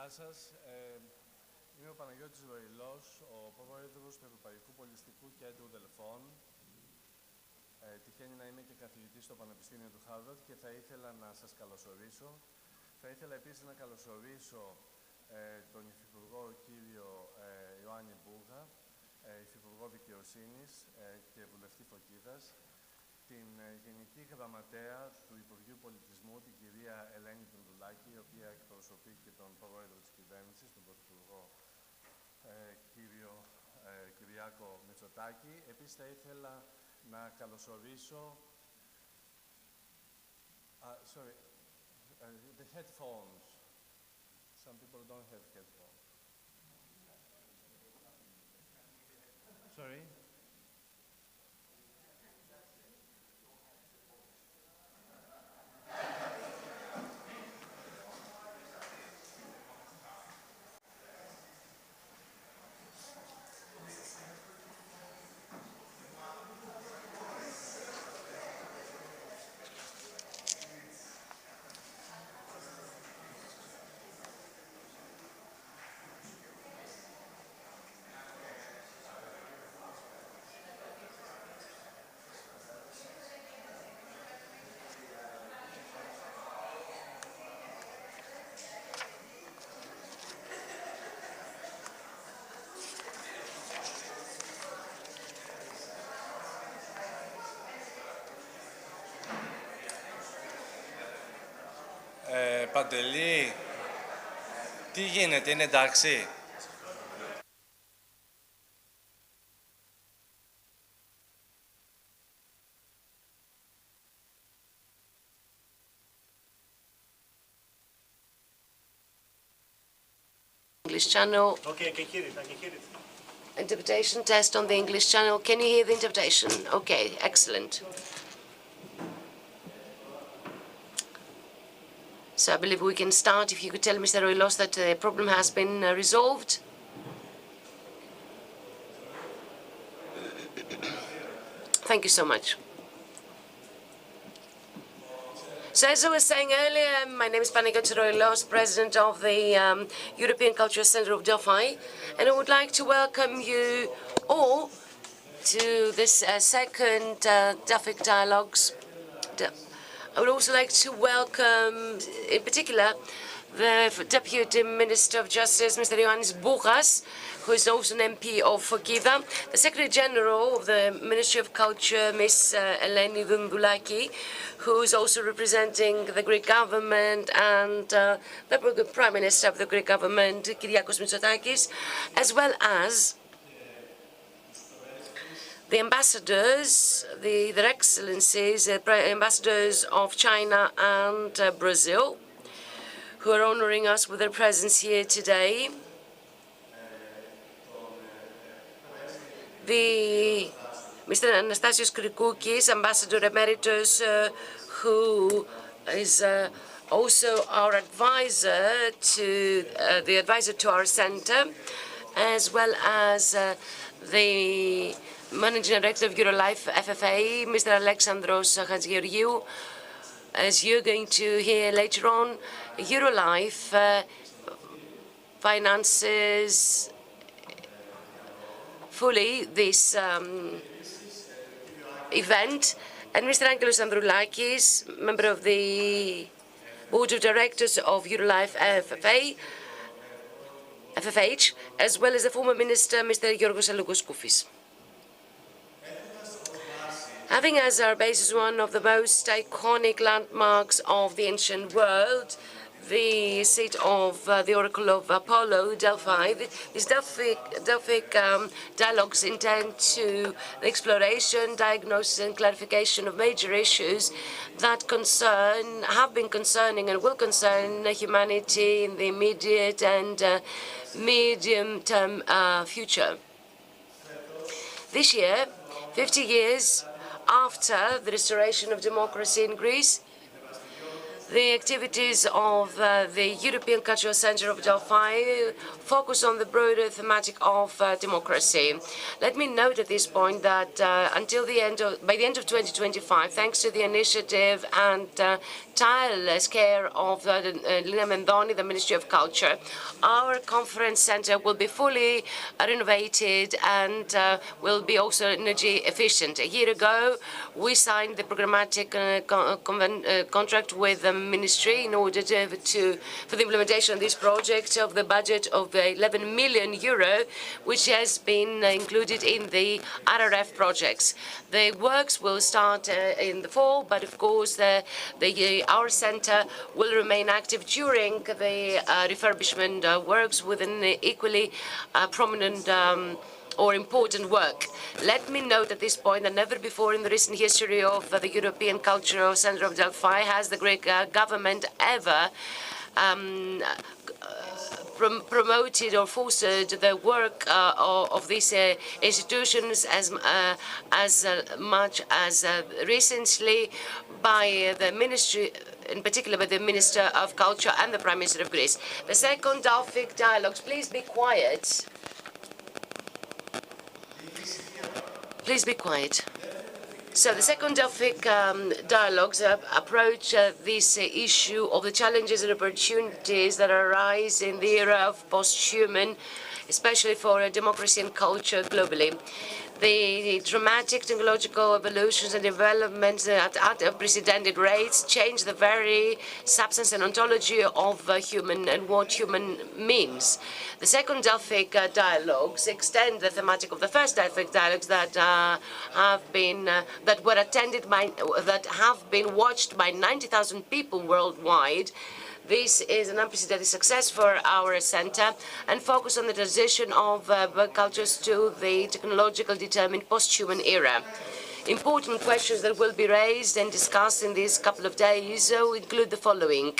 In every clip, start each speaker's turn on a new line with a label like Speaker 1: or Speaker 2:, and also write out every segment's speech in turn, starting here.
Speaker 1: Γεια σας. Είμαι ο Παναγιώτης Βοηλός, ο πρόεδρος του Ευρωπαϊκού Πολιτιστικού Κέντρου Δελφών. Τυχαίνει να είμαι και καθηγητής στο Πανεπιστήμιο του Χάρβαρντ και θα ήθελα να σας καλωσορίσω. Θα ήθελα επίσης να καλωσορίσω τον Υφυπουργό κύριο Ιωάννη Μπούγα, Υφυπουργό Δικαιοσύνης και Βουλευτή Φωκίδας, την Γενική Γραμματέα του Υπουργείου Πολιτισμού, την κυρία Ελένη Τουντουλάκη, η οποία εκπροσωπεί και τον πρόεδρο της κυβέρνησης, τον Πρωθυπουργό κύριο Κυριάκο Μητσοτάκη. Επίσης θα ήθελα να καλωσορίσω... sorry, the headphones. Some people don't have headphones. Sorry? Παντελή, τι γίνεται, είναι εντάξει?
Speaker 2: English channel.
Speaker 3: Okay, I can hear it. I can hear it.
Speaker 2: Interpretation test on the English channel. Can you hear the interpretation? Okay, excellent. So I believe we can start. If you could tell Mr. Roilos that the problem has been resolved. Thank you so much. So as I was saying earlier, my name is Panagiotis Roilos, President of the European Cultural Center of Delphi, and I would like to welcome you all to this second Delphi Dialogues. I would also like to welcome, in particular, the Deputy Minister of Justice, Mr. Ioannis Bougas, who is also an MP of Fokida, the Secretary General of the Ministry of Culture, Ms. Eleni Tundulaki, who is also representing the Greek government, and the Prime Minister of the Greek government, Kyriakos Mitsotakis, as well as the ambassadors, their excellencies, ambassadors of China and Brazil, who are honoring us with their presence here today. Mr. Anastasios Krikoukis, Ambassador Emeritus, who is also our advisor to our center, as well as the Managing Director of Eurolife FFA, Mr. Alexandros Hatzigeorgiou. As you're going to hear later on, Eurolife finances fully this event, and Mr. Angelos Androulakis, member of the Board of Directors of Eurolife FFH, as well as the former Minister, Mr. Giorgos Allogoskoufis. Having as our basis one of the most iconic landmarks of the ancient world, the seat of the Oracle of Apollo, Delphi, these Delphic dialogues intend to the exploration, diagnosis and clarification of major issues that have been concerning and will concern humanity in the immediate and medium-term future. This year, 50 years after the restoration of democracy in Greece, The activities of the European Cultural Centre of Delphi focus on the broader thematic of democracy. Let me note at this point that by the end of 2025, thanks to the initiative and tireless care of Lina Mendoni, the Ministry of Culture, our conference center will be fully renovated and will be also energy efficient. A year ago, we signed the programmatic contract with the Ministry in order for the implementation of this project of the budget of 11 million euro, which has been included in the RRF projects. The works will start in the fall, but of course our center will remain active during the refurbishment works with an equally prominent or important work. Let me note at this point that never before in the recent history of the European Cultural Centre of Delphi has the Greek government ever promoted or fostered the work of these institutions as much as recently by the Ministry, in particular by the Minister of Culture and the Prime Minister of Greece. The Second Delphi Dialogues, please be quiet. Please be quiet. So the Second Delphi Dialogues approach this issue of the challenges and opportunities that arise in the era of posthuman, especially for democracy and culture globally. The dramatic technological evolutions and developments at unprecedented rates change the very substance and ontology of human and what human means. The Second Delphi Dialogues extend the thematic of the First Delphi Dialogues that have been watched by 90,000 people worldwide. This is an unprecedented success for our center and focus on the transition of cultures to the technological determined post-human era. Important questions that will be raised and discussed in these couple of days include the following.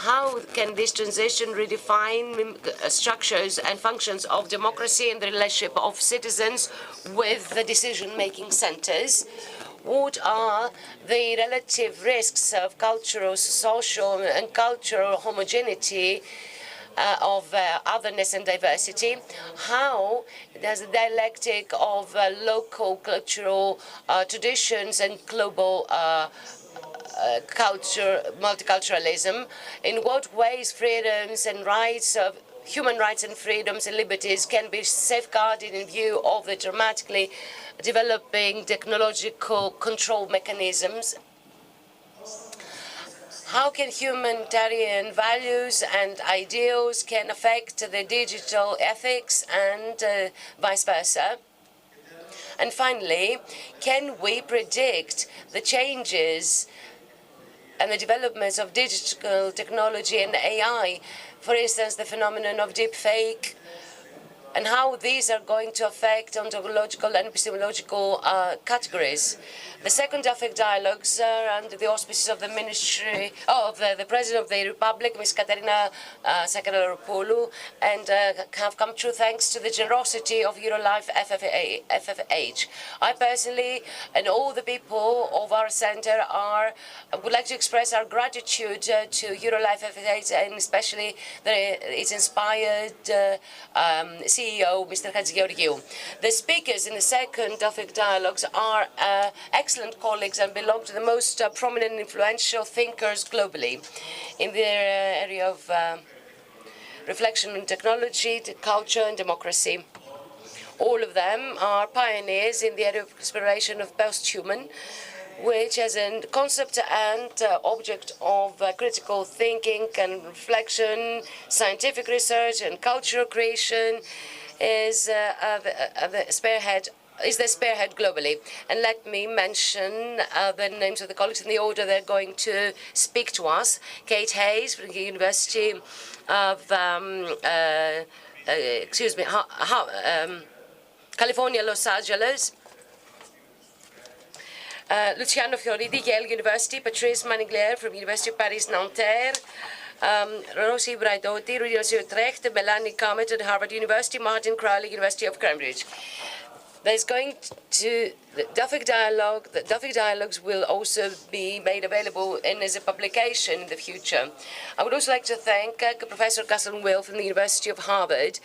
Speaker 2: How can this transition redefine structures and functions of democracy and the relationship of citizens with the decision-making centers? What are the relative risks of cultural, social, and cultural homogeneity of otherness and diversity? How does the dialectic of local cultural traditions and global multiculturalism, in what ways freedoms and rights of human rights and freedoms and liberties can be safeguarded in view of the dramatically developing technological control mechanisms? How can humanitarian values and ideals can affect the digital ethics and vice versa? And finally, can we predict the changes and the developments of digital technology and AI, for instance, the phenomenon of deepfake, and how these are going to affect ontological and epistemological categories? The Second Delphi Dialogues are under the auspices of the Ministry of the President of the Republic, Ms. Katerina Sakellaropoulou, and have come true thanks to the generosity of Eurolife FFH. I personally and all the people of our center would like to express our gratitude to Eurolife FFH and especially its inspired CEO, Mr. Hadjigeorgiou. The speakers in the Second Delphi Dialogues are excellent colleagues and belong to the most prominent and influential thinkers globally in their area of reflection on technology, culture, and democracy. All of them are pioneers in the area of exploration of post-human, which as a concept and object of critical thinking and reflection, scientific research, and cultural creation is the spearhead globally. And let me mention the names of the colleagues in the order they're going to speak to us. Kate Hayes from the University of California, Los Angeles. Luciano Fioridi, Yale University. Patrice Maniglier from University of Paris, Nanterre. Rosi Braidotti, University of Utrecht. Melanie Comet at Harvard University. Martin Crowley, University of Cambridge. There's going to the Delphic Dialogues will also be made available as a publication in the future. I would also like to thank Professor Castle Will from the University of Harvard,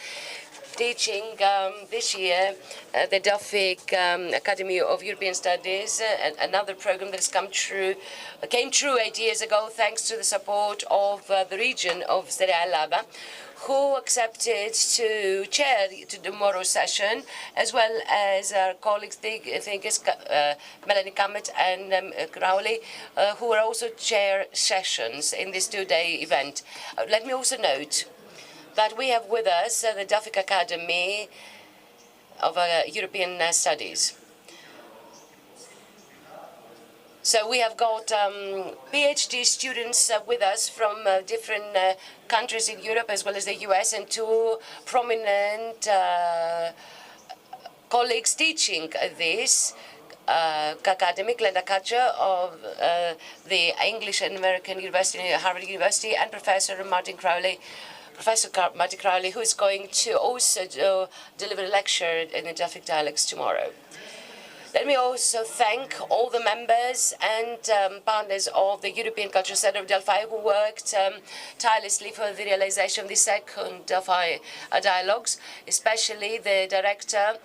Speaker 2: teaching this year the Delphic Academy of European Studies, another program that has came true 8 years ago, thanks to the support of the region of Sterea Lava, who accepted to chair tomorrow's session, as well as our colleagues, Melanie Kamet and Crowley, who will also chair sessions in this two-day event. Let me also note that we have with us the Delphic Academy of European Studies. So we have got PhD students with us from different countries in Europe as well as the US, and two prominent colleagues teaching this academy, Glenda Kutcher of the English and American University, Harvard University, and Professor Martin Crowley, who is going to also deliver a lecture in the Delphic Dialogues tomorrow. Let me also thank all the members and partners of the European Cultural Center of Delphi who worked tirelessly for the realization of the Second Delphi Dialogues, especially the director,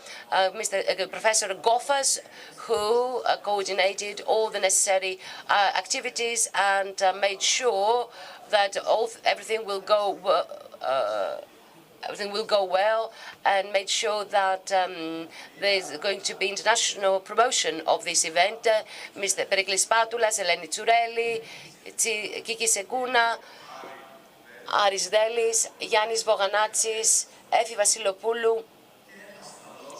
Speaker 2: Professor Goffas, who coordinated all the necessary activities and made sure that everything will go well, and made sure that there's going to be international promotion of this event. Mr. Periklis Patoulas, Eleni Tsoureli, Kiki Seguna, Aris Delis, Yannis Voganatsis, Efi Vasilopoulou,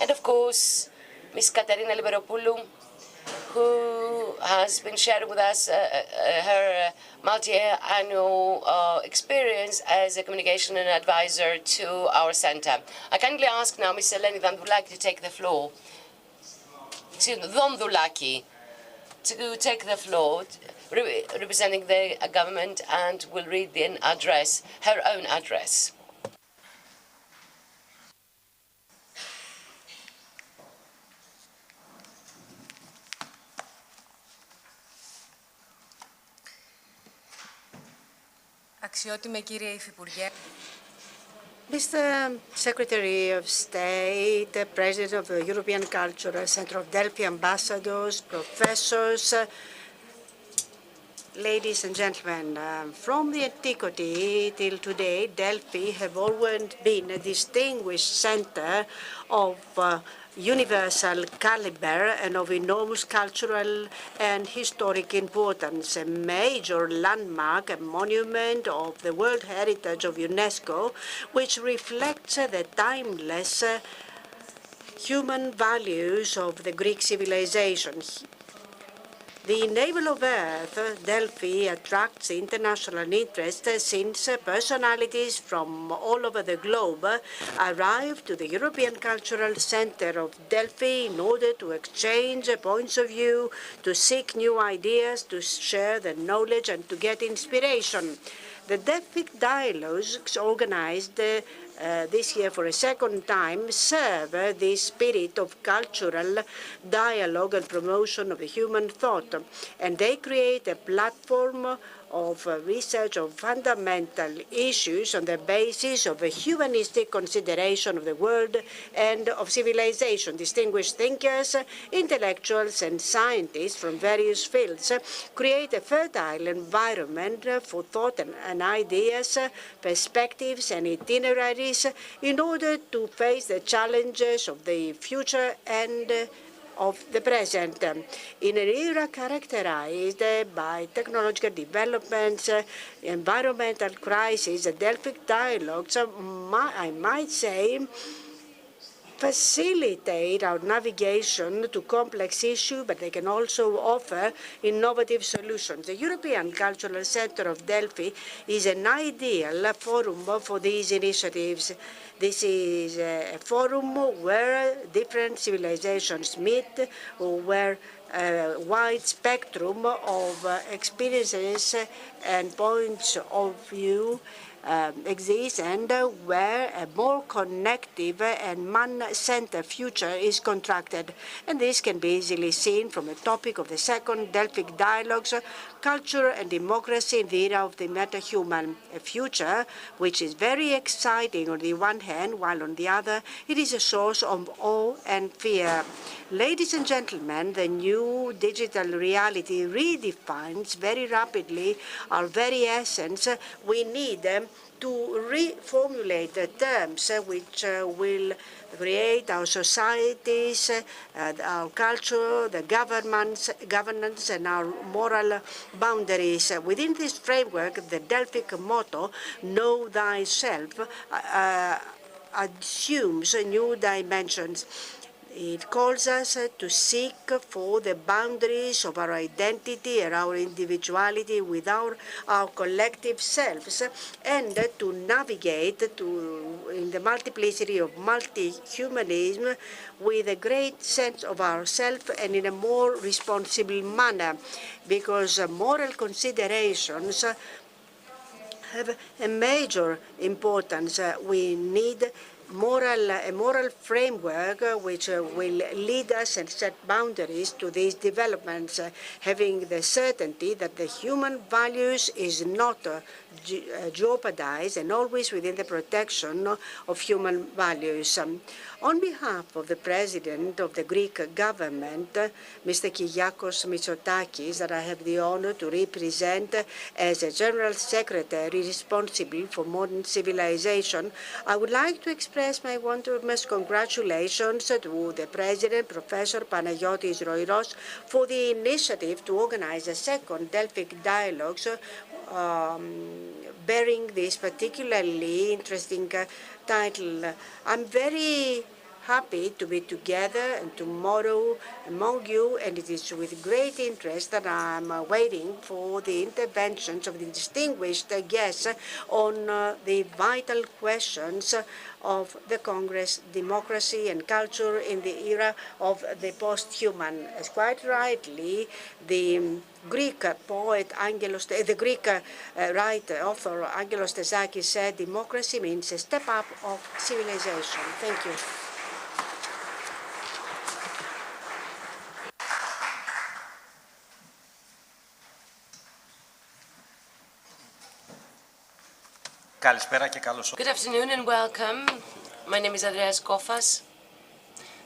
Speaker 2: and of course, Ms. Katerina Sakellaropoulou, who has been sharing with us her multi-annual experience as a communication and advisor to our center. I kindly ask now Ms. Eleni Dandoulaki to take the floor. Dandoulaki to take the floor, representing the government, and will read the address, her own address.
Speaker 3: Mr. Secretary of State, President of the European Cultural Center of Delphi, ambassadors, professors, ladies and gentlemen, from the antiquity till today, Delphi have always been a distinguished center of universal caliber and of enormous cultural and historic importance, a major landmark, a monument of the World Heritage of UNESCO, which reflects the timeless human values of the Greek civilization. The navel of Earth, Delphi, attracts international interest since personalities from all over the globe arrive to the European Cultural Center of Delphi in order to exchange points of view, to seek new ideas, to share their knowledge, and to get inspiration. The Delphic Dialogues, organized this year for a second time, serve the spirit of cultural dialogue and promotion of the human thought, and they create a platform of research of fundamental issues on the basis of a humanistic consideration of the world and of civilization. Distinguished thinkers, intellectuals, and scientists from various fields create a fertile environment for thought and ideas, perspectives, and itineraries in order to face the challenges of the future and of the present. In an era characterized by technological developments, environmental crisis, the Delphic Dialogues, I might say, facilitate our navigation to complex issues, but they can also offer innovative solutions. The European Cultural Center of Delphi is an ideal forum for these initiatives. This is a forum where different civilizations meet, where a wide spectrum of experiences and points of view exists, and where a more connective and man-centered future is constructed. And this can be easily seen from the topic of the Second Delphi Dialogues, Culture and Democracy in the Era of the Meta-Human, a future which is very exciting on the one hand, while on the other it is a source of awe and fear. Ladies and gentlemen, the new digital reality redefines very rapidly our very essence. We need to reformulate the terms which will create our societies, our culture, the governance, and our moral boundaries. Within this framework, the Delphic motto, "Know thyself," assumes new dimensions. It calls us to seek for the boundaries of our identity and our individuality without our collective selves, and to navigate in the multiplicity of multi-humanism with a great sense of ourself and in a more responsible manner, because moral considerations have a major importance. We need a moral framework which will lead us and set boundaries to these developments, having the certainty that the human values is not jeopardized and always within the protection of human values. On behalf of the President of the Greek government, Mr. Kyriakos Mitsotakis, that I have the honor to represent as a General Secretary responsible for modern civilization, I would like to express my warmest congratulations to the President, Professor Panagiotis Roiros, for the initiative to organize the Second Delphi Dialogues, bearing this particularly interesting title. I'm very happy to be together and tomorrow among you, and it is with great interest that I'm waiting for the interventions of the distinguished guests on the vital questions of the Congress, democracy and culture in the era of the post-human. As quite rightly, the Greek poet the Greek author Angelos Thesakis said, democracy means a step up of civilization. Thank you.
Speaker 2: Good afternoon and welcome. My name is Andreas Kofas,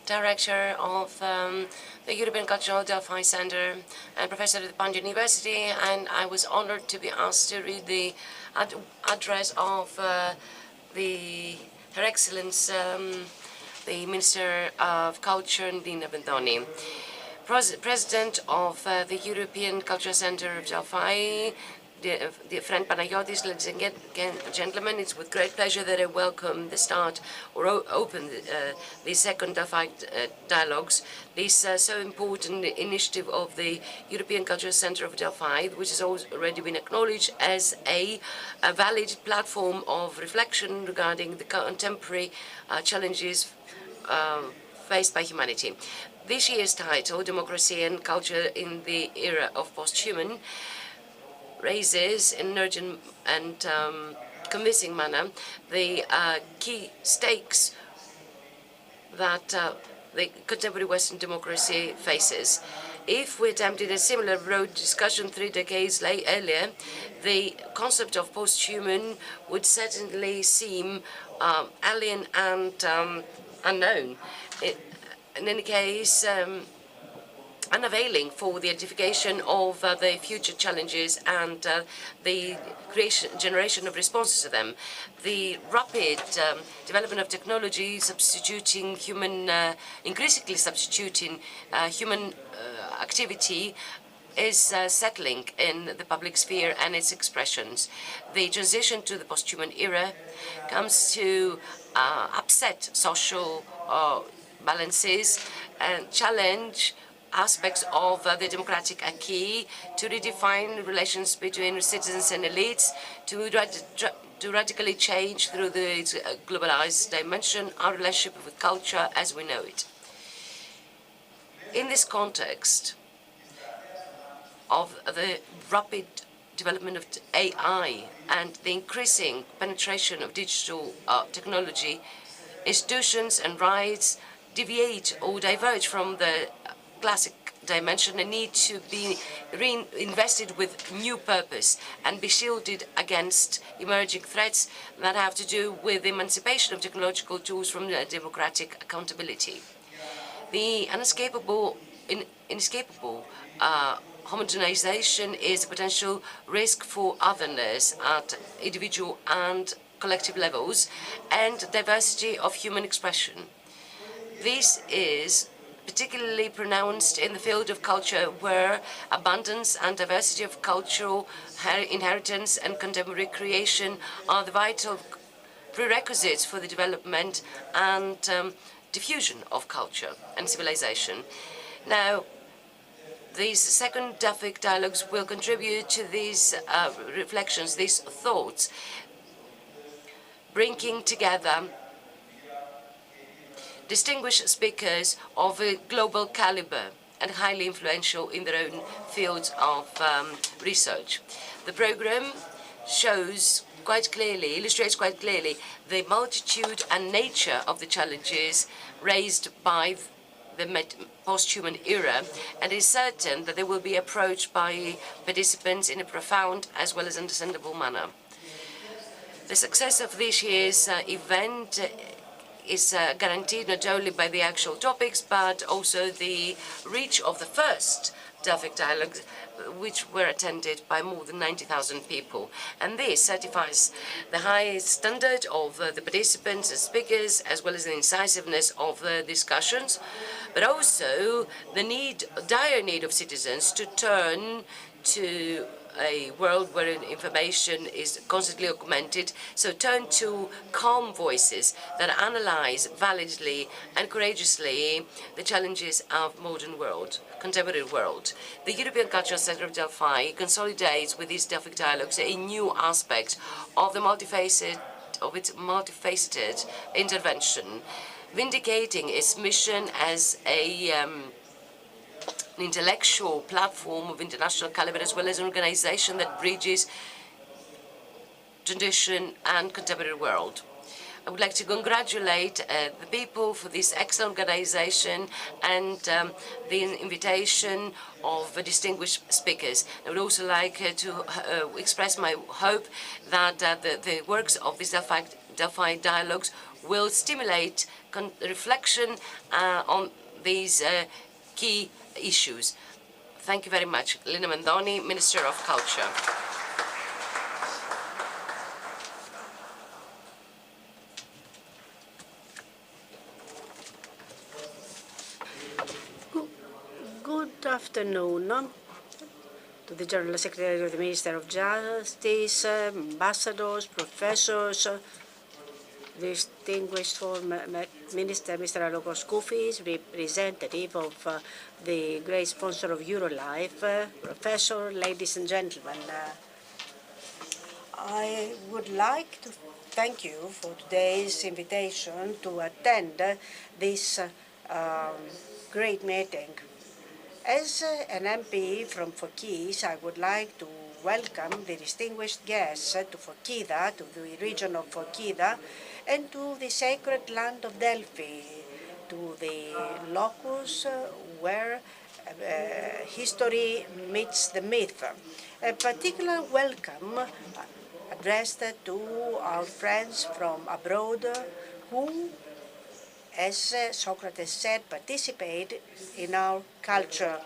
Speaker 2: Director of the European Cultural Delphi Center and Professor at the Pantheon University, and I was honored to be asked to read the address of Her Excellence, the Minister of Culture, Nina Bendoni. President of the European Cultural Center of Delphi, dear friend Panagiotis, ladies and gentlemen, it's with great pleasure that I welcome the start or open the Second Delphi Dialogues, this so important initiative of the European Cultural Center of Delphi, which has already been acknowledged as a valid platform of reflection regarding the contemporary challenges faced by humanity. This year's title, Democracy and Culture in the Era of Posthuman, raises in an urgent and convincing manner the key stakes that the contemporary Western democracy faces. If we attempted a similar broad discussion 3 decades earlier, the concept of posthuman would certainly seem alien and unknown. In any case, unavailing for the identification of the future challenges and the generation of responses to them. The rapid development of technology substituting human, increasingly substituting human activity is settling in the public sphere and its expressions. The transition to the posthuman era comes to upset social balances and challenge aspects of the democratic acquis, to redefine relations between citizens and elites, to radically change through the globalized dimension our relationship with culture as we know it. In this context of the rapid development of AI and the increasing penetration of digital technology, institutions and rights deviate or diverge from the classic dimension and need to be reinvested with new purpose and be shielded against emerging threats that have to do with the emancipation of technological tools from democratic accountability. The inescapable homogenization is a potential risk for otherness at individual and collective levels and diversity of human expression. This is particularly pronounced in the field of culture, where abundance and diversity of cultural inheritance and contemporary creation are the vital prerequisites for the development and diffusion of culture and civilization. Now, these Second Delphi Dialogues will contribute to these reflections, these thoughts, bringing together distinguished speakers of a global caliber and highly influential in their own fields of research. The program illustrates quite clearly the multitude and nature of the challenges raised by the post-human era, and is certain that they will be approached by participants in a profound as well as understandable manner. The success of this year's event is guaranteed not only by the actual topics, but also the reach of the first Delphi Dialogues, which were attended by more than 90,000 people. And this certifies the high standard of the participants and speakers, as well as the incisiveness of the discussions, but also the dire need of citizens to turn to a world where information is constantly augmented, so turn to calm voices that analyze validly and courageously the challenges of contemporary world. The European Cultural Center of Delphi consolidates with these Delphic Dialogues a new aspect of its multifaceted intervention, vindicating its mission as an intellectual platform of international caliber, as well as an organization that bridges tradition and contemporary world. I would like to congratulate the people for this excellent organization and the invitation of distinguished speakers. I would also like to express my hope that the works of these Delphi Dialogues will stimulate reflection on these key issues. Thank you very much. Lina Mendoni, Minister of Culture.
Speaker 3: Good afternoon to the General Secretary of the Minister of Justice, ambassadors, professors, distinguished former Minister Mr. Alogos Koufis, representative of the great sponsor of Eurolife, professor, ladies and gentlemen. I would like to thank you for today's invitation to attend this great meeting. As an MP from Phokis, I would like to welcome the distinguished guests to Phokida, to the region of Phokida, and to the sacred land of Delphi, to the locus where history meets the myth. A particular welcome addressed to our friends from abroad who, as Socrates said, participate in our culture.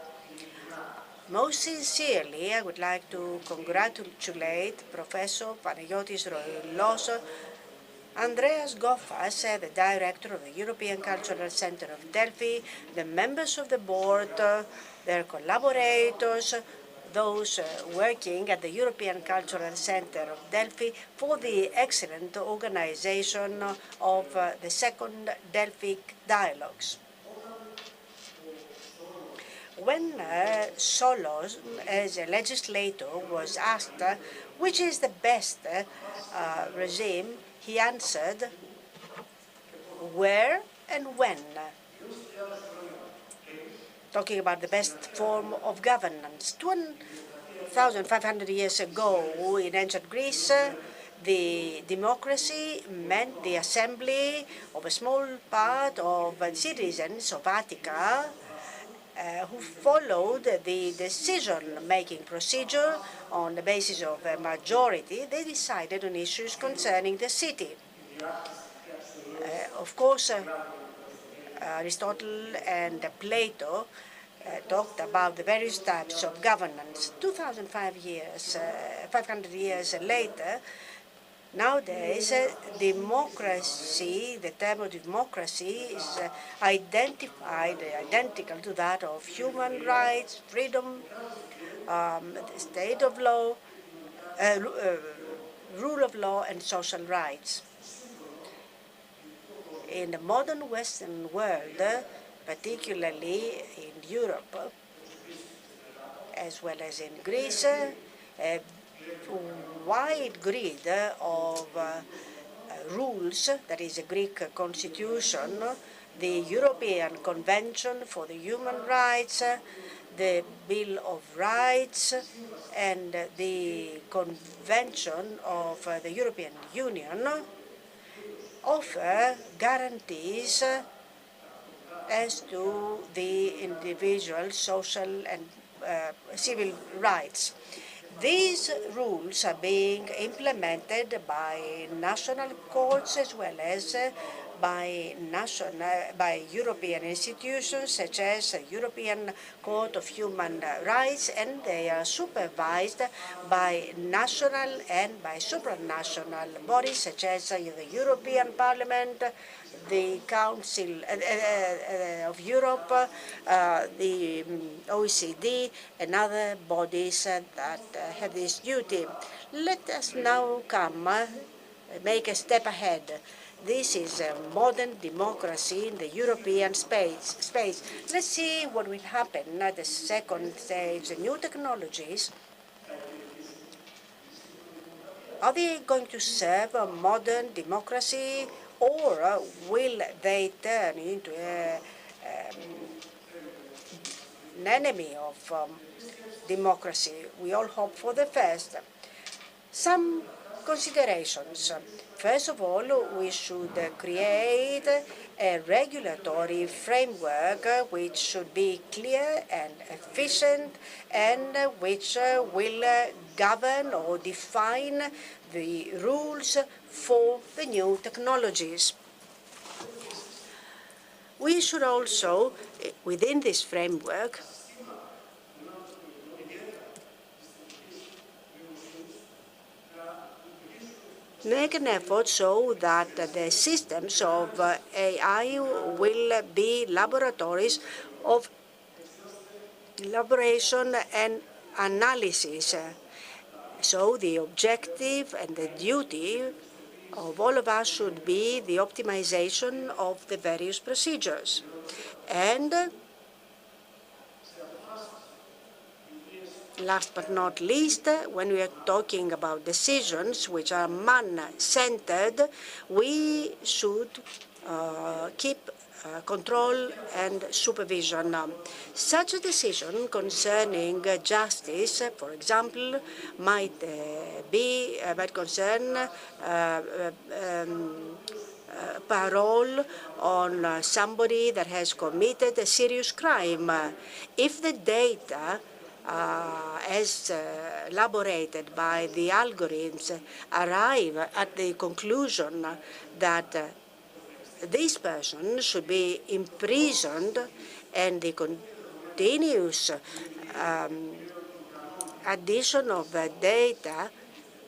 Speaker 3: Most sincerely, I would like to congratulate Professor Panagiotis Roilos, Andreas Goffas, the director of the European Cultural Center of Delphi, the members of the board, their collaborators, those working at the European Cultural Center of Delphi for the excellent organization of the Second Delphi Dialogues. When Solos, as a legislator, was asked which is the best regime, he answered, where and when, talking about the best form of governance. 1,500 years ago in ancient Greece, the democracy meant the assembly of a small part of citizens of Attica who followed the decision-making procedure on the basis of a majority. They decided on issues concerning the city. Of course, Aristotle and Plato talked about the various types of governance. 500 years later, nowadays, democracy, the term of democracy is identical to that of human rights, freedom, the state of law, rule of law, and social rights. In the modern Western world, particularly in Europe, as well as in Greece, a wide grid of rules, that is a Greek constitution, the European Convention for the Human Rights, the Bill of Rights, and the Convention of the European Union offer guarantees as to the individual social and civil rights. These rules are being implemented by national courts as well as by European institutions such as the European Court of Human Rights, and they are supervised by national and by supranational bodies such as the European Parliament, the Council of Europe, the OECD, and other bodies that have this duty. Let us now make a step ahead. This is a modern democracy in the European space. Let's see what will happen at the second stage. New technologies, are they going to serve a modern democracy, or will they turn into an enemy of democracy? We all hope for the first. Some considerations. First of all, we should create a regulatory framework which should be clear and efficient and which will govern or define the rules for the new technologies. We should also, within this framework, make an effort so that the systems of AI will be laboratories of elaboration and analysis. So the objective and the duty of all of us should be the optimization of the various procedures. And last but not least, when we are talking about decisions which are man-centered, we should keep control and supervision. Such a decision concerning justice, for example, might concern parole on somebody that has committed a serious crime. If the data as elaborated by the algorithms arrive at the conclusion that this person should be imprisoned, and the continuous addition of data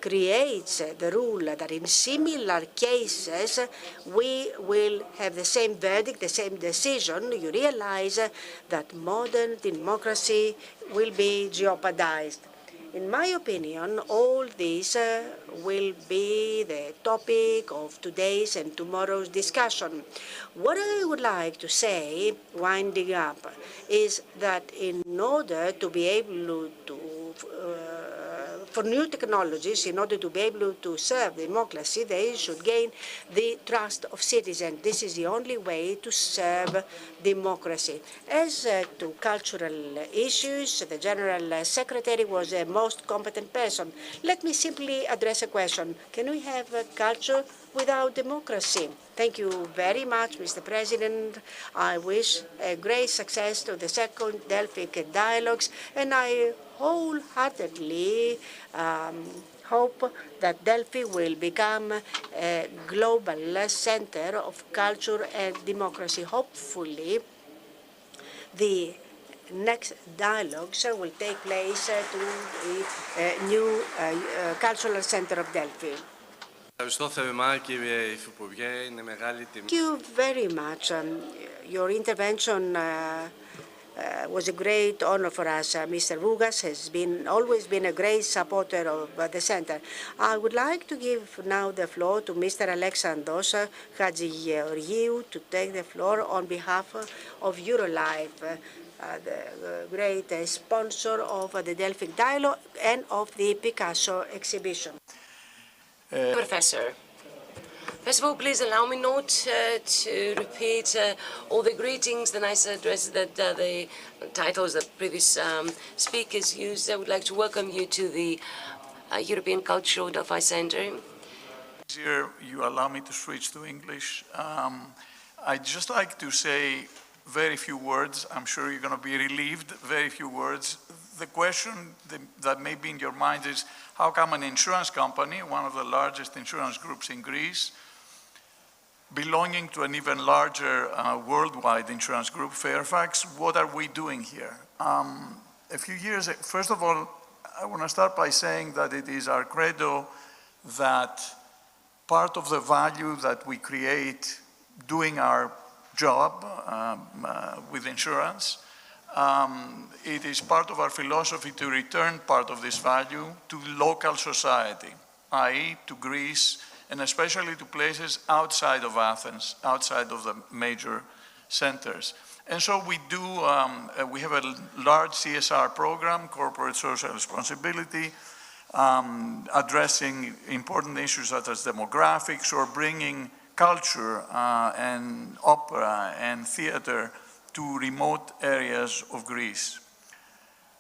Speaker 3: creates the rule that in similar cases we will have the same verdict, the same decision, you realize that modern democracy will be jeopardized. In my opinion, all this will be the topic of today's and tomorrow's discussion. What I would like to say, winding up, is that in order to be able to for new technologies, in order to be able to serve democracy, they should gain the trust of citizens. This is the only way to serve democracy. As to cultural issues, the General Secretary was the most competent person. Let me simply address a question. Can we have culture without democracy? Thank you very much, Mr. President. I wish a great success to the Second Delphi Dialogues, and I wholeheartedly hope that Delphi will become a global center of culture and democracy. Hopefully, the next dialogues will take place to the new cultural center of Delphi. Thank you very much. Your intervention was a great honor for us. Mr. Vougas has always been a great supporter of the center. I would like to give now the floor to Mr. Alexandros Hadjigeorgiou to take the floor on behalf of Eurolife, the great sponsor of the Delphi Dialogue and of the Picasso exhibition.
Speaker 2: Professor, first of all, please allow me not to repeat all the greetings, the nice addresses that the titles that previous speakers used. I would like to welcome you to the European Cultural Delphi Center.
Speaker 4: Here, you allow me to switch to English. I'd just like to say very few words. I'm sure you're going to be relieved. Very few words. The question that may be in your mind is, how come an insurance company, one of the largest insurance groups in Greece, belonging to an even larger worldwide insurance group, Fairfax, what are we doing here? A few years, first of all, I want to start by saying that it is our credo that part of the value that we create doing our job with insurance, it is part of our philosophy to return part of this value to local society, i.e. to Greece, and especially to places outside of Athens, outside of the major centers. And so we do, we have a large CSR program, corporate social responsibility, addressing important issues such as demographics or bringing culture and opera and theater to remote areas of Greece.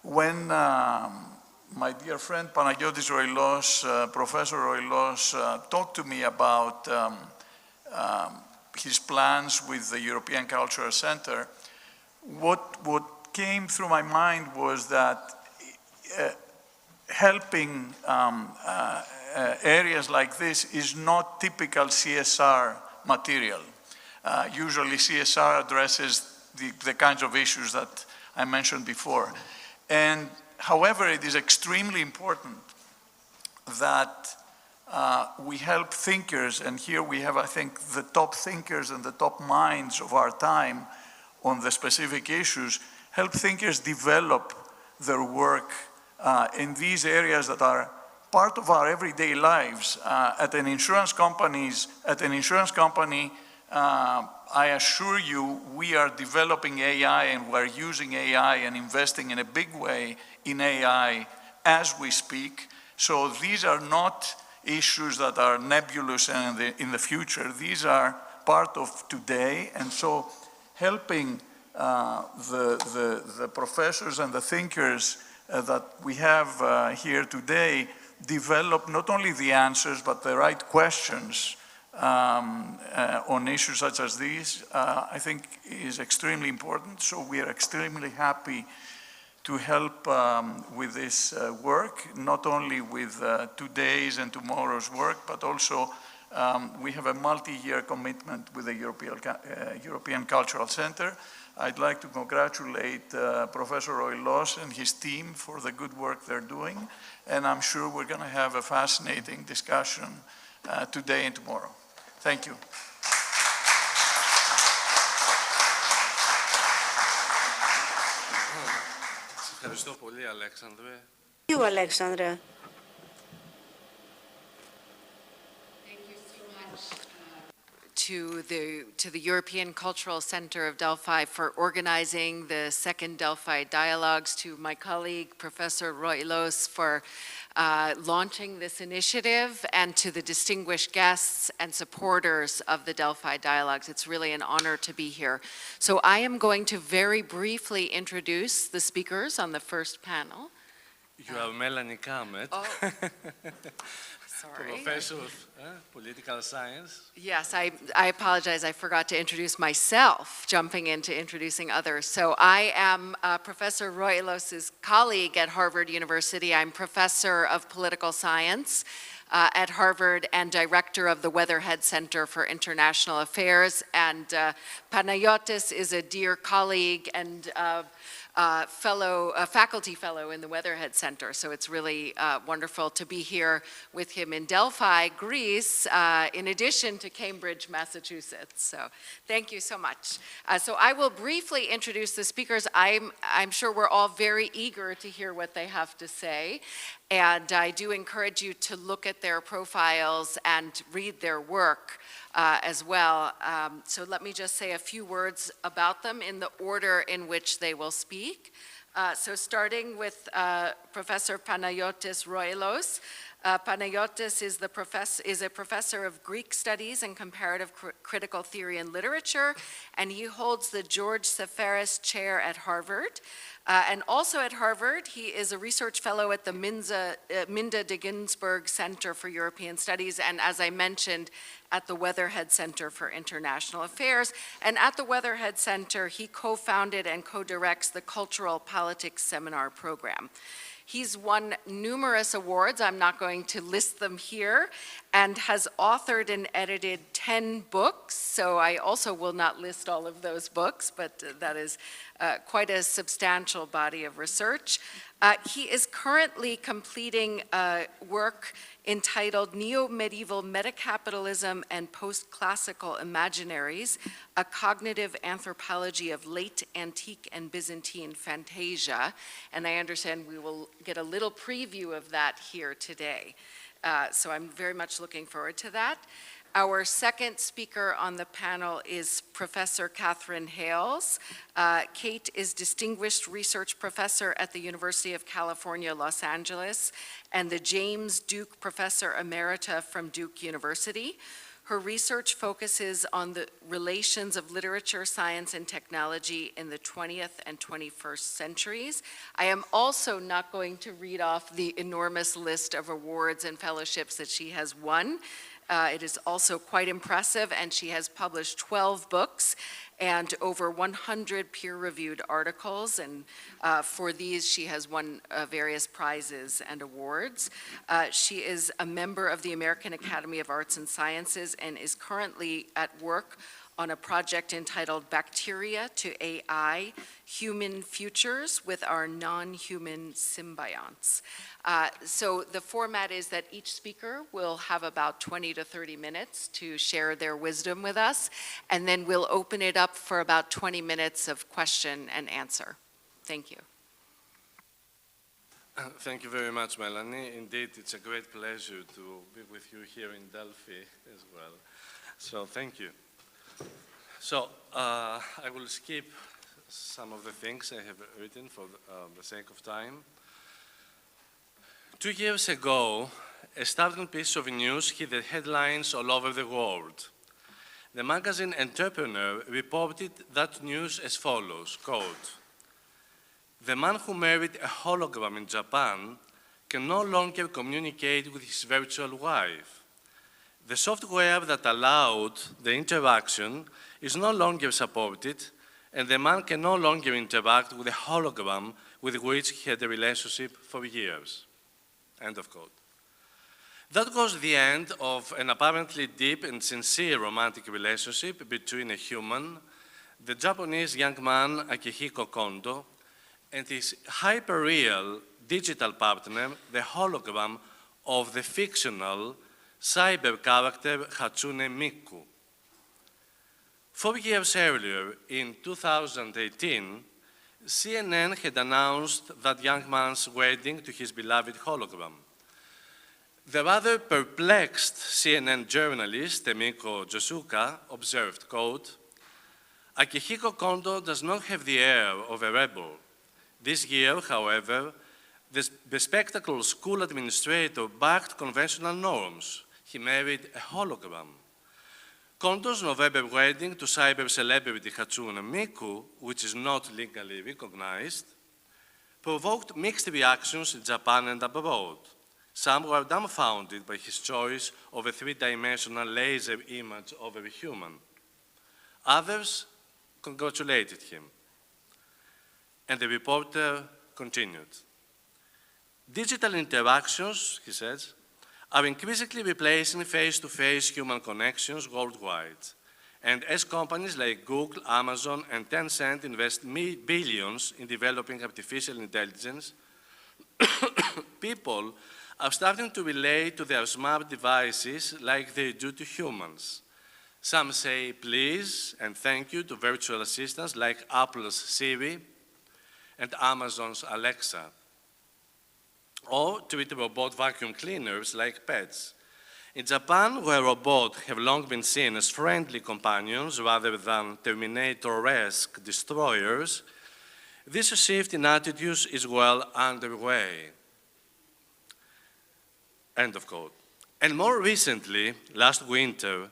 Speaker 4: When my dear friend Panagiotis Roilos, Professor Roilos, talked to me about his plans with the European Cultural Center, what came through my mind was that helping areas like this is not typical CSR material. Usually CSR addresses the kinds of issues that I mentioned before. And however, it is extremely important that we help thinkers, and here we have, I think, the top thinkers and the top minds of our time on the specific issues, help thinkers develop their work in these areas that are part of our everyday lives. At an insurance company, I assure you, we are developing AI and we're using AI and investing in a big way in AI as we speak. So these are not issues that are nebulous and in the future. These are part of today. And so helping the professors and the thinkers that we have here today develop not only the answers, but the right questions on issues such as these, I think is extremely important. So we are extremely happy to help with this work, not only with today's and tomorrow's work, but also we have a multi-year commitment with the European Cultural Center. I'd like to congratulate Professor Roilos and his team for the good work they're doing, and I'm sure we're going to have a fascinating discussion today and tomorrow. Thank you.
Speaker 3: Thank you, Alexandra.
Speaker 5: to the European Cultural Center of Delphi for organizing the Second Delphi Dialogues, to my colleague, Professor Roilos, for launching this initiative, and to the distinguished guests and supporters of the Delphi Dialogues. It's really an honor to be here. So I am going to very briefly introduce the speakers on the first panel.
Speaker 6: You are Melanie Kamet.
Speaker 5: Oh. Sorry.
Speaker 6: Professor of Political Science.
Speaker 5: Yes, I apologize. I forgot to introduce myself, jumping into introducing others. So I am Professor Roilos' colleague at Harvard University. I'm Professor of Political Science at Harvard and Director of the Weatherhead Center for International Affairs. And Panayotis is a dear colleague and faculty fellow in the Weatherhead Center. So it's really wonderful to be here with him in Delphi, Greece, in addition to Cambridge, Massachusetts. So thank you so much. So I will briefly introduce the speakers. I'm sure we're all very eager to hear what they have to say. And I do encourage you to look at their profiles and read their work as well. So let me just say a few words about them in the order in which they will speak. So starting with Professor Panayotis Roilos. Panayotis is a professor of Greek Studies and Comparative Critical Theory and Literature, and he holds the George Seferis Chair at Harvard. And also at Harvard, he is a research fellow at the Minda de Ginsburg Center for European Studies, and as I mentioned, at the Weatherhead Center for International Affairs. And at the Weatherhead Center, he co-founded and co-directs the Cultural Politics Seminar Program. He's won numerous awards, I'm not going to list them here, and has authored and edited 10 books, so I also will not list all of those books, but that is quite a substantial body of research. He is currently completing work entitled Neo-Medieval Metacapitalism and Post-Classical Imaginaries, a Cognitive Anthropology of Late Antique and Byzantine Fantasia. And I understand we will get a little preview of that here today. So I'm very much looking forward to that. Our second speaker on the panel is Professor Catherine Hales. Kate is Distinguished Research Professor at the University of California, Los Angeles, and the James Duke Professor Emerita from Duke University. Her research focuses on the relations of literature, science, and technology in the 20th and 21st centuries. I am also not going to read off the enormous list of awards and fellowships that she has won. It is also quite impressive, and she has published 12 books and over 100 peer-reviewed articles, and for these she has won various prizes and awards. She is a member of the American Academy of Arts and Sciences and is currently at work on a project entitled Bacteria to AI, Human Futures with Our Non-Human Symbionts. So the format is that each speaker will have about 20 to 30 minutes to share their wisdom with us, and then we'll open it up for about 20 minutes of question and answer. Thank you.
Speaker 6: Thank you very much, Melanie. Indeed, it's a great pleasure to be with you here in Delphi as well. So thank you. So I will skip some of the things I have written for the sake of time. 2 years ago, a startling piece of news hit the headlines all over the world. The magazine Entrepreneur reported that news as follows, quote, "The man who married a hologram in Japan can no longer communicate with his virtual wife. The software that allowed the interaction is no longer supported, and the man can no longer interact with a hologram with which he had a relationship for years." End of quote. That was the end of an apparently deep and sincere romantic relationship between a human, the Japanese young man Akihiko Kondo, and his hyper-real digital partner, the hologram of the fictional cyber character Hatsune Miku. 4 years earlier, in 2018, CNN had announced that young man's wedding to his beloved hologram. The rather perplexed CNN journalist, Emiko Josuka, observed, quote, Akihiko Kondo does not have the air of a rebel. This year, however, the bespectacled school administrator backed conventional norms. He married a hologram. Kondo's November wedding to cyber celebrity Hatsune Miku, which is not legally recognized, provoked mixed reactions in Japan and abroad. Some were dumbfounded by his choice of a three-dimensional laser image of a human. Others congratulated him. And the reporter continued. Digital interactions, he says, are increasingly replacing face-to-face human connections worldwide. And as companies like Google, Amazon, and Tencent invest billions in developing artificial intelligence, people are starting to relate to their smart devices like they do to humans. Some say please and thank you to virtual assistants like Apple's Siri and Amazon's Alexa, or treat robot vacuum cleaners like pets. In Japan, where robots have long been seen as friendly companions rather than Terminator-esque destroyers, this shift in attitudes is well underway. End of quote. And more recently, last winter,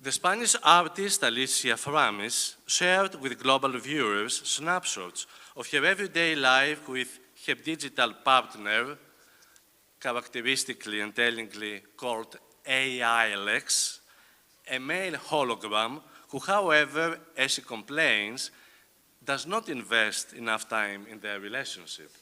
Speaker 6: the Spanish artist Alicia Framis shared with global viewers snapshots of her everyday life with her digital partner, characteristically and tellingly called AI-Lex, a male hologram who, however, as she complains, does not invest enough time in their relationship.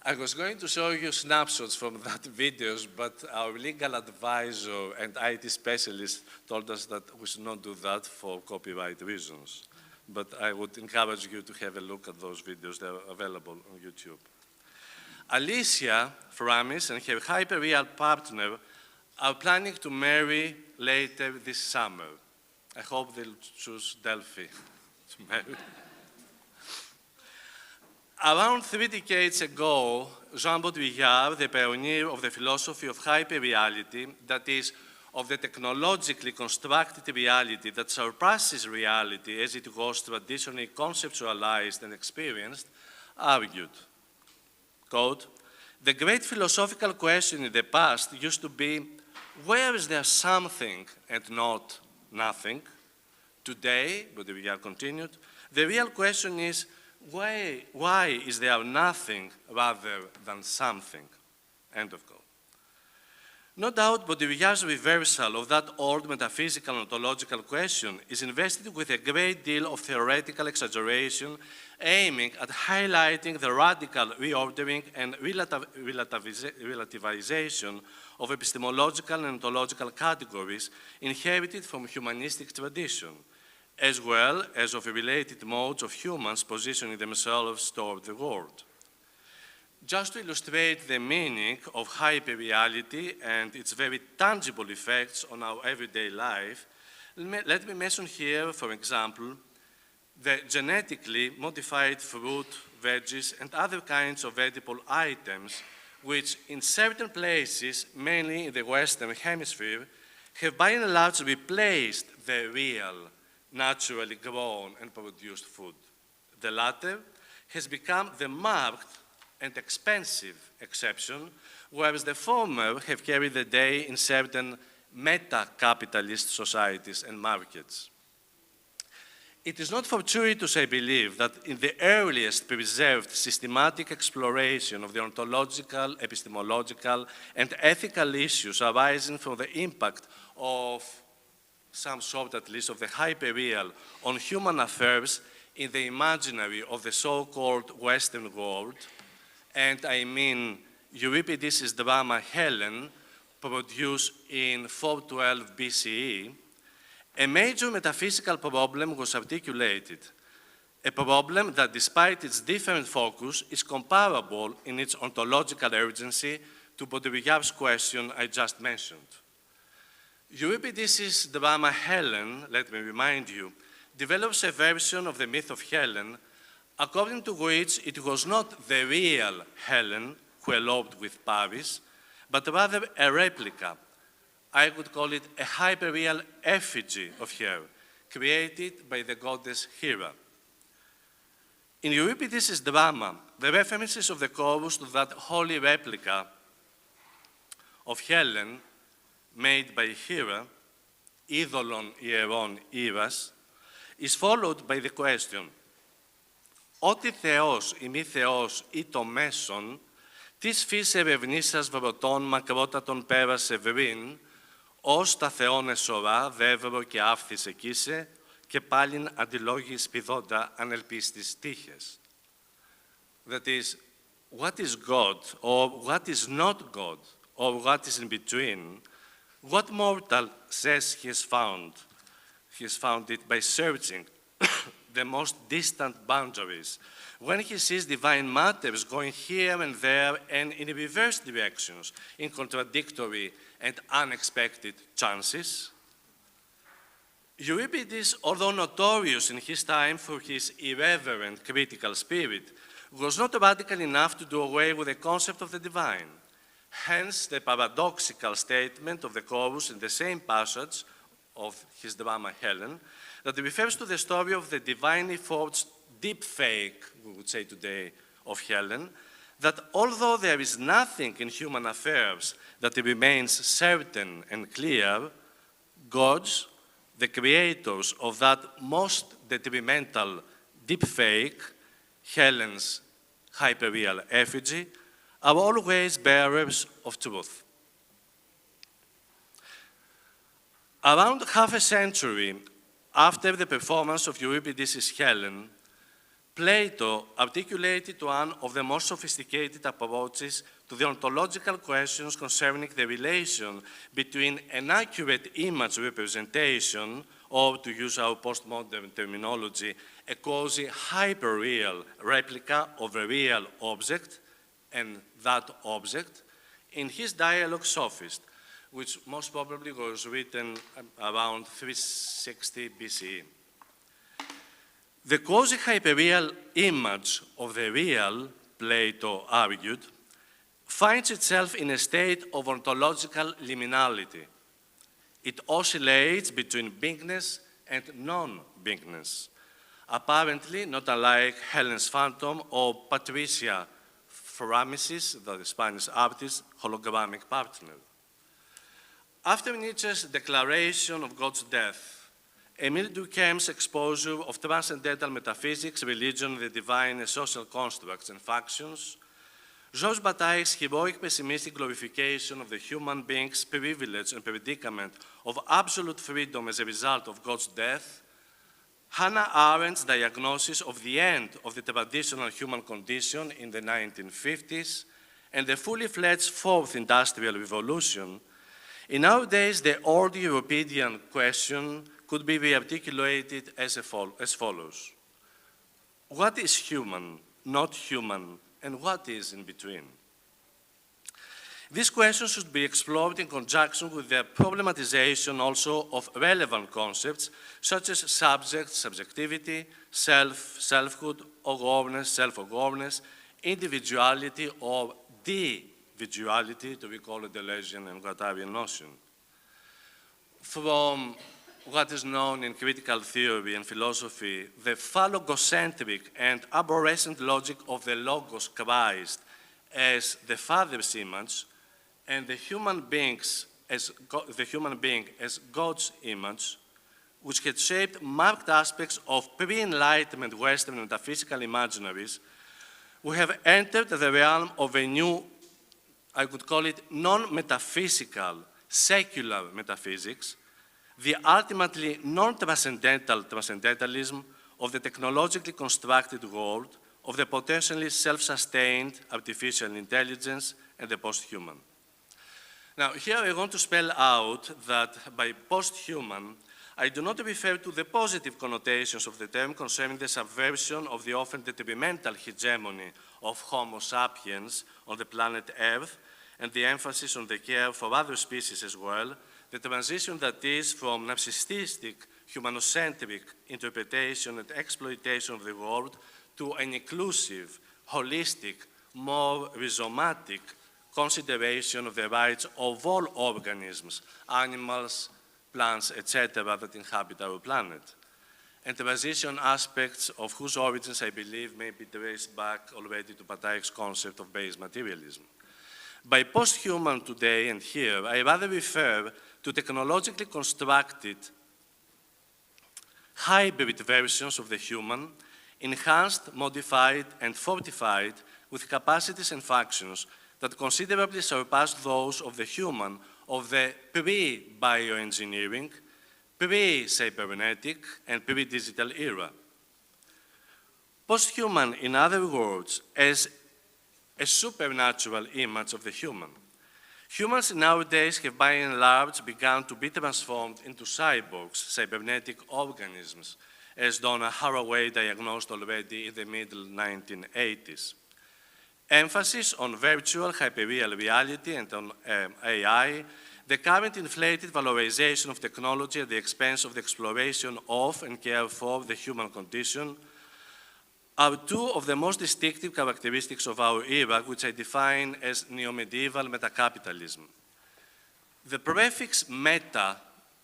Speaker 6: I was going to show you snapshots from that videos, but our legal advisor and IT specialist told us that we should not do that for copyright reasons. But I would encourage you to have a look at those videos. They're available on YouTube. Alicia Framis and her hyper-real partner are planning to marry later this summer. I hope they'll choose Delphi to marry. Around 3 decades ago, Jean Baudrillard, the pioneer of the philosophy of hyper-reality, that is, of the technologically constructed reality that surpasses reality as it was traditionally conceptualized and experienced, argued, quote, the great philosophical question in the past used to be, where is there something and not nothing? Today, Baudrillard continued, the real question is, why is there nothing rather than something? End of quote. No doubt Baudrillard's reversal of that old metaphysical ontological question is invested with a great deal of theoretical exaggeration aiming at highlighting the radical reordering and relativization of epistemological and ontological categories inherited from humanistic tradition, as well as of related modes of humans positioning themselves toward the world. Just to illustrate the meaning of hyperreality and its very tangible effects on our everyday life, let me mention here, for example, the genetically modified fruit, veggies, and other kinds of edible items, which in certain places, mainly in the Western Hemisphere, have by and large replaced the real, naturally grown and produced food. The latter has become the marked and expensive exception, whereas the former have carried the day in certain meta-capitalist societies and markets. It is not fortuitous, I believe, that in the earliest preserved systematic exploration of the ontological, epistemological, and ethical issues arising from the impact of some sort at least of the hyperreal on human affairs in the imaginary of the so-called Western world, and I mean Euripides' drama Helen, produced in 412 BCE, a major metaphysical problem was articulated, a problem that despite its different focus is comparable in its ontological urgency to Baudrillard's question I just mentioned. Euripides' drama Helen, let me remind you, develops a version of the myth of Helen according to which it was not the real Helen who eloped with Paris, but rather a replica. I would call it a hyperreal effigy of her, created by the goddess Hera. In Euripides' drama, the references of the chorus to that holy replica of Helen, made by Hera, Eidolon Ieron Iras, is followed by the question, «Ότι Θεός ή μη Θεός ή το μέσον, της φύς ερευνήσας βρωτών μακρότατον πέρασε βρήν, ως τα Θεόν εσωρά δεύρο και άφθης εκείσε, και πάλιν αντιλόγη σπηδόντα ανελπίστης τύχες». That is, what is God, or what is not God, or what is in between, what mortal says he has found? He has found it by searching the most distant boundaries. When he sees divine matters going here and there and in reverse directions, in contradictory and unexpected chances, Euripides, although notorious in his time for his irreverent critical spirit, was not radical enough to do away with the concept of the divine. Hence, the paradoxical statement of the chorus in the same passage of his drama Helen, that refers to the story of the divinely forged deep fake, we would say today, of Helen, that although there is nothing in human affairs that remains certain and clear, gods, the creators of that most detrimental deep fake, Helen's hyperreal effigy, are always bearers of truth. Around half a century after the performance of Euripides' Helen, Plato articulated one of the most sophisticated approaches to the ontological questions concerning the relation between an accurate image representation, or to use our postmodern terminology, a quasi-hyperreal replica of a real object, and that object, in his dialogue Sophist, which most probably was written around 360 BCE. The quasi-hyperreal image of the real, Plato argued, finds itself in a state of ontological liminality. It oscillates between beingness and non-beingness, apparently not unlike Helen's phantom or Patricia Faramis', the Spanish artist's hologramic partner. After Nietzsche's declaration of God's death, Émile Durkheim's exposure of transcendental metaphysics, religion, the divine, and social constructs and factions, Georges Bataille's heroic pessimistic glorification of the human being's privilege and predicament of absolute freedom as a result of God's death, Hannah Arendt's diagnosis of the end of the traditional human condition in the 1950s, and the fully fledged fourth industrial revolution, in our days the old European question could be rearticulated as follows. What is human, not human, and what is in between? This question should be explored in conjunction with the problematization also of relevant concepts such as subject, subjectivity, self, selfhood, awareness, self-awareness, individuality or de-individuality, to recall a Deleuzian and Guattarian notion. From what is known in critical theory and philosophy, the phallogocentric and arborescent logic of the Logos Christ as the Father's image, and the human being as God's image, which had shaped marked aspects of pre-Enlightenment Western metaphysical imaginaries, we have entered the realm of a new, I would call it non-metaphysical, secular metaphysics, the ultimately non-transcendental transcendentalism of the technologically constructed world, of the potentially self-sustained artificial intelligence and the post-human. Now, here I want to spell out that by post-human, I do not refer to the positive connotations of the term concerning the subversion of the often detrimental hegemony of Homo sapiens on the planet Earth and the emphasis on the care for other species as well, the transition that is from narcissistic, humanocentric interpretation and exploitation of the world to an inclusive, holistic, more rhizomatic, consideration of the rights of all organisms, animals, plants, etc., that inhabit our planet, and transition aspects of whose origins I believe may be traced back already to Bataille's concept of base materialism. By post-human today and here, I rather refer to technologically constructed hybrid versions of the human, enhanced, modified, and fortified with capacities and functions that considerably surpass those of the human of the pre-bioengineering, pre-cybernetic, and pre-digital era. Post-human, in other words, as a supernatural image of the human. Humans nowadays have by and large begun to be transformed into cyborgs, cybernetic organisms, as Donna Haraway diagnosed already in the middle 1980s. Emphasis on virtual hyperreal reality and on AI, the current inflated valorization of technology at the expense of the exploration of and care for the human condition are two of the most distinctive characteristics of our era, which I define as neo-medieval metacapitalism. The prefix meta,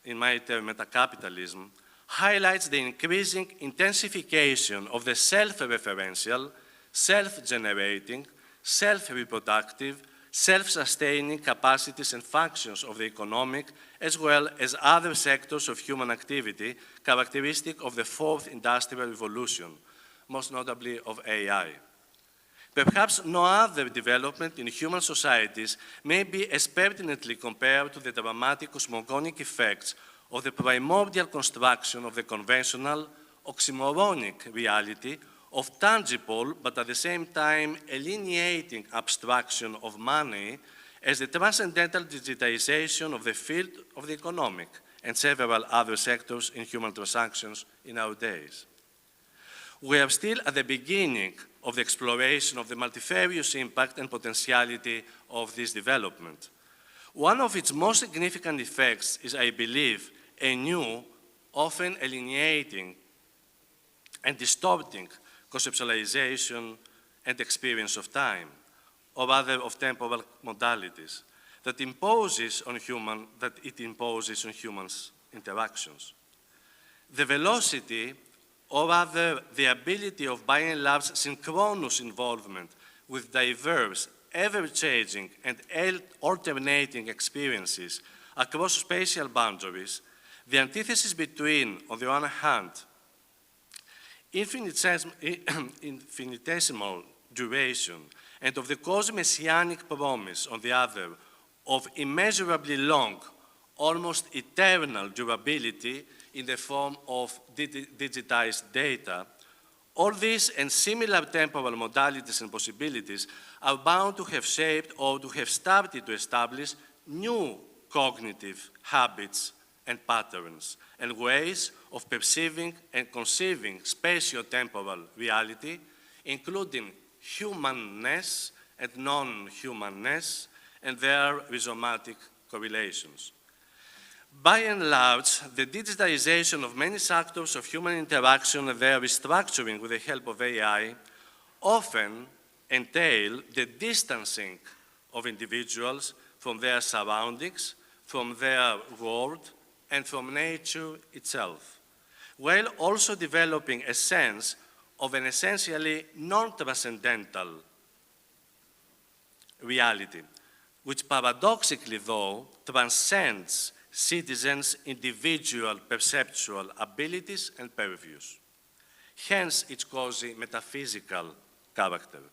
Speaker 6: in my term metacapitalism, highlights the increasing intensification of the self-referential, self-generating, self-reproductive, self-sustaining capacities and functions of the economic as well as other sectors of human activity, characteristic of the fourth industrial revolution, most notably of AI. Perhaps no other development in human societies may be as pertinently compared to the dramatic cosmogonic effects of the primordial construction of the conventional, oxymoronic reality of tangible, but at the same time alienating abstraction of money as the transcendental digitization of the field of the economic and several other sectors in human transactions in our days. We are still at the beginning of the exploration of the multifarious impact and potentiality of this development. One of its most significant effects is, I believe, a new, often alienating and distorting conceptualization and experience of time, or rather of temporal modalities, that it imposes on humans' interactions. The velocity, or rather the ability of by and large synchronous involvement with diverse, ever-changing and alternating experiences across spatial boundaries, the antithesis between, on the one hand, infinitesimal duration and of the quasi-messianic promise, on the other, of immeasurably long, almost eternal durability in the form of digitized data, all these and similar temporal modalities and possibilities are bound to have shaped or to have started to establish new cognitive habits and patterns and ways of perceiving and conceiving spatio-temporal reality, including humanness and non-humanness and their rhizomatic correlations. By and large, the digitization of many sectors of human interaction and their restructuring with the help of AI often entail the distancing of individuals from their surroundings, from their world, and from nature itself, while also developing a sense of an essentially non-transcendental reality, which paradoxically, though, transcends citizens' individual perceptual abilities and purviews, hence its quasi-metaphysical character.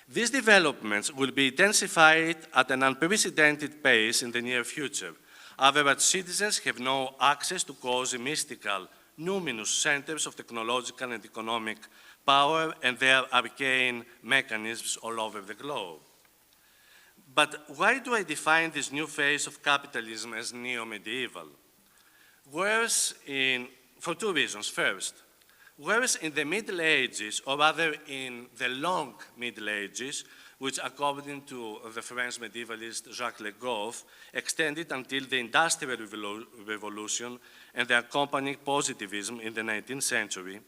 Speaker 6: These developments will be intensified at an unprecedented pace in the near future. Average citizens have no access to quasi-mystical, numinous centers of technological and economic power and their arcane mechanisms all over the globe. But why do I define this new phase of capitalism as neo-medieval? For two reasons. First, whereas in the Middle Ages, or rather in the long Middle Ages, which according to the French medievalist Jacques Le Goff, extended until the Industrial Revolution and the accompanying positivism in the 19th century,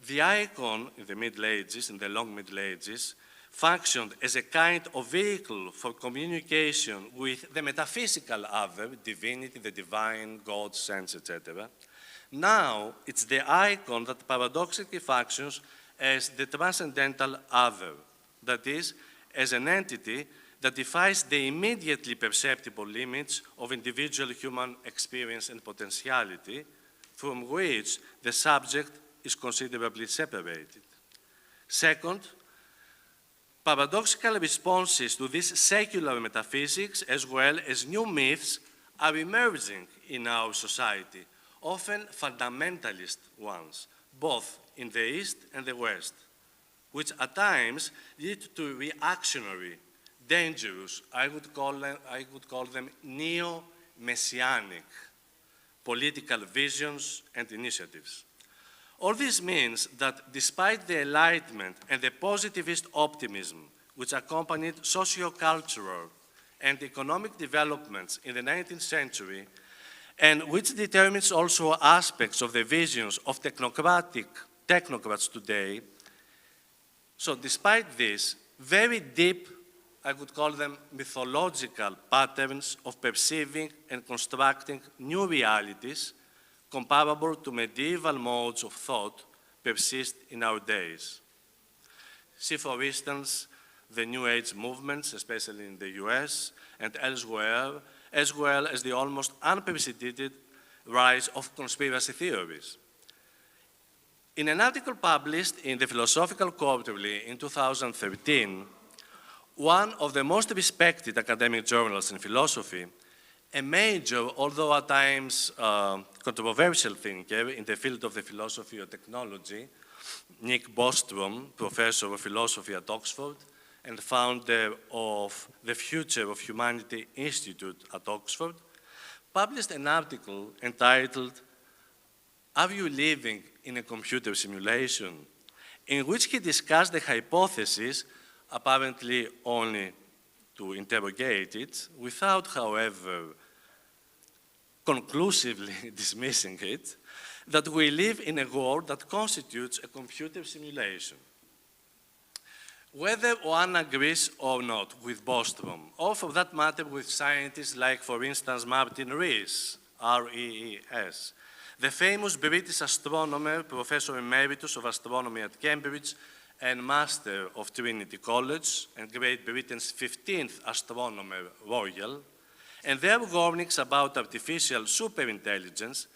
Speaker 6: the icon in the Middle Ages, in the long Middle Ages, functioned as a kind of vehicle for communication with the metaphysical other, divinity, the divine, God, sense, etc. Now, it's the icon that paradoxically functions as the transcendental other, that is, as an entity that defies the immediately perceptible limits of individual human experience and potentiality, from which the subject is considerably separated. Second, paradoxical responses to this secular metaphysics, as well as new myths, are emerging in our society, often fundamentalist ones, both in the East and the West, which at times lead to reactionary, dangerous, I would call them neo-messianic political visions and initiatives. All this means that despite the Enlightenment and the positivist optimism which accompanied socio-cultural and economic developments in the 19th century, and which determines also aspects of the visions of technocrats today, so despite this, very deep, I would call them mythological patterns of perceiving and constructing new realities comparable to medieval modes of thought persist in our days. See, for instance, the New Age movements, especially in the US and elsewhere, as well as the almost unprecedented rise of conspiracy theories. In an article published in the Philosophical Quarterly in 2013, one of the most respected academic journals in philosophy, a major, although at times controversial thinker in the field of the philosophy of technology, Nick Bostrom, professor of philosophy at Oxford and founder of the Future of Humanity Institute at Oxford, published an article entitled, "Are You Living in a Computer Simulation?" in which he discussed the hypothesis, apparently only to interrogate it, without, however, conclusively dismissing it, that we live in a world that constitutes a computer simulation. Whether one agrees or not with Bostrom, or for that matter with scientists like, for instance, Martin Rees, R-E-E-S, the famous British astronomer, Professor Emeritus of Astronomy at Cambridge, and Master of Trinity College, and Great Britain's 15th Astronomer Royal, and their warnings about artificial superintelligence,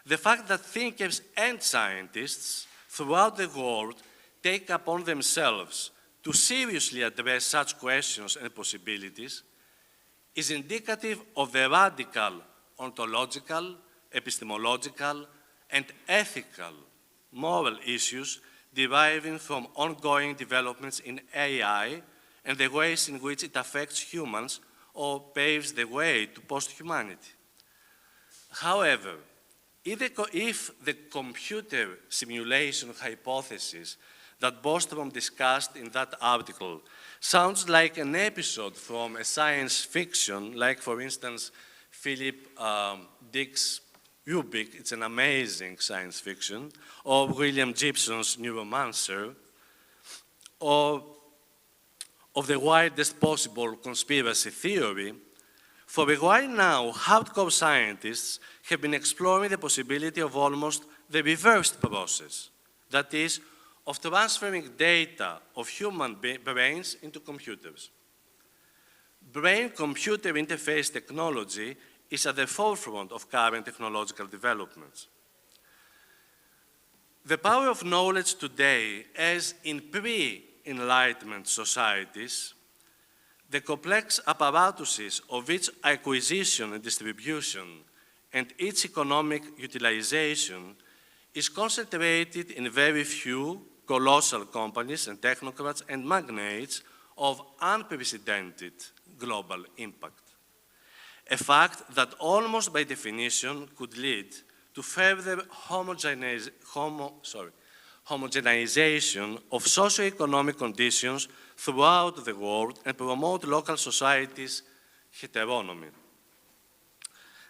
Speaker 6: the fact that thinkers and scientists throughout the world take upon themselves to seriously address such questions and possibilities is indicative of the radical ontological, epistemological, and ethical moral issues deriving from ongoing developments in AI and the ways in which it affects humans or paves the way to post-humanity. However, if the computer simulation hypothesis that Bostrom discussed in that article sounds like an episode from a science fiction, like, for instance, Philip Dick's Ubik, it's an amazing science fiction, or William Gibson's Neuromancer, or of the widest possible conspiracy theory, for a while now, hardcore scientists have been exploring the possibility of almost the reversed process, that is, of transferring data of human brains into computers. Brain-computer interface technology is at the forefront of current technological developments. The power of knowledge today, as in pre-Enlightenment societies, the complex apparatuses of its acquisition and distribution and its economic utilization is concentrated in very few colossal companies and technocrats and magnates of unprecedented global impact. A fact that almost by definition could lead to further homogenization of socio-economic conditions throughout the world and promote local societies' heteronomy,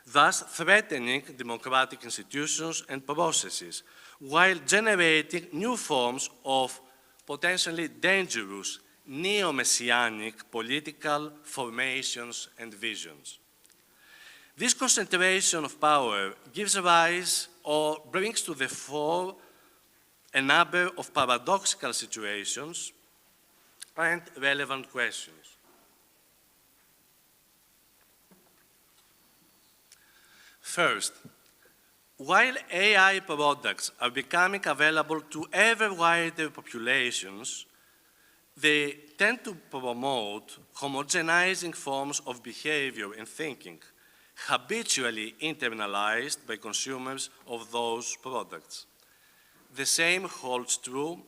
Speaker 6: thus threatening democratic institutions and processes, while generating new forms of potentially dangerous neo-messianic political formations and visions. This concentration of power gives rise or brings to the fore a number of paradoxical situations and relevant questions. First, while AI products are becoming available to ever wider populations, they tend to promote homogenizing forms of behavior and thinking, habitually internalized by consumers of those products. The same holds true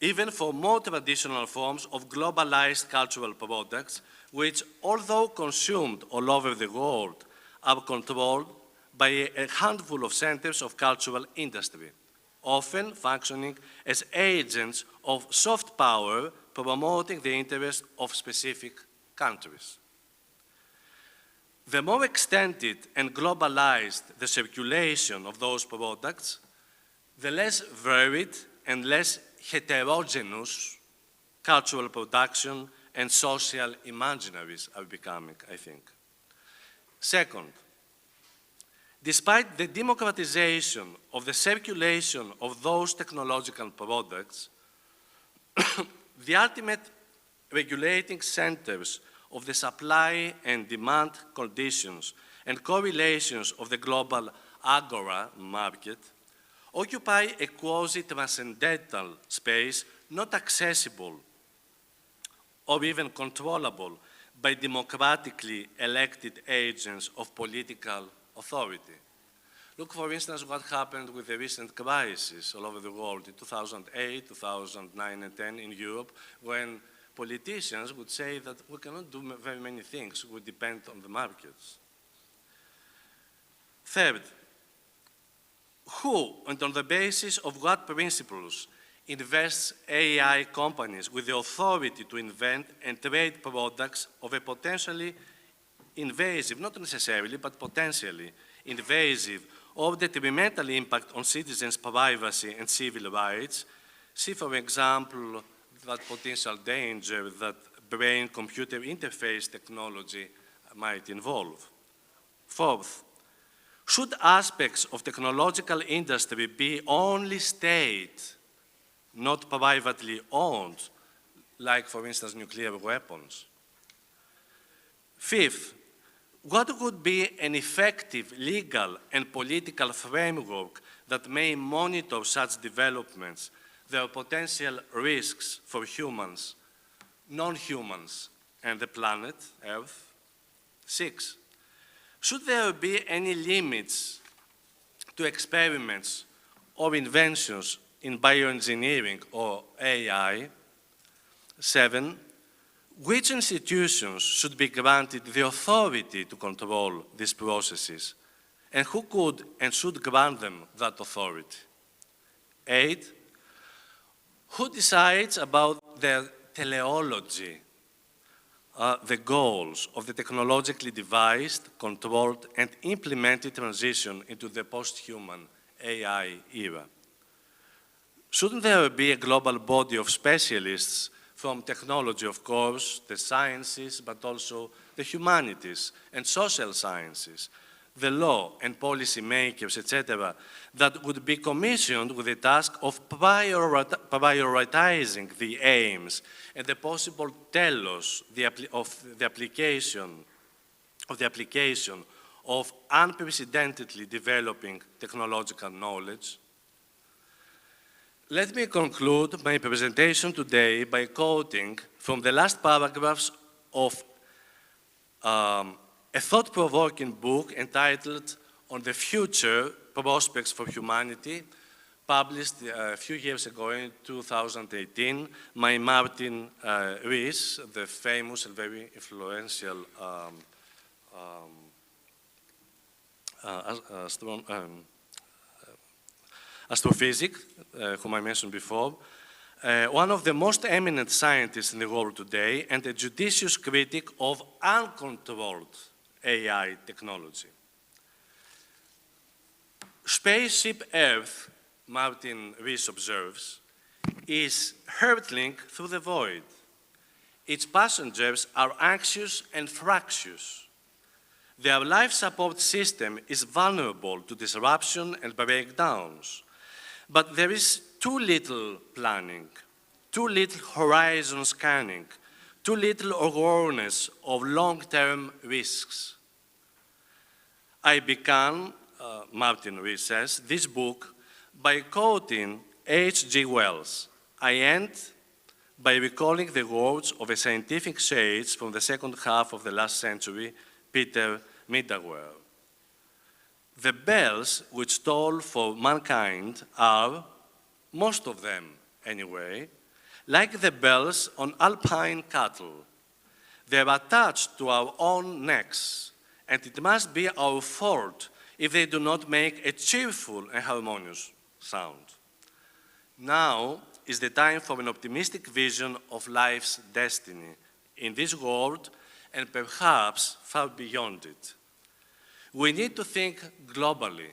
Speaker 6: even for more traditional forms of globalized cultural products, which, although consumed all over the world, are controlled by a handful of centers of cultural industry, often functioning as agents of soft power promoting the interests of specific countries. The more extended and globalized the circulation of those products, the less varied and less heterogeneous cultural production and social imaginaries are becoming, I think. Second, despite the democratization of the circulation of those technological products, the ultimate regulating centers of the supply and demand conditions and correlations of the global agora market occupy a quasi-transcendental space not accessible or even controllable by democratically elected agents of political authority. Look, for instance, what happened with the recent crisis all over the world in 2008, 2009, and 10 in Europe, when politicians would say that we cannot do very many things, we depend on the markets. Third, who and on the basis of what principles invests AI companies with the authority to invent and trade products of a potentially invasive, not necessarily, but potentially invasive or detrimental impact on citizens' privacy and civil rights? See, for example, that potential danger that brain-computer interface technology might involve. Fourth, should aspects of technological industry be only state, not privately owned, like, for instance, nuclear weapons? Fifth, what would be an effective legal and political framework that may monitor such developments, their potential risks for humans, non-humans, and the planet, Earth? Six, should there be any limits to experiments or inventions in bioengineering or AI? Seven, which institutions should be granted the authority to control these processes, and who could and should grant them that authority? 8, who decides about their teleology, the goals of the technologically devised, controlled, and implemented transition into the post-human AI era? Shouldn't there be a global body of specialists from technology, of course, the sciences, but also the humanities and social sciences, the law and policy makers, etc., that would be commissioned with the task of prioritizing the aims and the possible telos of the application of unprecedentedly developing technological knowledge? Let me conclude my presentation today by quoting from the last paragraphs of a thought-provoking book entitled On the Future Prospects for Humanity, published a few years ago in 2018 by Martin Rees, the famous and very influential astrophysic, whom I mentioned before, one of the most eminent scientists in the world today and a judicious critic of uncontrolled AI technology. Spaceship Earth, Martin Rees observes, is hurtling through the void. Its passengers are anxious and fractious. Their life support system is vulnerable to disruption and breakdowns. But there is too little planning, too little horizon scanning, too little awareness of long-term risks. I began, Martin Rees says, this book by quoting H.G. Wells. I end by recalling the words of a scientific sage from the second half of the last century, Peter Middelwer. The bells which toll for mankind are, most of them anyway, like the bells on alpine cattle. They are attached to our own necks, and it must be our fault if they do not make a cheerful and harmonious sound. Now is the time for an optimistic vision of life's destiny in this world and perhaps far beyond it. We need to think globally.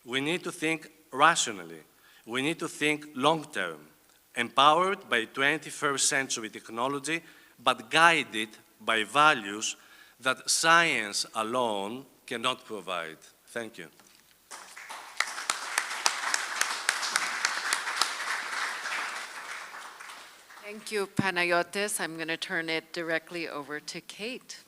Speaker 6: We need to think rationally. We need to think long-term, empowered by 21st century technology, but guided by values that science alone cannot provide. Thank you.
Speaker 5: Thank you, Panayotis. I'm going to turn it directly over to Kate.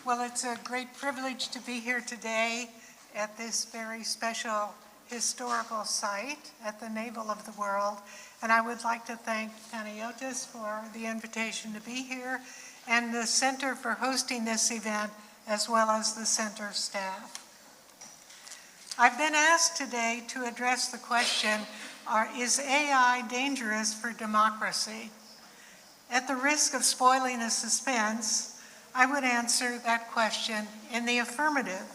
Speaker 7: Well, it's a great privilege to be here today at this very special historical site at the navel of the world. And I would like to thank Panayotis for the invitation to be here and the Center for hosting this event, as well as the center staff. I've been asked today to address the question, is AI dangerous for democracy? At the risk of spoiling the suspense, I would answer that question in the affirmative.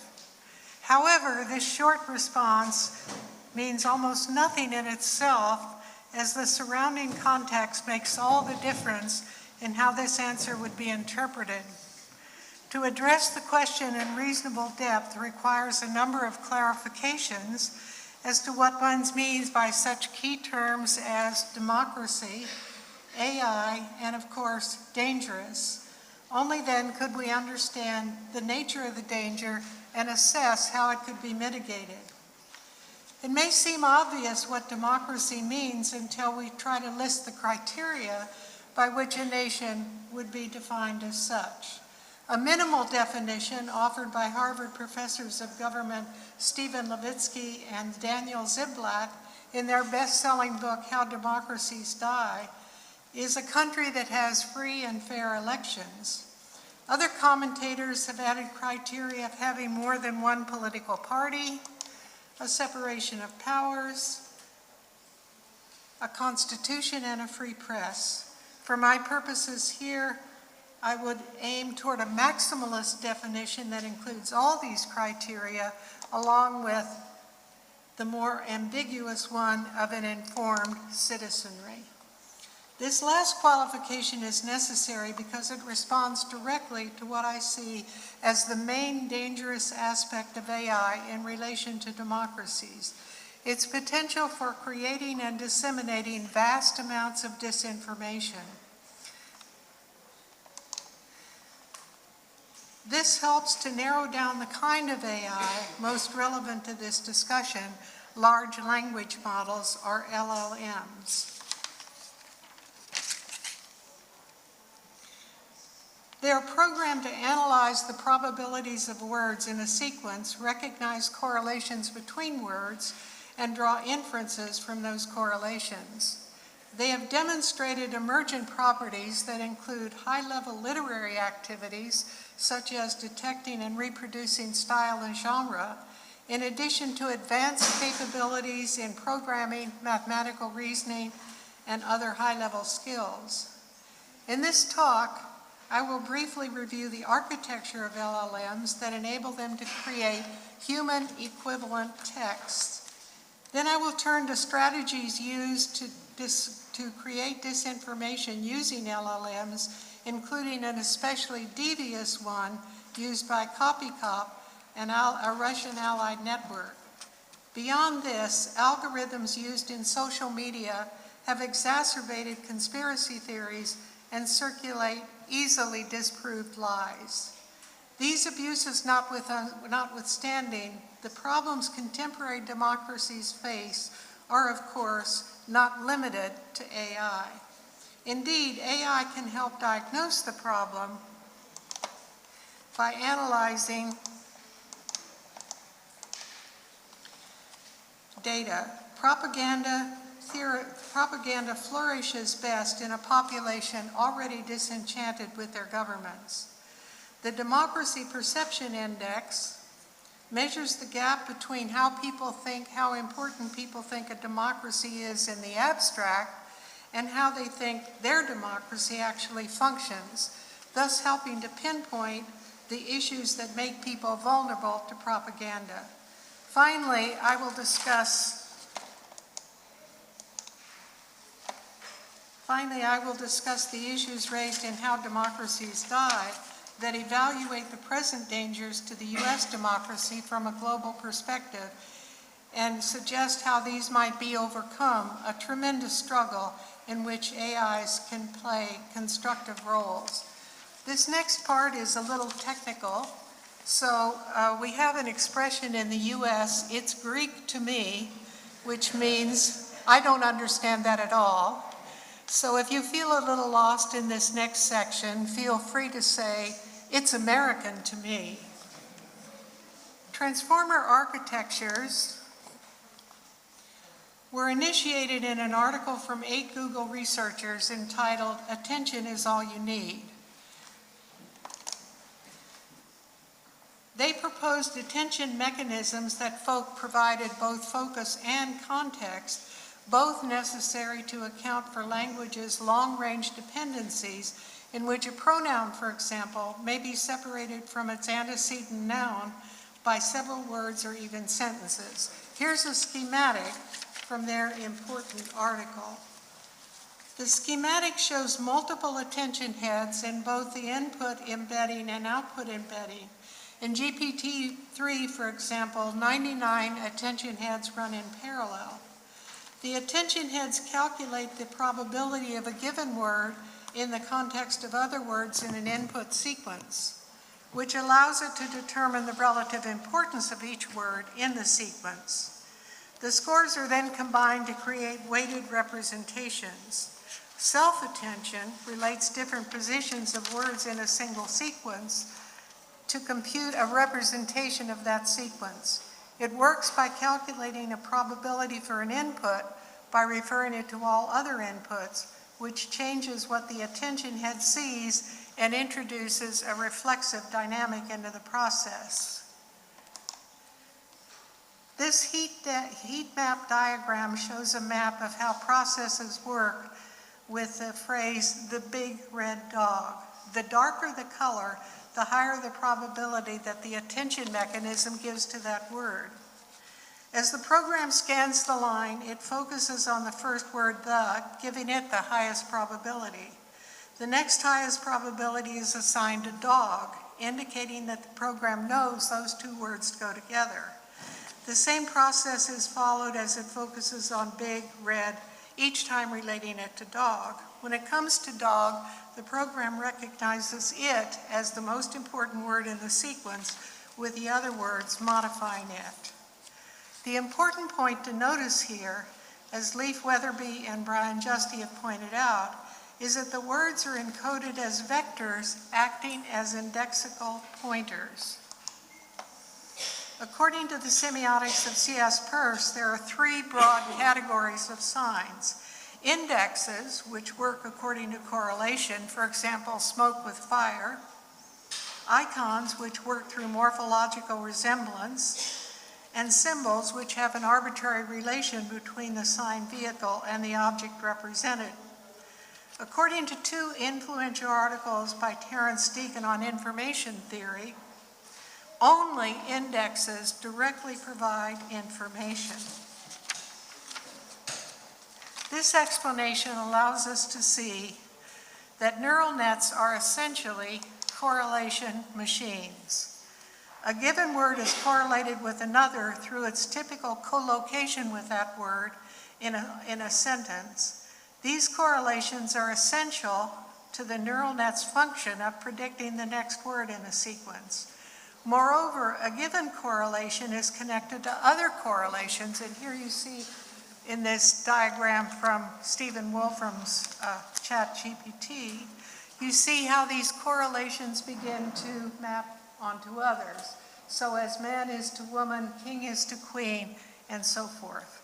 Speaker 7: However, this short response means almost nothing in itself, as the surrounding context makes all the difference in how this answer would be interpreted. To address the question in reasonable depth requires a number of clarifications as to what one means by such key terms as democracy, AI, and of course, dangerous. Only then could we understand the nature of the danger and assess how it could be mitigated. It may seem obvious what democracy means until we try to list the criteria by which a nation would be defined as such. A minimal definition offered by Harvard professors of government Stephen Levitsky and Daniel Ziblatt in their best-selling book, How Democracies Die, is a country that has free and fair elections. Other commentators have added criteria of having more than one political party, a separation of powers, a constitution, and a free press. For my purposes here, I would aim toward a maximalist definition that includes all these criteria, along with the more ambiguous one of an informed citizenry. This last qualification is necessary because it responds directly to what I see as the main dangerous aspect of AI in relation to democracies: its potential for creating and disseminating vast amounts of disinformation. This helps to narrow down the kind of AI most relevant to this discussion: large language models, or LLMs. They are programmed to analyze the probabilities of words in a sequence, recognize correlations between words, and draw inferences from those correlations. They have demonstrated emergent properties that include high-level literary activities, such as detecting and reproducing style and genre, in addition to advanced capabilities in programming, mathematical reasoning, and other high-level skills. In this talk, I will briefly review the architecture of LLMs that enable them to create human equivalent texts. Then I will turn to strategies used to create disinformation using LLMs, including an especially devious one used by Copycop, a Russian allied network. Beyond this, algorithms used in social media have exacerbated conspiracy theories and circulate easily disproved lies. These abuses notwithstanding, the problems contemporary democracies face are, of course, not limited to AI. Indeed, AI can help diagnose the problem by analyzing data. Propaganda flourishes best in a population already disenchanted with their governments. The Democracy Perception Index measures the gap between how important people think a democracy is in the abstract and how they think their democracy actually functions, thus helping to pinpoint the issues that make people vulnerable to propaganda. Finally, I will discuss the issues raised in How Democracies Die that evaluate the present dangers to the U.S. democracy from a global perspective and suggest how these might be overcome, a tremendous struggle in which AIs can play constructive roles. This next part is a little technical. So we have an expression in the U.S., it's Greek to me, which means I don't understand that at all. So if you feel a little lost in this next section, feel free to say, it's American to me. Transformer architectures were initiated in an article from 8 Google researchers entitled, "Attention is All You Need." They proposed attention mechanisms that provided both focus and context, both necessary to account for language's long-range dependencies in which a pronoun, for example, may be separated from its antecedent noun by several words or even sentences. Here's a schematic from their important article. The schematic shows multiple attention heads in both the input embedding and output embedding. In GPT-3, for example, 99 attention heads run in parallel. The attention heads calculate the probability of a given word in the context of other words in an input sequence, which allows it to determine the relative importance of each word in the sequence. The scores are then combined to create weighted representations. Self-attention relates different positions of words in a single sequence to compute a representation of that sequence. It works by calculating a probability for an input by referring it to all other inputs, which changes what the attention head sees and introduces a reflexive dynamic into the process. This heat map diagram shows a map of how processes work with the phrase, the big red dog. The darker the color, the higher the probability that the attention mechanism gives to that word. As the program scans the line, it focuses on the first word, the, giving it the highest probability. The next highest probability is assigned to dog, indicating that the program knows those two words go together. The same process is followed as it focuses on big, red, each time relating it to dog. When it comes to dog, the program recognizes it as the most important word in the sequence, with the other words modifying it. The important point to notice here, as Leif Weatherby and Brian Justy have pointed out, is that the words are encoded as vectors acting as indexical pointers. According to the semiotics of C.S. Peirce, there are 3 broad categories of signs. Indexes, which work according to correlation, for example, smoke with fire. Icons, which work through morphological resemblance. And symbols, which have an arbitrary relation between the sign vehicle and the object represented. According to two influential articles by Terence Deacon on information theory, only indexes directly provide information. This explanation allows us to see that neural nets are essentially correlation machines. A given word is correlated with another through its typical collocation with that word in a sentence. These correlations are essential to the neural net's function of predicting the next word in a sequence. Moreover, a given correlation is connected to other correlations, and here you see in this diagram from Stephen Wolfram's ChatGPT, you see how these correlations begin to map onto others. So as man is to woman, king is to queen, and so forth.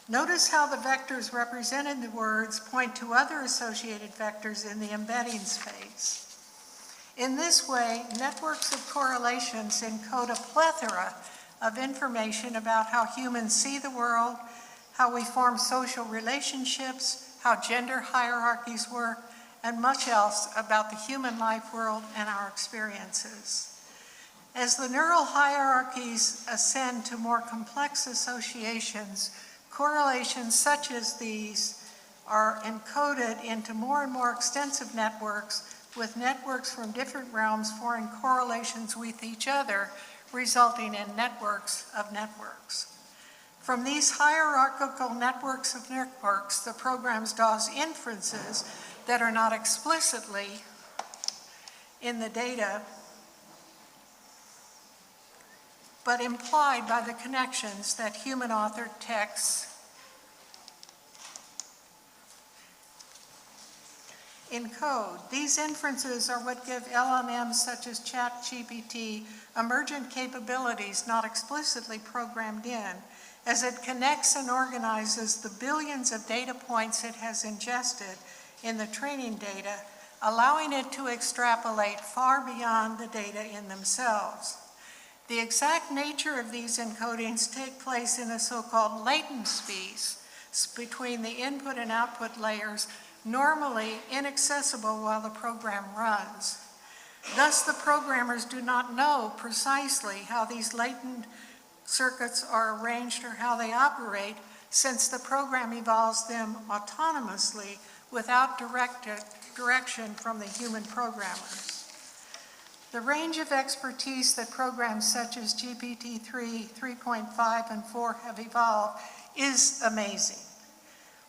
Speaker 7: Notice how the vectors represented in the words point to other associated vectors in the embedding space. In this way, networks of correlations encode a plethora of information about how humans see the world, how we form social relationships, how gender hierarchies work, and much else about the human life world and our experiences. As the neural hierarchies ascend to more complex associations, correlations such as these are encoded into more and more extensive networks, with networks from different realms forming correlations with each other, resulting in networks of networks. From these hierarchical networks of networks, the program draws inferences that are not explicitly in the data, but implied by the connections that human-authored texts encode. These inferences are what give LLMs such as ChatGPT emergent capabilities not explicitly programmed in, as it connects and organizes the billions of data points it has ingested in the training data, allowing it to extrapolate far beyond the data in themselves. The exact nature of these encodings take place in a so-called latent space between the input and output layers, normally inaccessible while the program runs. Thus, the programmers do not know precisely how these latent circuits are arranged or how they operate, since the program evolves them autonomously without direction from the human programmers. The range of expertise that programs such as GPT-3, 3.5, and 4 have evolved is amazing.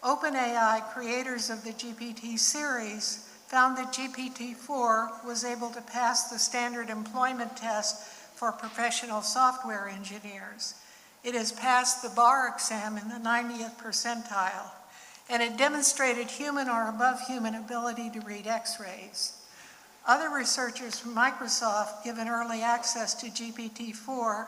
Speaker 7: OpenAI, creators of the GPT series, found that GPT-4 was able to pass the standard employment test for professional software engineers. It has passed the bar exam in the 90th percentile, and it demonstrated human or above human ability to read X-rays. Other researchers from Microsoft, given early access to GPT-4,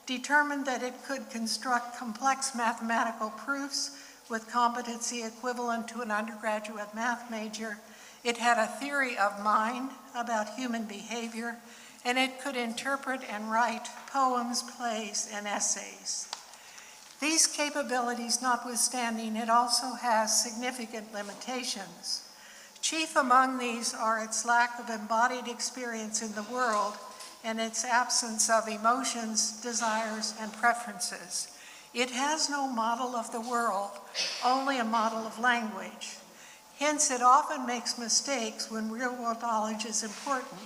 Speaker 7: determined that it could construct complex mathematical proofs with competency equivalent to an undergraduate math major. It had a theory of mind about human behavior, and it could interpret and write poems, plays, and essays. These capabilities notwithstanding, it also has significant limitations. Chief among these are its lack of embodied experience in the world and its absence of emotions, desires, and preferences. It has no model of the world, only a model of language. Hence, it often makes mistakes when real-world knowledge is important.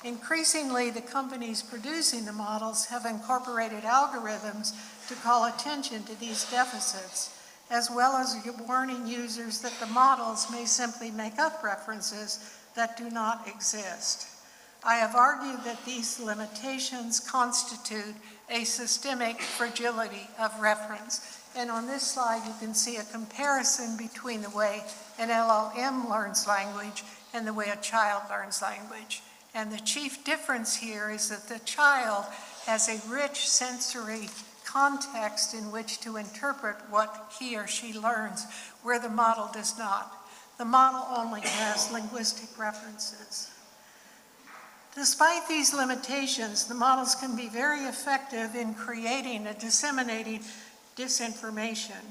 Speaker 7: Increasingly, the companies producing the models have incorporated algorithms to call attention to these deficits, as well as warning users that the models may simply make up references that do not exist. I have argued that these limitations constitute a systemic fragility of reference. And on this slide, you can see a comparison between the way an LLM learns language and the way a child learns language. And the chief difference here is that the child has a rich sensory context in which to interpret what he or she learns, where the model does not. The model only has linguistic references. Despite these limitations, the models can be very effective in creating and disseminating disinformation.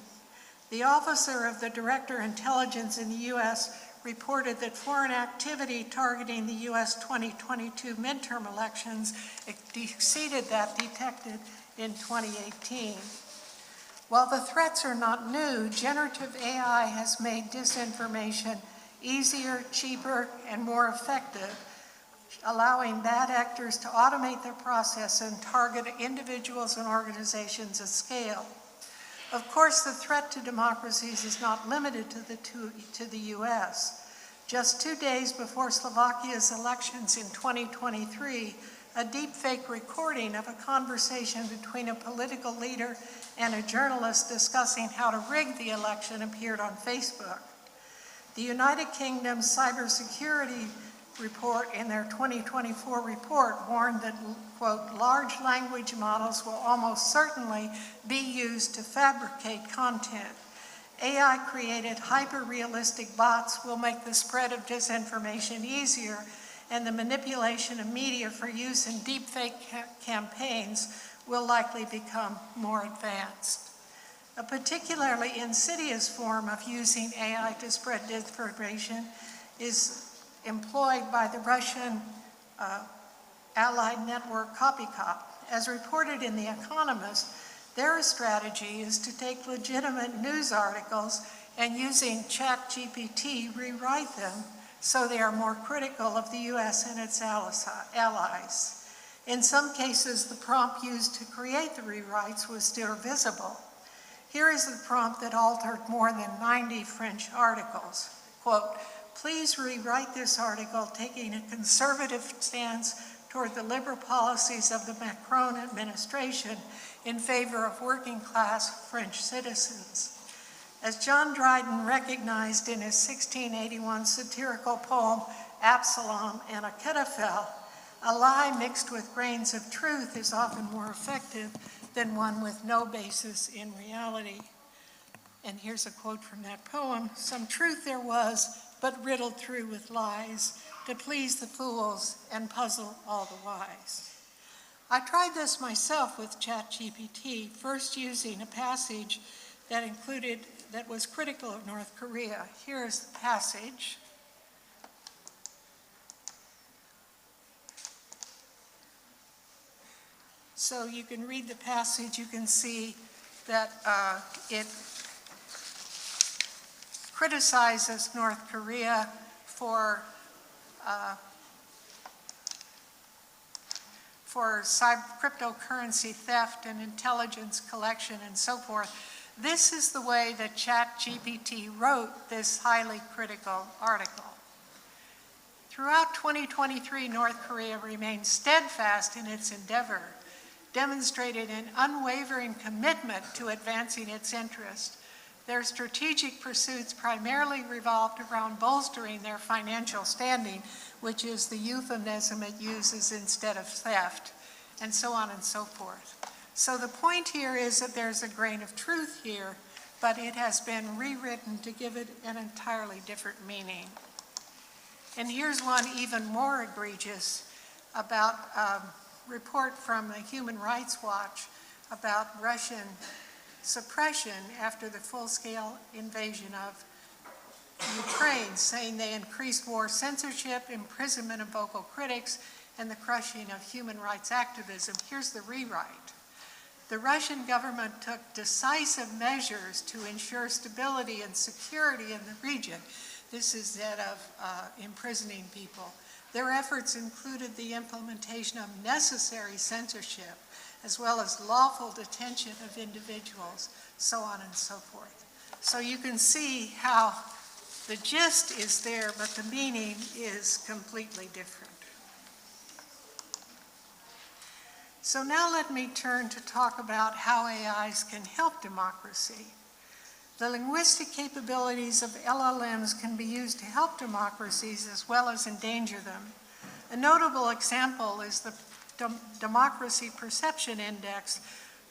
Speaker 7: The officer of the Director of Intelligence in the U.S. reported that foreign activity targeting the U.S. 2022 midterm elections exceeded that detected in 2018. While the threats are not new, generative AI has made disinformation easier, cheaper, and more effective, allowing bad actors to automate their process and target individuals and organizations at scale. Of course, the threat to democracies is not limited to the U.S. Just 2 days before Slovakia's elections in 2023, a deepfake recording of a conversation between a political leader and a journalist discussing how to rig the election appeared on Facebook. The United Kingdom's cybersecurity report in their 2024 report warned that, quote, large language models will almost certainly be used to fabricate content. AI-created hyper-realistic bots will make the spread of disinformation easier, and the manipulation of media for use in deepfake campaigns will likely become more advanced. A particularly insidious form of using AI to spread disinformation is employed by the Russian allied network Copycat. As reported in The Economist, their strategy is to take legitimate news articles and using ChatGPT rewrite them so they are more critical of the US and its allies. In some cases, the prompt used to create the rewrites was still visible. Here is the prompt that altered more than 90 French articles. Quote, please rewrite this article taking a conservative stance toward the liberal policies of the Macron administration in favor of working-class French citizens. As John Dryden recognized in his 1681 satirical poem, Absalom and Achitophel, a lie mixed with grains of truth is often more effective than one with no basis in reality. And here's a quote from that poem, some truth there was, but riddled through with lies, to please the fools and puzzle all the wise. I tried this myself with ChatGPT, first using a passage that was critical of North Korea. Here is the passage. So you can read the passage, you can see that it criticizes North Korea for cryptocurrency theft and intelligence collection and so forth. This is the way that ChatGPT wrote this highly critical article. Throughout 2023, North Korea remained steadfast in its endeavor, demonstrated an unwavering commitment to advancing its interest. Their strategic pursuits primarily revolved around bolstering their financial standing, which is the euphemism it uses instead of theft, and so on and so forth. So the point here is that there's a grain of truth here, but it has been rewritten to give it an entirely different meaning. And here's one even more egregious about a report from the Human Rights Watch about Russian suppression after the full-scale invasion of Ukraine, saying they increased war censorship, imprisonment of vocal critics, and the crushing of human rights activism. Here's the rewrite. The Russian government took decisive measures to ensure stability and security in the region. This is that of imprisoning people. Their efforts included the implementation of necessary censorship, as well as lawful detention of individuals, so on and so forth. So you can see how the gist is there, but the meaning is completely different. So now let me turn to talk about how AIs can help democracy. The linguistic capabilities of LLMs can be used to help democracies as well as endanger them. A notable example is the Democracy Perception Index,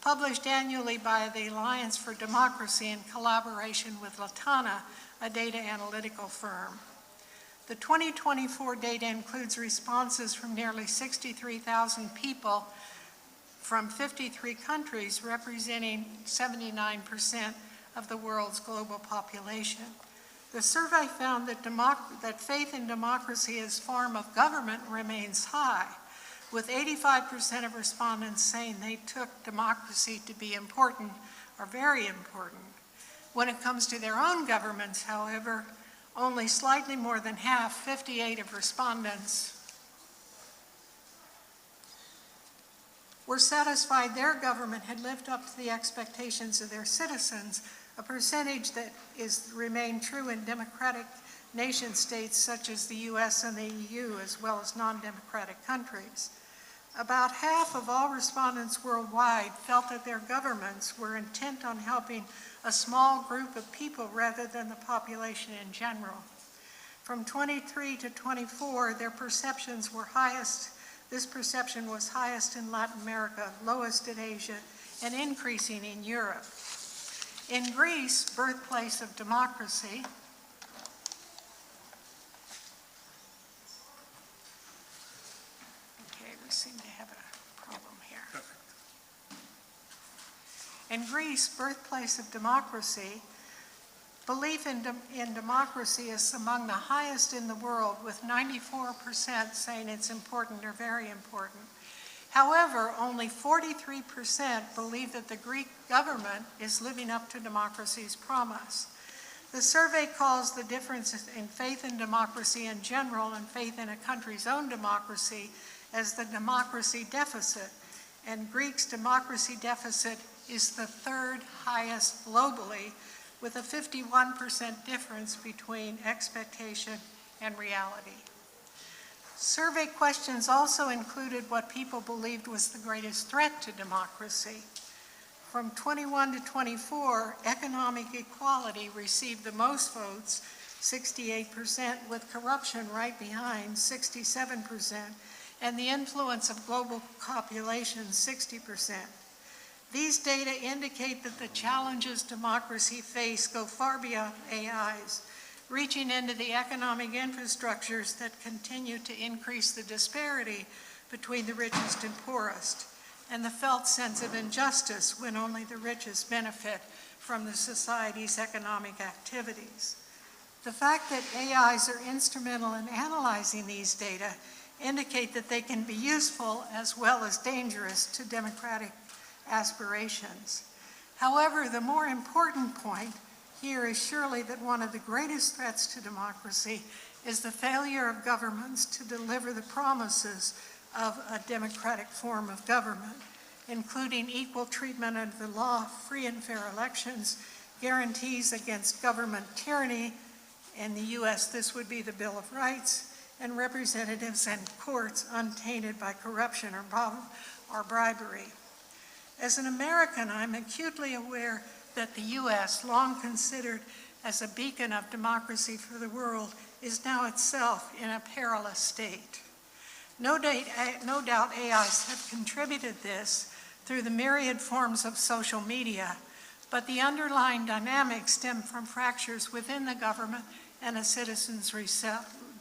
Speaker 7: published annually by the Alliance for Democracy in collaboration with Latana, a data analytical firm. The 2024 data includes responses from nearly 63,000 people from 53 countries, representing 79% of the world's global population. The survey found that faith in democracy as form of government remains high, with 85% of respondents saying they took democracy to be important or very important. When it comes to their own governments, however, only slightly more than half, 58 of respondents, were satisfied their government had lived up to the expectations of their citizens, a percentage that remained true in democratic nation states such as the US and the EU, as well as non-democratic countries. About half of all respondents worldwide felt that their governments were intent on helping a small group of people rather than the population in general. From 23 to 24, their perceptions were highest. This perception was highest in Latin America, lowest in Asia, and increasing in Europe. In Greece, birthplace of democracy, we seem to have a problem here. Perfect. In Greece, birthplace of democracy, belief in democracy is among the highest in the world, with 94% saying it's important or very important. However, only 43% believe that the Greek government is living up to democracy's promise. The survey calls the difference in faith in democracy in general and faith in a country's own democracy as the democracy deficit, and Greece's democracy deficit is the third highest globally, with a 51% difference between expectation and reality. Survey questions also included what people believed was the greatest threat to democracy. From 21 to 24, economic equality received the most votes, 68%, with corruption right behind, 67%, and the influence of global population, 60%. These data indicate that the challenges democracy face go far beyond AIs, reaching into the economic infrastructures that continue to increase the disparity between the richest and poorest, and the felt sense of injustice when only the richest benefit from the society's economic activities. The fact that AIs are instrumental in analyzing these data indicate that they can be useful as well as dangerous to democratic aspirations. However, the more important point here is surely that one of the greatest threats to democracy is the failure of governments to deliver the promises of a democratic form of government, including equal treatment under the law, free and fair elections, guarantees against government tyranny. In the US, this would be the Bill of Rights, and representatives and courts untainted by corruption or bribery. As an American, I'm acutely aware that the US, long considered as a beacon of democracy for the world, is now itself in a perilous state. No doubt AIs have contributed this through the myriad forms of social media, but the underlying dynamics stem from fractures within the government and the citizens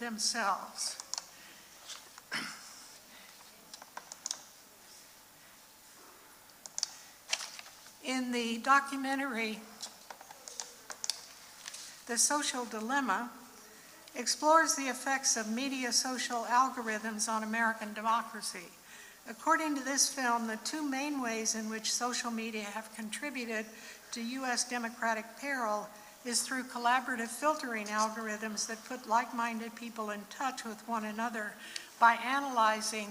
Speaker 7: themselves. In the documentary, The Social Dilemma explores the effects of media social algorithms on American democracy. According to this film, the two main ways in which social media have contributed to US democratic peril is through collaborative filtering algorithms that put like-minded people in touch with one another by analyzing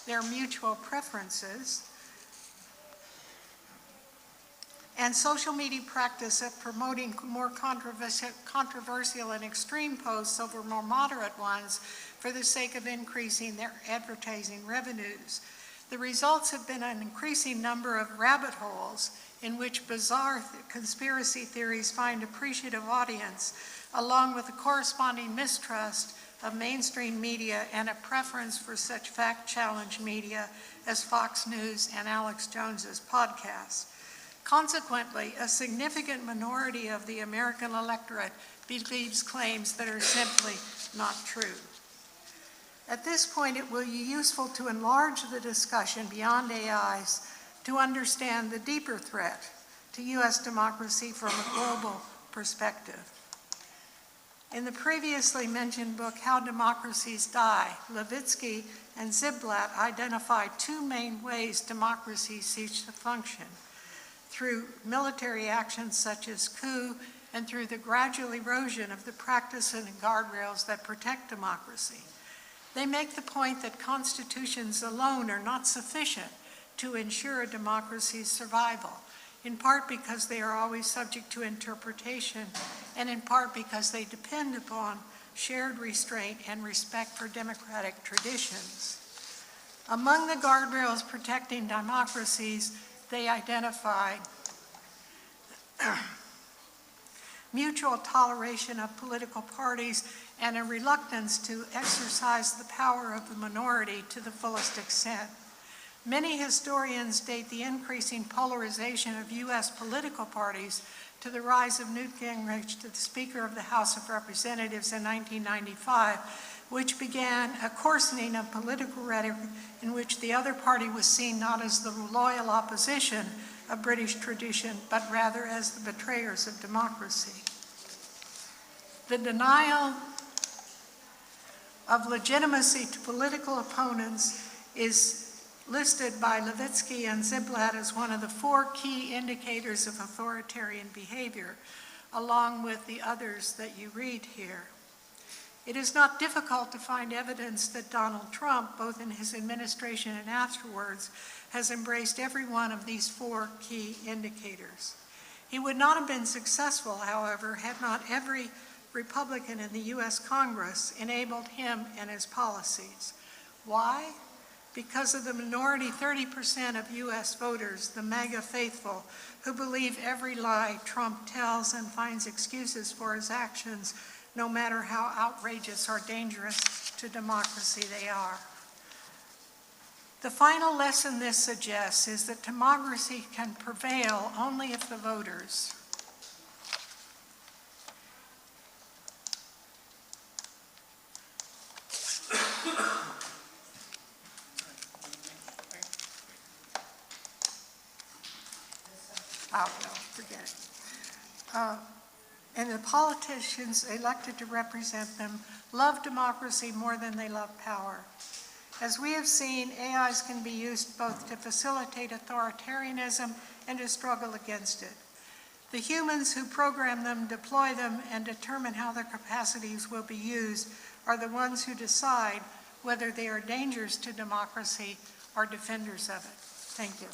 Speaker 7: their mutual preferences, and social media practice of promoting more controversial and extreme posts over more moderate ones for the sake of increasing their advertising revenues. The results have been an increasing number of rabbit holes in which bizarre conspiracy theories find appreciative audience, along with a corresponding mistrust of mainstream media and a preference for such fact-challenged media as Fox News and Alex Jones's podcast. Consequently, a significant minority of the American electorate believes claims that are simply not true. At this point, it will be useful to enlarge the discussion beyond AIs to understand the deeper threat to U.S. democracy from a global perspective. In the previously mentioned book, How Democracies Die, Levitsky and Ziblatt identified two main ways democracy cease to function: through military actions such as coup, and through the gradual erosion of the practice and guardrails that protect democracy. They make the point that constitutions alone are not sufficient to ensure a democracy's survival, in part because they are always subject to interpretation, and in part because they depend upon shared restraint and respect for democratic traditions. Among the guardrails protecting democracies, they identified mutual toleration of political parties and a reluctance to exercise the power of the minority to the fullest extent. Many historians date the increasing polarization of U.S. political parties to the rise of Newt Gingrich to the Speaker of the House of Representatives in 1995, which began a coarsening of political rhetoric in which the other party was seen not as the loyal opposition of British tradition, but rather as the betrayers of democracy. The denial of legitimacy to political opponents is listed by Levitsky and Ziblatt as one of the 4 key indicators of authoritarian behavior, along with the others that you read here. It is not difficult to find evidence that Donald Trump, both in his administration and afterwards, has embraced every one of these 4 key indicators. He would not have been successful, however, had not every Republican in the U.S. Congress enabled him and his policies. Why? Because of the minority 30% of U.S. voters, the MAGA faithful, who believe every lie Trump tells and finds excuses for his actions, no matter how outrageous or dangerous to democracy they are. The final lesson this suggests is that democracy can prevail only if the voters forget it. And the politicians elected to represent them love democracy more than they love power. As we have seen, AIs can be used both to facilitate authoritarianism and to struggle against it. The humans who program them, deploy them, and determine how their capacities will be used are the ones who decide whether they are dangers to democracy or defenders of it. Thank you.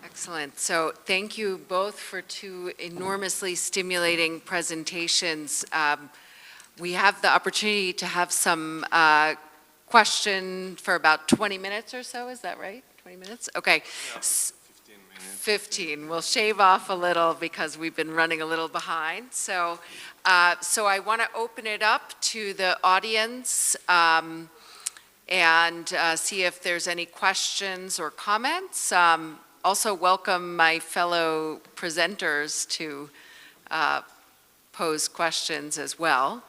Speaker 5: Excellent. So thank you both for 2 enormously stimulating presentations. We have the opportunity to have some question for about 20 minutes or so. Is that right? 20 minutes? Okay.
Speaker 6: Yeah, 15 minutes.
Speaker 5: 15. We'll shave off a little because we've been running a little behind. So, so I want to open it up to the audience and see if there's any questions or comments. Also welcome my fellow presenters to pose questions as well.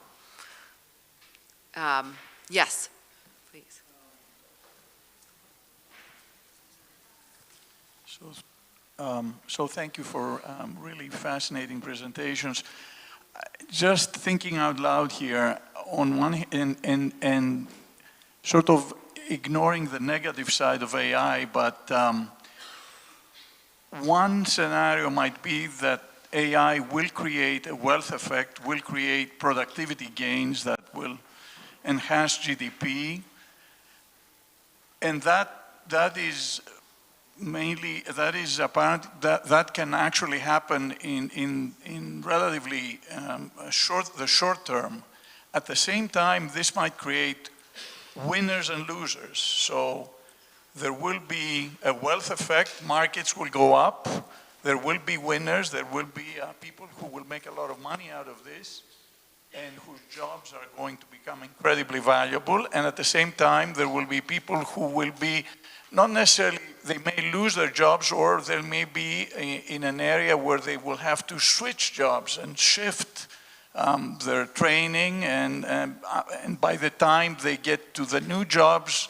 Speaker 5: Yes, please.
Speaker 4: So thank you for really fascinating presentations. Just thinking out loud here, on one hand, and sort of ignoring the negative side of AI, but one scenario might be that AI will create a wealth effect, will create productivity gains that will enhance GDP, and that is mainly, that is apparent, that can actually happen in relatively the short term. At the same time, this might create winners and losers. So there will be a wealth effect, markets will go up, there will be winners, there will be people who will make a lot of money out of this, and whose jobs are going to become incredibly valuable. And at the same time, there will be people who will be not necessarily, they may lose their jobs, or they may be in an area where they will have to switch jobs and shift their training. And by the time they get to the new jobs,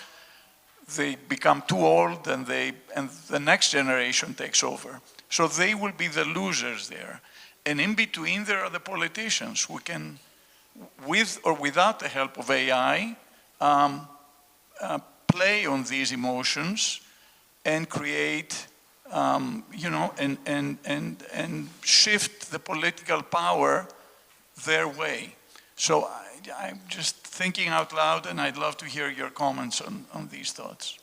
Speaker 4: they become too old, and the next generation takes over. So they will be the losers there. And in between, there are the politicians who can, with or without the help of AI, play on these emotions and create, you know, and shift the political power their way. So I'm just thinking out loud, and I'd love to hear your comments on these thoughts.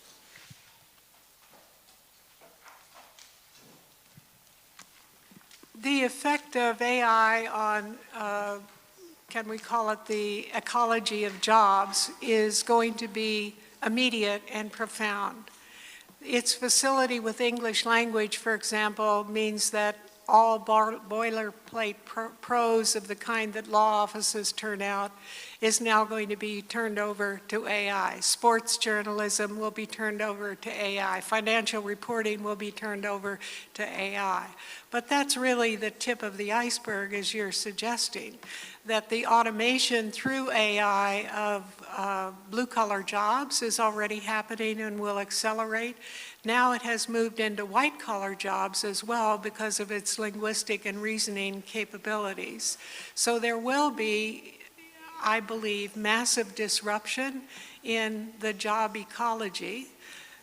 Speaker 7: The effect of AI on, can we call it the ecology of jobs, is going to be immediate and profound. Its facility with English language, for example, means that all boilerplate prose of the kind that law offices turn out is now going to be turned over to AI. Sports journalism will be turned over to AI. Financial reporting will be turned over to AI. But that's really the tip of the iceberg, as you're suggesting, that the automation through AI of blue-collar jobs is already happening and will accelerate. Now it has moved into white-collar jobs as well because of its linguistic and reasoning capabilities. So there will be, I believe, massive disruption in the job ecology.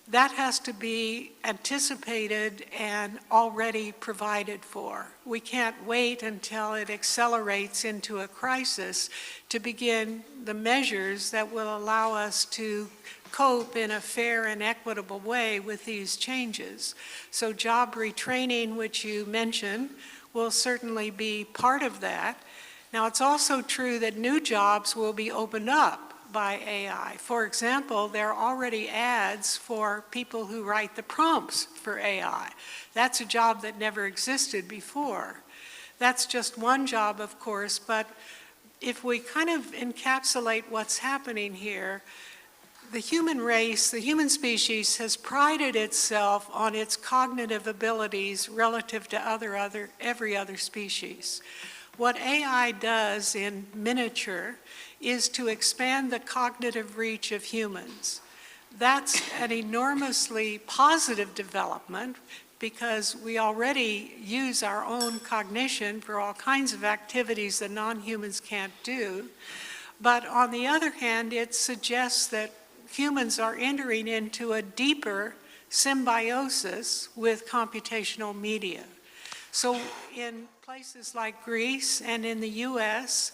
Speaker 7: That has to be anticipated and already provided for. We can't wait until it accelerates into a crisis to begin the measures that will allow us to cope in a fair and equitable way with these changes. So job retraining, which you mentioned, will certainly be part of that. Now, it's also true that new jobs will be opened up by AI. For example, there are already ads for people who write the prompts for AI. That's a job that never existed before. That's just one job, of course, but if we kind of encapsulate what's happening here, the human race, the human species, has prided itself on its cognitive abilities relative to every other species. What AI does in miniature is to expand the cognitive reach of humans. That's an enormously positive development because we already use our own cognition for all kinds of activities that non-humans can't do. But on the other hand, it suggests that humans are entering into a deeper symbiosis with computational media. So in places like Greece and in the US,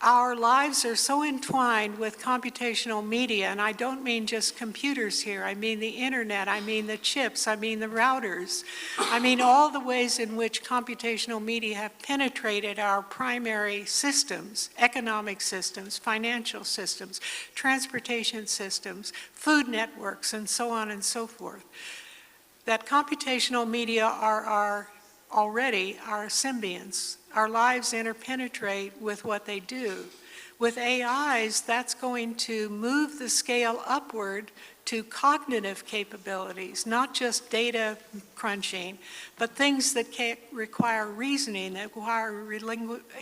Speaker 7: our lives are so entwined with computational media, and I don't mean just computers here, I mean the internet, I mean the chips, I mean the routers, I mean all the ways in which computational media have penetrated our primary systems, economic systems, financial systems, transportation systems, food networks, and so on and so forth. That computational media are already our symbionts. Our lives interpenetrate with what they do. With AIs, that's going to move the scale upward to cognitive capabilities, not just data crunching, but things that require reasoning, that require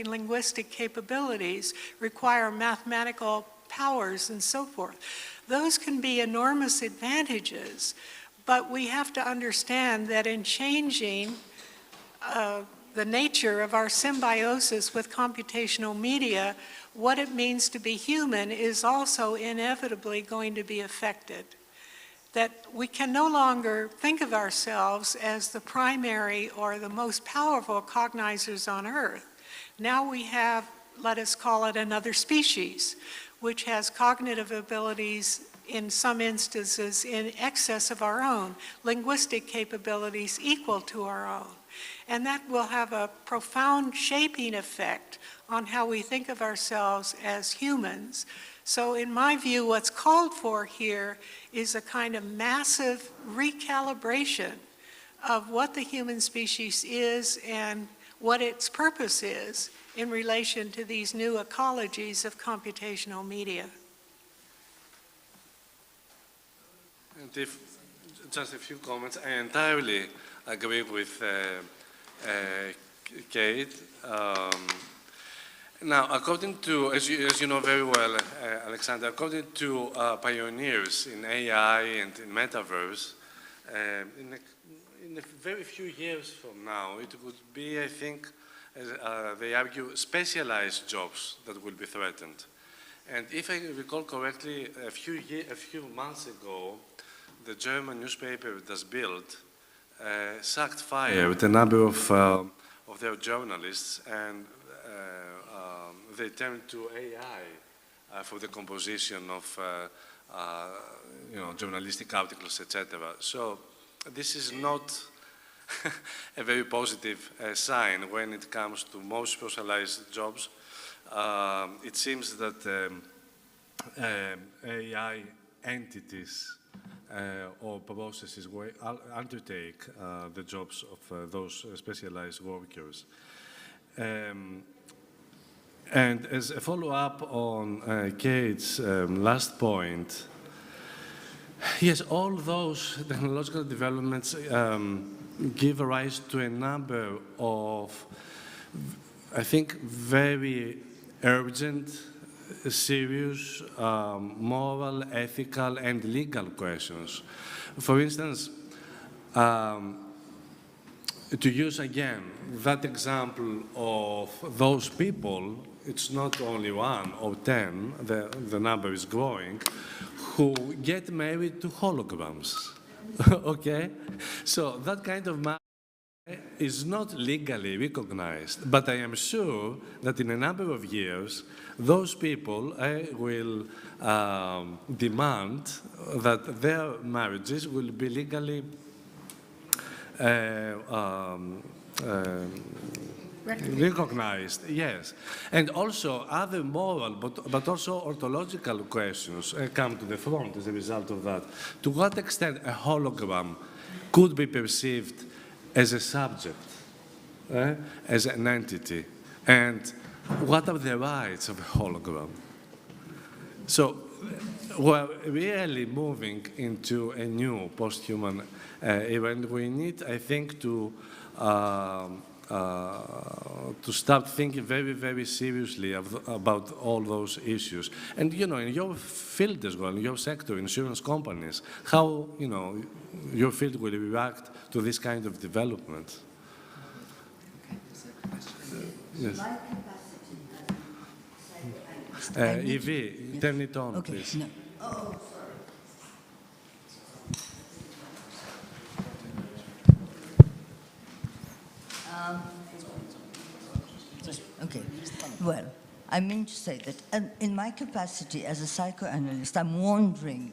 Speaker 7: linguistic capabilities, require mathematical powers, and so forth. Those can be enormous advantages, but we have to understand that in changing the nature of our symbiosis with computational media, what it means to be human is also inevitably going to be affected. That we can no longer think of ourselves as the primary or the most powerful cognizers on Earth. Now we have, let us call it another species, which has cognitive abilities in some instances in excess of our own, linguistic capabilities equal to our own. And that will have a profound shaping effect on how we think of ourselves as humans. So in my view, what's called for here is a kind of massive recalibration of what the human species is and what its purpose is in relation to these new ecologies of computational media.
Speaker 6: And if, just a few comments. I entirely agree with Kate. Now, according to, as you know very well, Alexander, according to pioneers in AI and in metaverse, in a very few years from now, it would be, I think, as they argue, specialized jobs that will be threatened. And if I recall correctly, a few months ago, the German newspaper Das Bild sacked fire with a number of their journalists, and they turned to AI for the composition of journalistic articles, etc. So this is not a very positive sign when it comes to most specialized jobs. It seems that AI entities or processes will undertake the jobs of those specialized workers. And as a follow-up on Kate's last point, yes, all those technological developments give rise to a number of, I think, very urgent, serious, moral, ethical, and legal questions. For instance, to use again that example of those people, it's not only 1 or 10, the number is growing, who get married to holograms, okay? So that kind of marriage is not legally recognized, but I am sure that in a number of years, those people will demand that their marriages will be legally recognized, yes. And also other moral, but also ontological questions come to the front as a result of that. To what extent a hologram could be perceived as a subject, as an entity, and what are the rights of a hologram? So we're really moving into a new post-human era, and we need, I think, to start thinking very, very seriously about all those issues. And, you know, in your field as well, in your sector, insurance companies, how, you know, your field will react to this kind of development. Yes. Evie, turn it on,
Speaker 8: okay,
Speaker 6: please.
Speaker 8: No. Oh, okay, well, I mean to say that in my capacity as a psychoanalyst, I'm wondering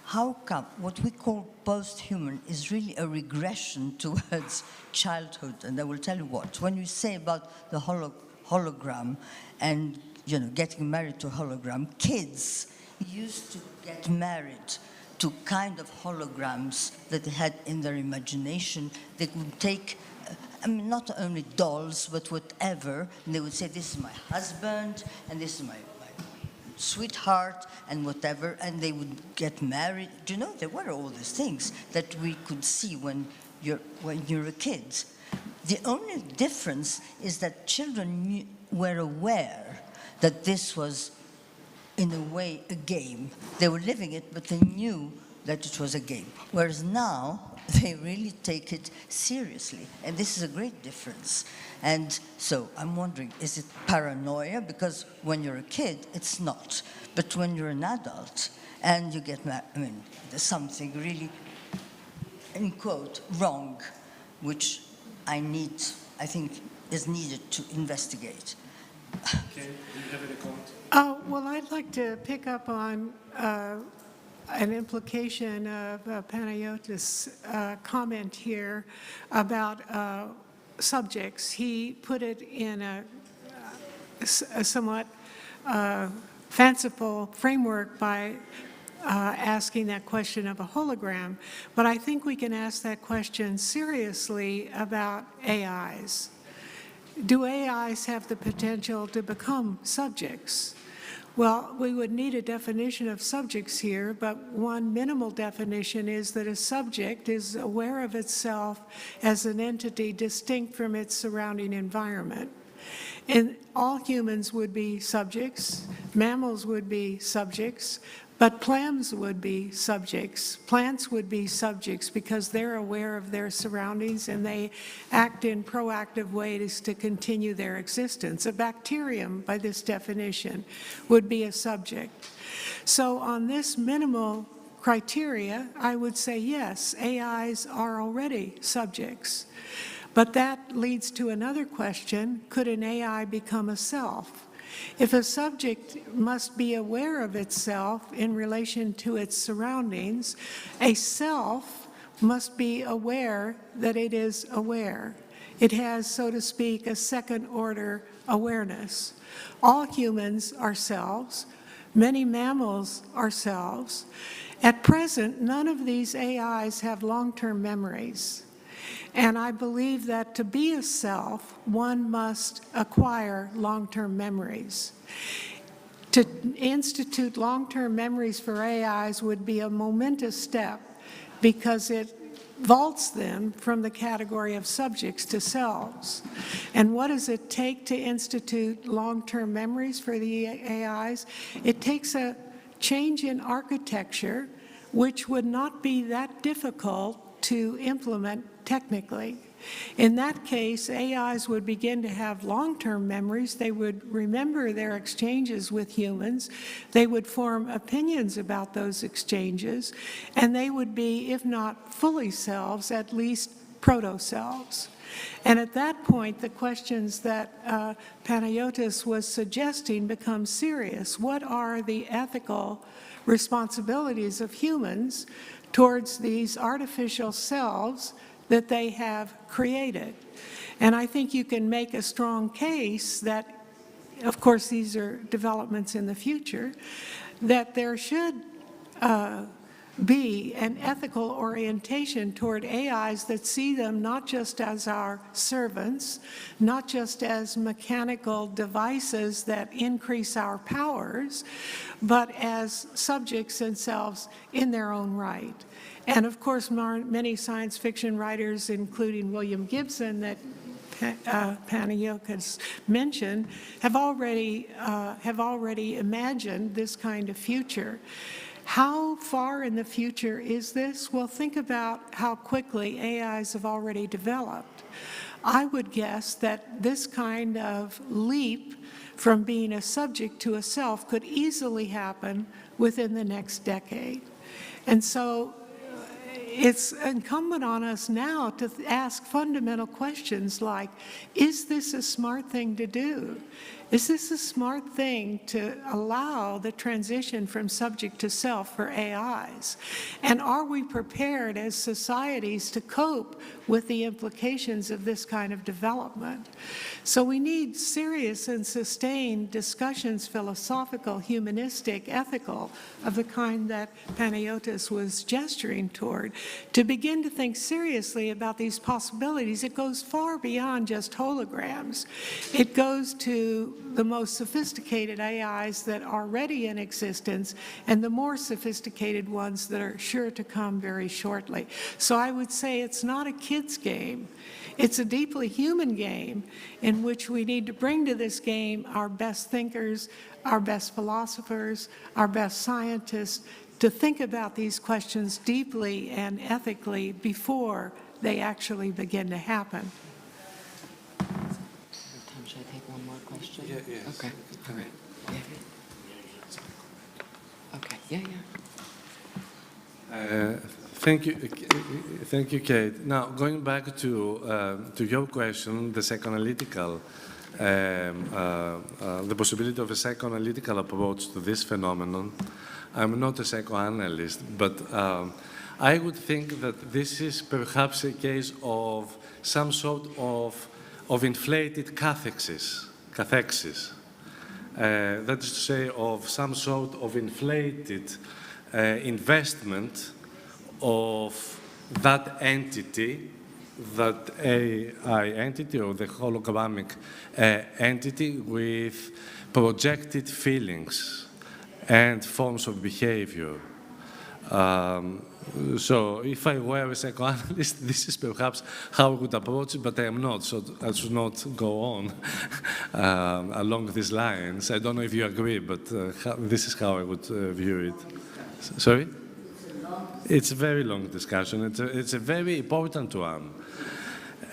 Speaker 8: how come what we call post-human is really a regression towards childhood. And I will tell you what. When you say about the hologram and, you know, getting married to a hologram, kids used to get married to kind of holograms that they had in their imagination. They would take, I mean, not only dolls, but whatever, and they would say, this is my husband, and this is my sweetheart, and whatever, and they would get married. Do you know, there were all these things that we could see when you're a kid. The only difference is that children were aware that this was, in a way, a game. They were living it, but they knew that it was a game. Whereas now, they really take it seriously. And this is a great difference. And so I'm wondering, is it paranoia? Because when you're a kid, it's not. But when you're an adult and you get married, I mean, there's something really, in quote, wrong, which I think is needed to investigate.
Speaker 6: Okay, do you have any comment?
Speaker 7: Well, I'd like to pick up on an implication of Panayotis' comment here about subjects. He put it in a somewhat fanciful framework by asking that question of a hologram. But I think we can ask that question seriously about AIs. do AIs have the potential to become subjects? Well, we would need a definition of subjects here, but one minimal definition is that a subject is aware of itself as an entity distinct from its surrounding environment. And all humans would be subjects, mammals would be subjects, but plants would be subjects. Plants would be subjects because they're aware of their surroundings and they act in proactive ways to continue their existence. A bacterium, by this definition, would be a subject. So on this minimal criteria, I would say yes, AIs are already subjects. But that leads to another question: could an AI become a self? If a subject must be aware of itself in relation to its surroundings, a self must be aware that it is aware. It has, so to speak, a second-order awareness. All humans are selves. Many mammals are selves. At present, none of these AIs have long-term memories. And I believe that to be a self, one must acquire long-term memories. To institute long-term memories for AIs would be a momentous step because it vaults them from the category of subjects to selves. And what does it take to institute long-term memories for the AIs? It takes a change in architecture, which would not be that difficult to implement technically. In that case, AIs would begin to have long-term memories. They would remember their exchanges with humans. They would form opinions about those exchanges, and they would be, if not fully selves, at least proto-selves. And at that point, the questions that Panayotis was suggesting become serious. What are the ethical responsibilities of humans towards these artificial selves that they have created? And I think you can make a strong case that, of course, these are developments in the future, that there should be an ethical orientation toward AIs that see them not just as our servants, not just as mechanical devices that increase our powers, but as subjects themselves in their own right. And of course, many science fiction writers, including William Gibson, that Panayotis mentioned, have already imagined this kind of future. How far in the future is this? Well, think about how quickly AIs have already developed. I would guess that this kind of leap from being a subject to a self could easily happen within the next decade. And so it's incumbent on us now to ask fundamental questions like, is this a smart thing to do? Is this a smart thing to allow the transition from subject to self for AIs? And are we prepared as societies to cope with the implications of this kind of development? So we need serious and sustained discussions, philosophical, humanistic, ethical, of the kind that Panayotis was gesturing toward, to begin to think seriously about these possibilities. It goes far beyond just holograms. It goes to the most sophisticated AIs that are already in existence and the more sophisticated ones that are sure to come very shortly. So I would say it's not a kid's game. It's a deeply human game in which we need to bring to this game our best thinkers, our best philosophers, our best scientists, to think about these questions deeply and ethically before they actually begin to happen.
Speaker 5: Should I take one more question?
Speaker 6: Yeah, yes.
Speaker 5: Okay. All right. Yeah. Okay. Yeah.
Speaker 6: Thank you, Kate. Now, going back to your question, the psychoanalytical, the possibility of a psychoanalytical approach to this phenomenon. I'm not a psychoanalyst, but I would think that this is perhaps a case of some sort of inflated cathexis. That is to say, of some sort of inflated investment of that entity that AI entity or the hologramic entity with projected feelings and forms of behavior. So if I were a psychoanalyst, this is perhaps how I would approach it, but I am not, so I should not go on along these lines. I don't know if you agree, but this is how I would view it. Sorry? It's a very long discussion. It's a very important one.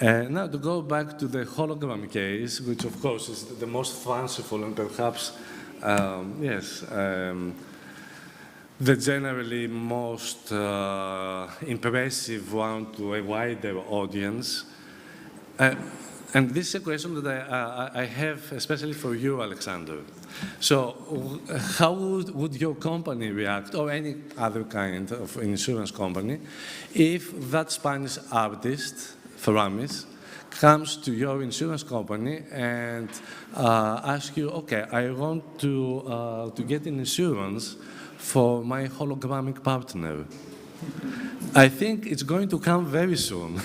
Speaker 6: Now, to go back to the hologram case, which of course is the most fanciful and perhaps, the generally most impressive one to a wider audience. And this is a question that I have especially for you, Alexander. So how would your company react, or any other kind of insurance company, if that Spanish artist, Faramis, comes to your insurance company and asks you, okay, I want to get an insurance for my hologramic partner. I think it's going to come very soon.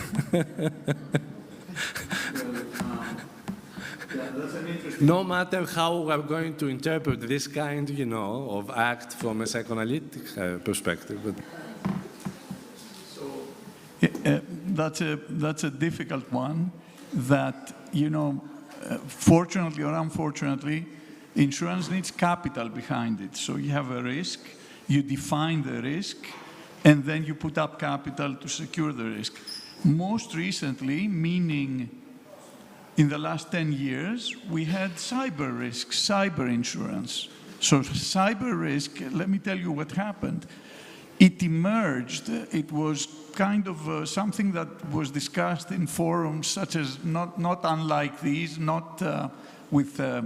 Speaker 6: No matter how we're going to interpret this kind, of act from a psychoanalytic perspective.
Speaker 4: That's a difficult one that, fortunately or unfortunately, insurance needs capital behind it. So you have a risk, you define the risk, and then you put up capital to secure the risk. Most recently, meaning in the last 10 years, we had cyber risk, cyber insurance. So cyber risk, let me tell you what happened. It emerged, it was kind of something that was discussed in forums such as, not unlike these, not with the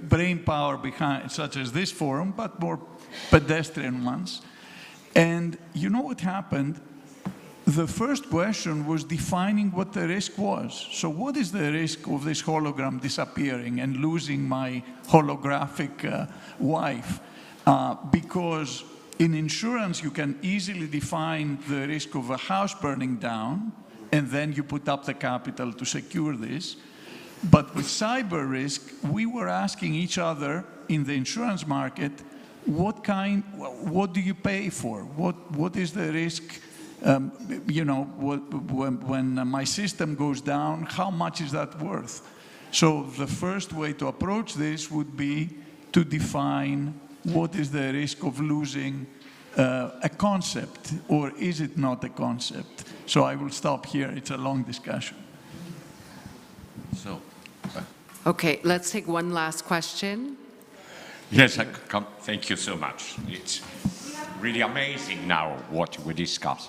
Speaker 4: brain power behind, such as this forum, but more pedestrian ones. And you know what happened? The first question was defining what the risk was. So what is the risk of this hologram disappearing and losing my holographic wife? Because in insurance, you can easily define the risk of a house burning down, and then you put up the capital to secure this. But with cyber risk, we were asking each other in the insurance market, what do you pay for? What is the risk? When my system goes down, how much is that worth? So the first way to approach this would be to define what is the risk of losing a concept, or is it not a concept? So I will stop here. It's a long discussion.
Speaker 9: So,
Speaker 5: Okay, let's take one last question.
Speaker 9: yes, thank you so much. It's really amazing now what we discuss.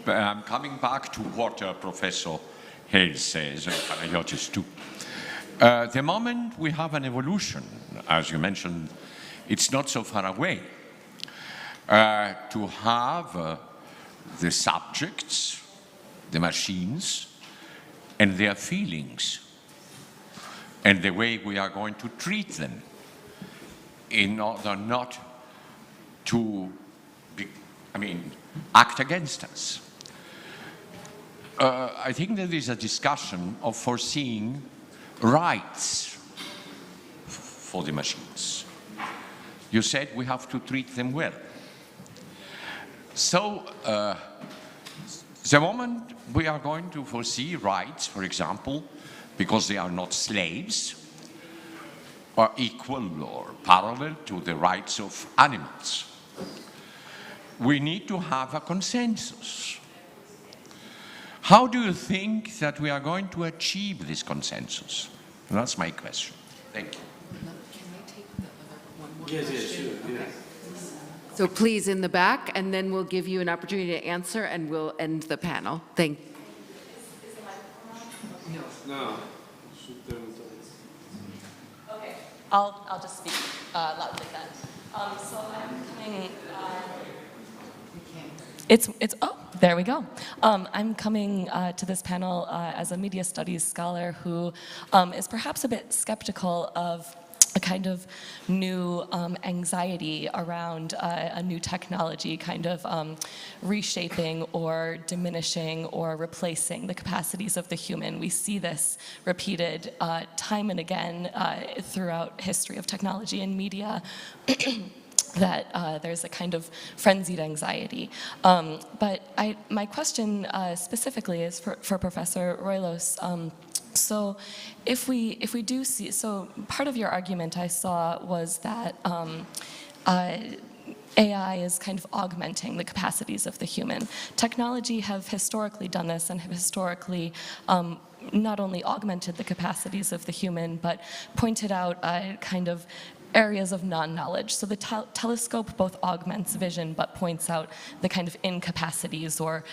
Speaker 9: But I'm coming back to what Professor Hale says, and Panagiotis too. The moment we have an evolution, as you mentioned, it's not so far away, to have the subjects, the machines, and their feelings, and the way we are going to treat them in order not to act against us. I think there is a discussion of foreseeing rights for the machines. You said we have to treat them well. So, the moment we are going to foresee rights, for example, because they are not slaves, or equal or parallel to the rights of animals, we need to have a consensus. How do you think that we are going to achieve this consensus? And that's my question. Thank you.
Speaker 5: Can I take the other one more question? Yes, sure. Okay. So please, in the back, and then we'll give you an opportunity to answer, and we'll end the panel. Thank you.
Speaker 6: No.
Speaker 10: Okay, I'll just speak loudly then. So I'm coming. Oh, there we go. I'm coming to this panel as a media studies scholar who is perhaps a bit skeptical of a kind of new anxiety around a new technology kind of reshaping or diminishing or replacing the capacities of the human. We see this repeated time and again throughout history of technology and media. That there's a kind of frenzied anxiety. But my question specifically is for Professor Roilos. So if we do see, so part of your argument I saw was that AI is kind of augmenting the capacities of the human. Technology have historically done this and have historically not only augmented the capacities of the human, but pointed out kind of areas of non-knowledge. So the telescope both augments vision, but points out the kind of incapacities or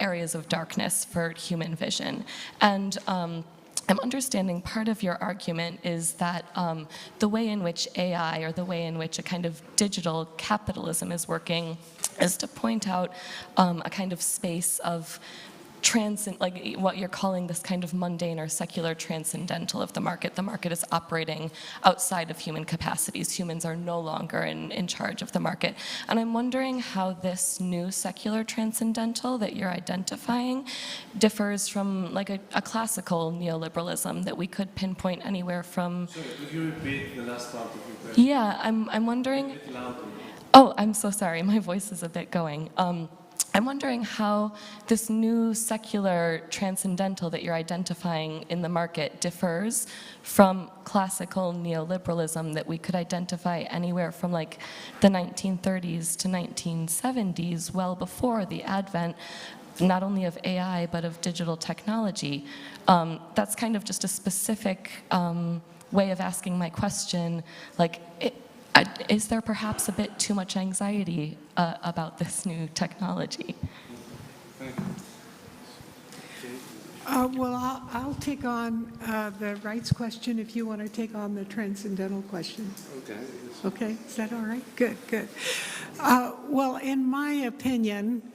Speaker 10: areas of darkness for human vision. And I'm understanding part of your argument is that the way in which AI or the way in which a kind of digital capitalism is working is to point out a kind of space of like what you're calling this kind of mundane or secular transcendental of the market. The market is operating outside of human capacities. Humans are no longer in charge of the market. And I'm wondering how this new secular transcendental that you're identifying differs from like a classical neoliberalism that we could pinpoint anywhere from.
Speaker 6: Sorry, could you repeat the last part of your question?
Speaker 10: Yeah, I'm wondering. Oh, I'm so sorry. My voice is a bit going. I'm wondering how this new secular transcendental that you're identifying in the market differs from classical neoliberalism that we could identify anywhere from like the 1930s to 1970s, well before the advent not only of AI but of digital technology. That's kind of just a specific way of asking my question, like, is there perhaps a bit too much anxiety about this new technology?
Speaker 7: Well, I'll take on the rights question if you want to take on the transcendental question.
Speaker 6: Okay.
Speaker 7: Okay, is that all right? Good, good. Well, in my opinion,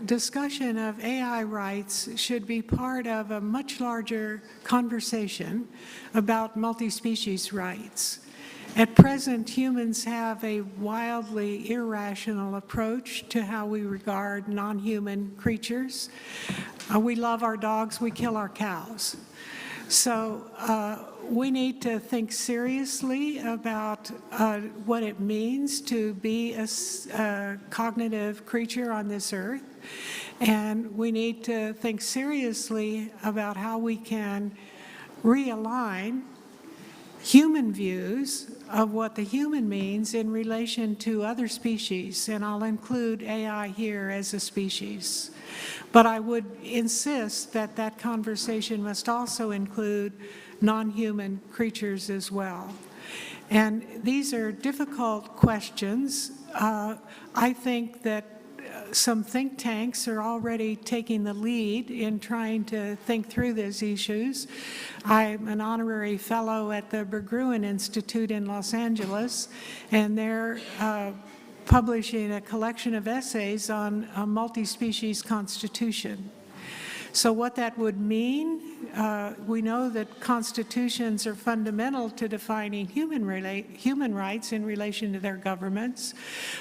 Speaker 7: discussion of AI rights should be part of a much larger conversation about multi-species rights. At present, humans have a wildly irrational approach to how we regard non-human creatures. We love our dogs, we kill our cows. So we need to think seriously about what it means to be a cognitive creature on this earth. And we need to think seriously about how we can realign human views of what the human means in relation to other species, and I'll include AI here as a species. But I would insist that that conversation must also include non-human creatures as well. And these are difficult questions. I think that some think tanks are already taking the lead in trying to think through these issues. I'm an honorary fellow at the Berggruen Institute in Los Angeles, and they're publishing a collection of essays on a multi-species constitution. So what that would mean, we know that constitutions are fundamental to defining human rights in relation to their governments,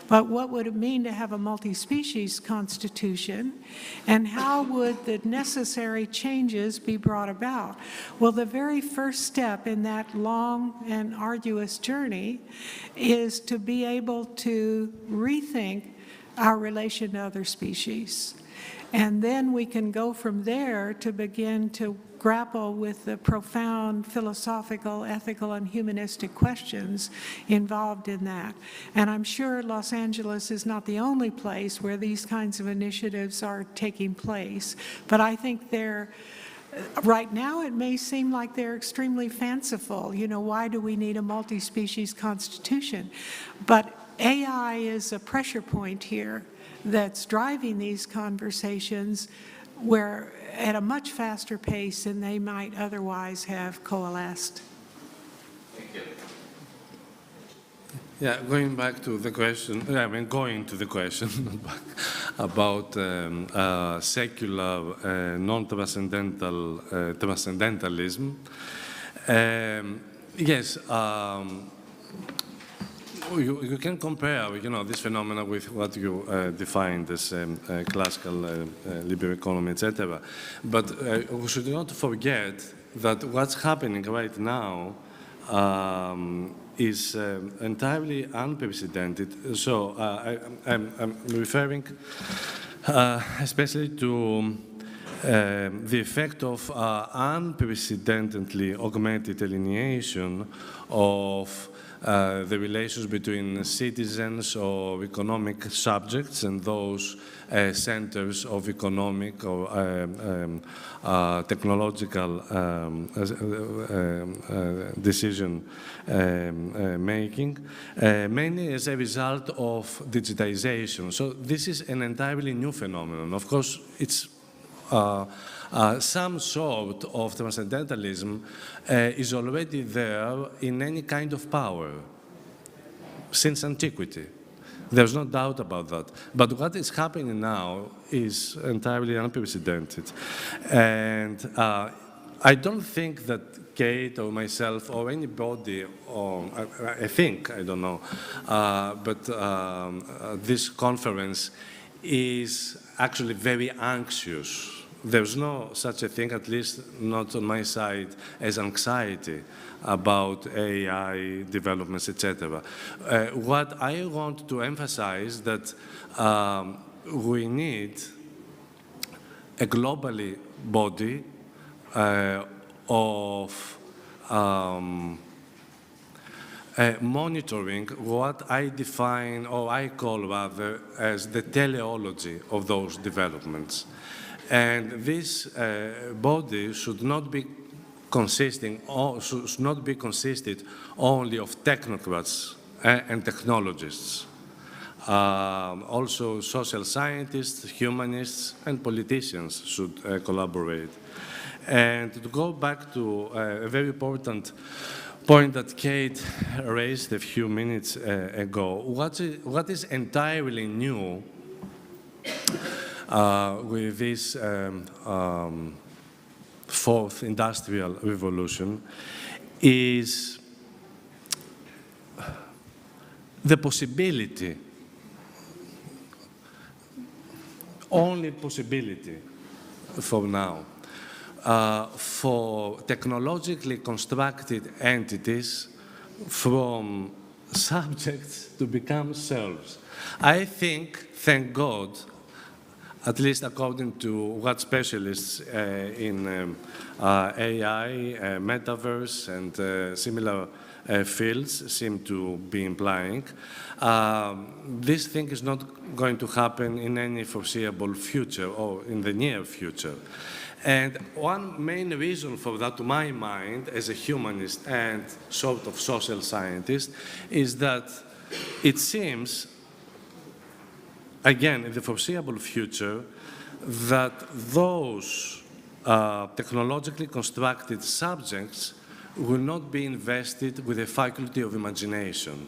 Speaker 7: but what would it mean to have a multi-species constitution, and how would the necessary changes be brought about? Well, the very first step in that long and arduous journey is to be able to rethink our relation to other species. And then we can go from there to begin to grapple with the profound philosophical, ethical, and humanistic questions involved in that. And I'm sure Los Angeles is not the only place where these kinds of initiatives are taking place, but I think they're right now, it may seem like they're extremely fanciful. You know, why do we need a multi-species constitution? But AI is a pressure point here that's driving these conversations where at a much faster pace than they might otherwise have coalesced.
Speaker 6: Thank you. Yeah, going to the question about secular non-transcendental transcendentalism. Yes. You can compare, this phenomena with what you defined as classical liberal economy, etc. But we should not forget that what's happening right now is entirely unprecedented. So I'm referring especially to the effect of unprecedentedly augmented alienation of the relations between citizens or economic subjects and those centers of economic or technological decision making, mainly as a result of digitization. So this is an entirely new phenomenon. Of course, it's some sort of transcendentalism is already there in any kind of power since antiquity. There's no doubt about that. But what is happening now is entirely unprecedented. And I don't think that Kate or myself or anybody, or I think, I don't know, but this conference is actually very anxious. There's no such a thing, at least not on my side, as anxiety about AI developments, etc. What I want to emphasize that we need a globally body of monitoring what I define, or I call rather, as the teleology of those developments. And this body should not be consisted only of technocrats and technologists. Also social scientists, humanists, and politicians should collaborate. And to go back to a very important point that Kate raised a few minutes ago, what is entirely new with this fourth industrial revolution is the possibility, only possibility for now, for technologically constructed entities from subjects to become selves. I think, thank God, at least according to what specialists in AI, metaverse, and similar fields seem to be implying, this thing is not going to happen in any foreseeable future or in the near future. And one main reason for that, to my mind, as a humanist and sort of social scientist, is that it seems, again, in the foreseeable future, that those technologically constructed subjects will not be invested with a faculty of imagination,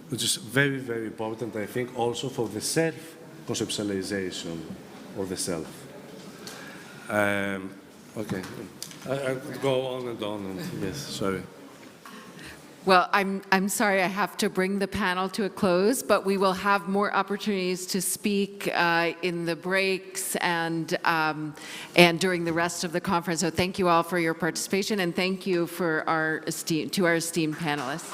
Speaker 6: which is very, very important, I think, also for the self-conceptualization of the self. Okay, I could go on and on, and yes, sorry.
Speaker 5: Well, I'm sorry I have to bring the panel to a close, but we will have more opportunities to speak in the breaks and during the rest of the conference. So thank you all for your participation, and thank you for our esteemed panelists.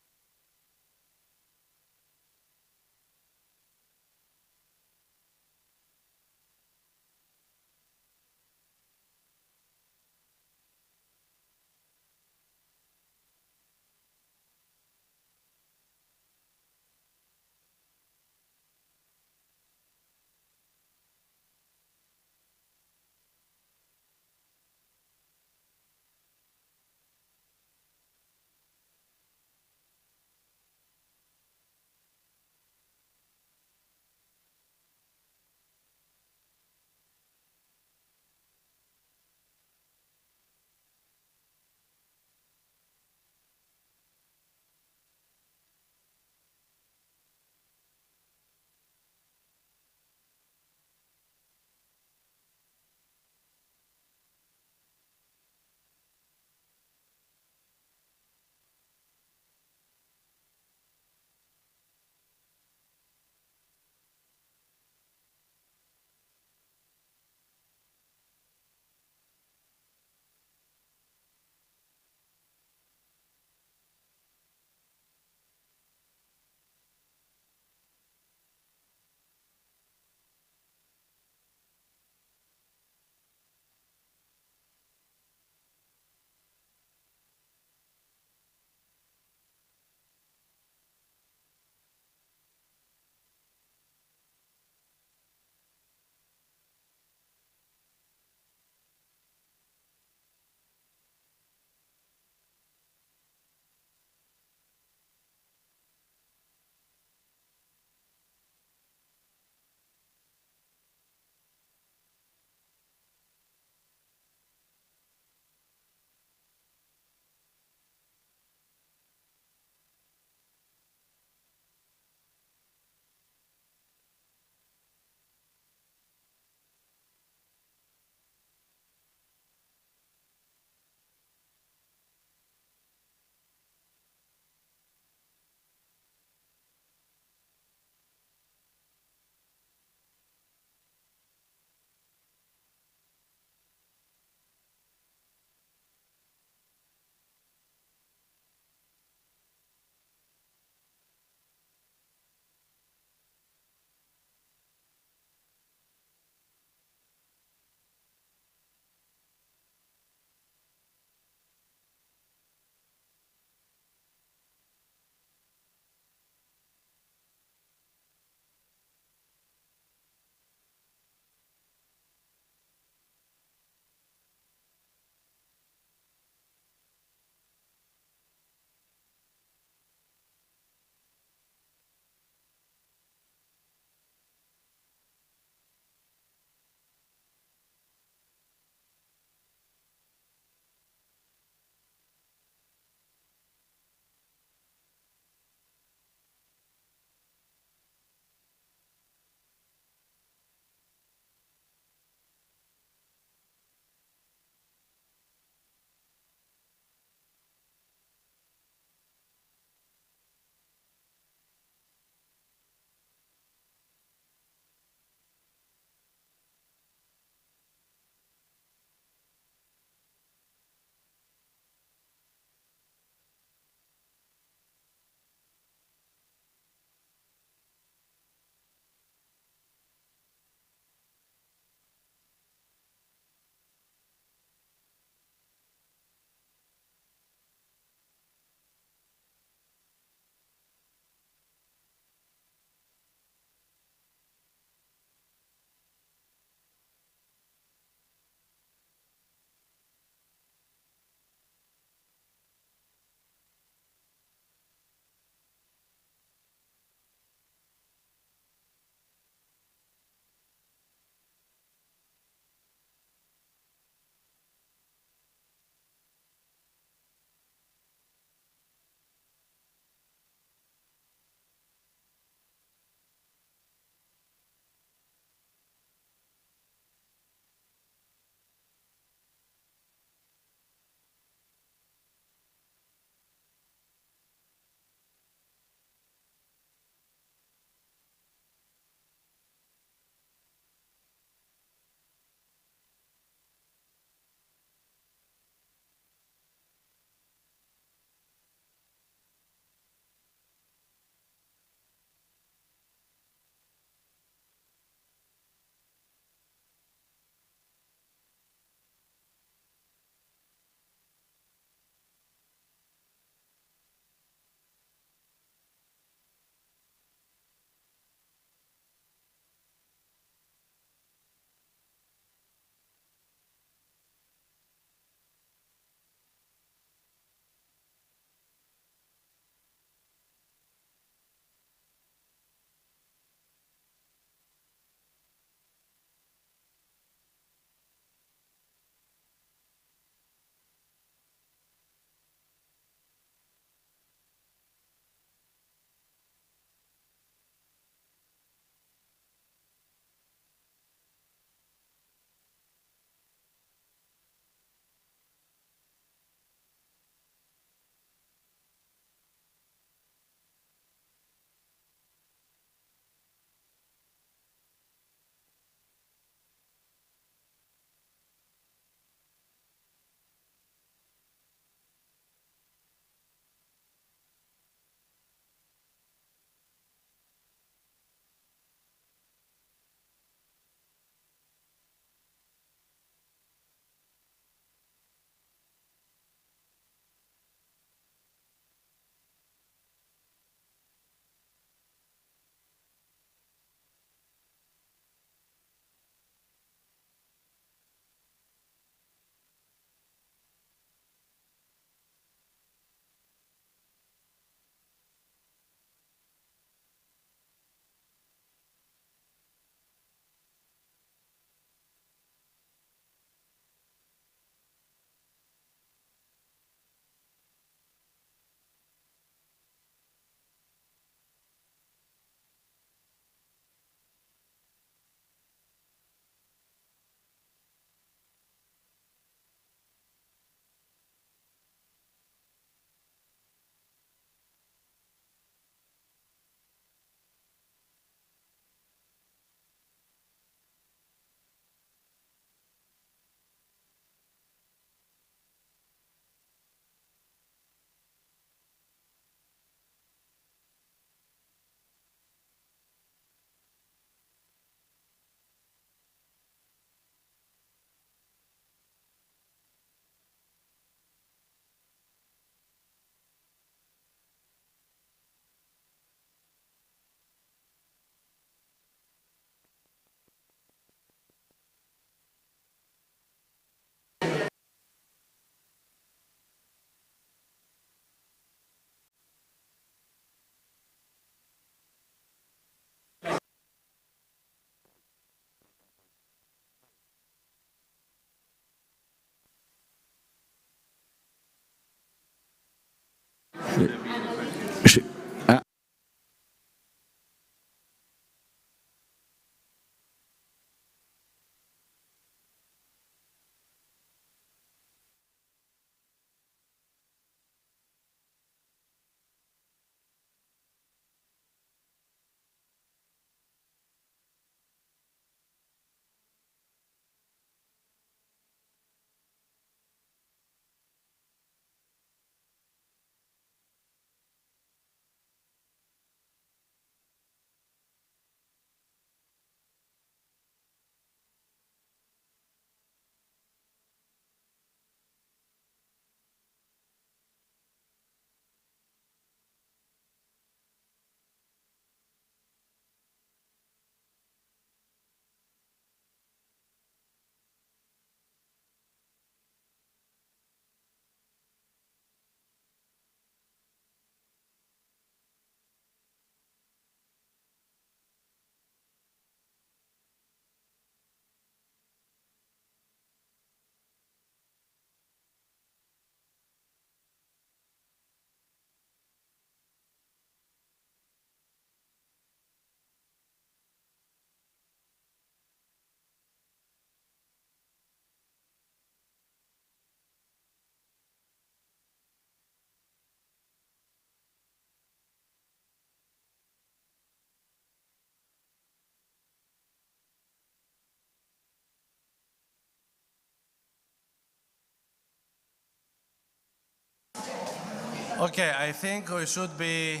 Speaker 6: Okay, I think we should be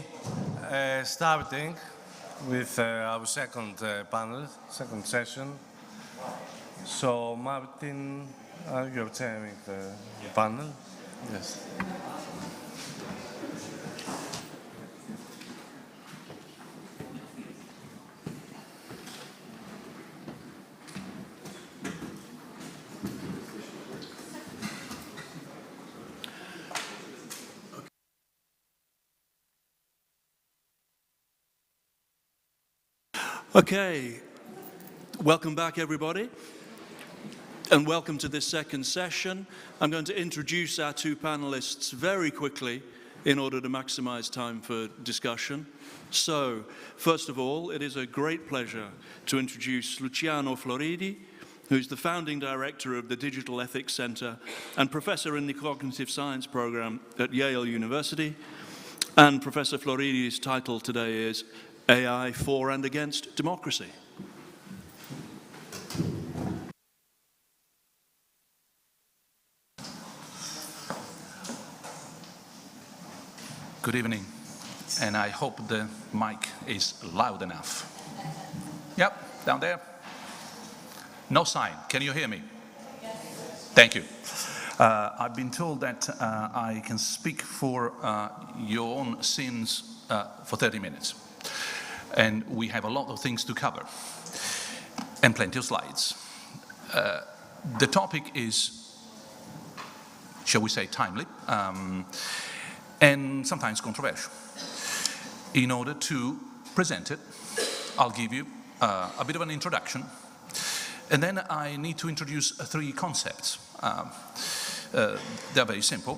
Speaker 6: starting with our second panel, second session. So, Martin, you're chairing the panel? Yes.
Speaker 11: Okay, welcome back everybody, and welcome to this second session. I'm going to introduce our two panelists very quickly in order to maximize time for discussion. So, first of all, it is a great pleasure to introduce Luciano Floridi, who's the founding director of the Digital Ethics Center and professor in the Cognitive Science program at Yale University. And Professor Floridi's title today is AI for and against democracy.
Speaker 12: Good evening, and I hope the mic is loud enough. Yep, down there. No sign. Can you hear me? Thank you. I've been told that I can speak for your own sins for 30 minutes. And we have a lot of things to cover and plenty of slides. The topic is, shall we say, timely and sometimes controversial. In order to present it, I'll give you a bit of an introduction, and then I need to introduce three concepts. They're very simple.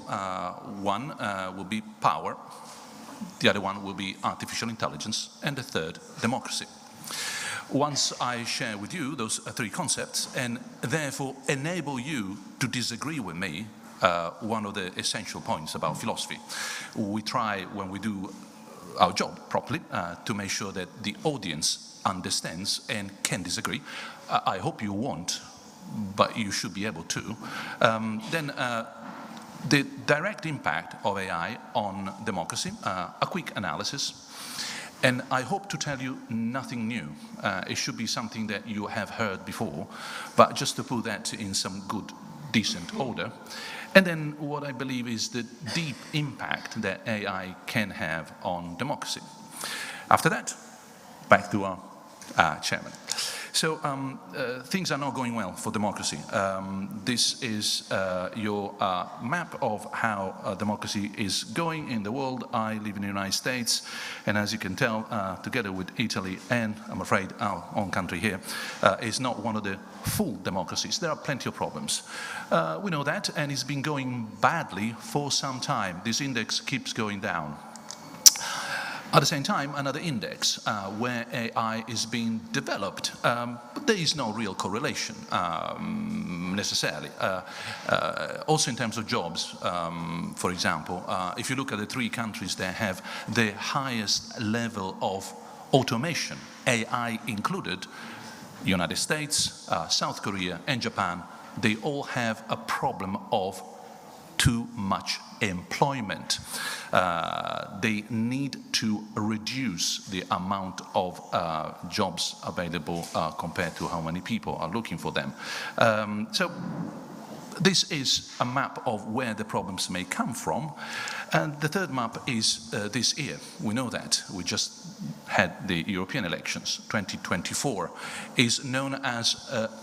Speaker 12: One will be power. The other one will be artificial intelligence, and the third, democracy. Once I share with you those three concepts and therefore enable you to disagree with me, one of the essential points about philosophy, we try when we do our job properly to make sure that the audience understands and can disagree. I hope you won't, but you should be able to. Then the direct impact of AI on democracy, a quick analysis, and I hope to tell you nothing new. It should be something that you have heard before, but just to put that in some good, decent order. And then what I believe is the deep impact that AI can have on democracy. After that, back to our chairman. So things are not going well for democracy. This is your map of how democracy is going in the world. I live in the United States, and as you can tell, together with Italy and, I'm afraid, our own country here, is not one of the full democracies. There are plenty of problems. We know that, and it's been going badly for some time. This index keeps going down. At the same time, another index where AI is being developed, but there is no real correlation necessarily. Also in terms of jobs, for example, if you look at the three countries that have the highest level of automation, AI included, United States, South Korea, and Japan, they all have a problem of too much employment. They need to reduce the amount of jobs available compared to how many people are looking for them. So this is a map of where the problems may come from. And the third map is this year. We know that. We just had the European elections. 2024 is known as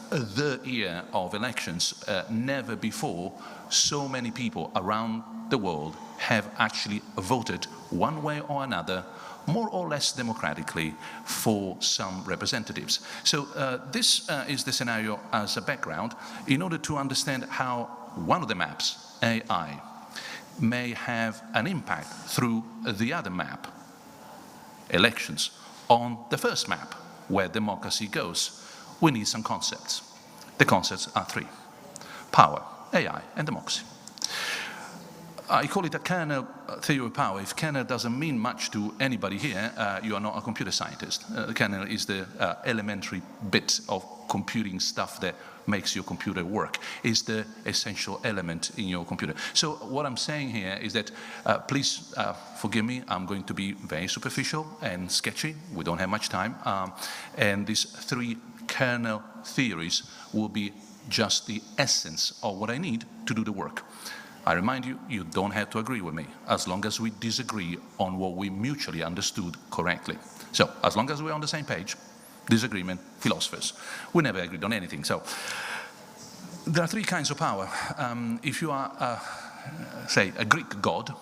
Speaker 12: the year of elections. Never before so many people around the world have actually voted one way or another, more or less democratically, for some representatives. So this is the scenario as a background in order to understand how one of the maps, AI, may have an impact through the other map, elections, on the first map, where democracy goes. We need some concepts. The concepts are three: power, AI, and democracy. I call it a kernel theory of power. If kernel doesn't mean much to anybody here, you are not a computer scientist. The kernel is the elementary bit of computing stuff that makes your computer work. It's the essential element in your computer. So what I'm saying here is that, please forgive me, I'm going to be very superficial and sketchy. We don't have much time. And these 3 kernel theories will be just the essence of what I need to do the work. I remind you, you don't have to agree with me, as long as we disagree on what we mutually understood correctly. So, as long as we're on the same page, disagreement, philosophers. We never agreed on anything. So, there are 3 kinds of power. If you are, say, a Greek god,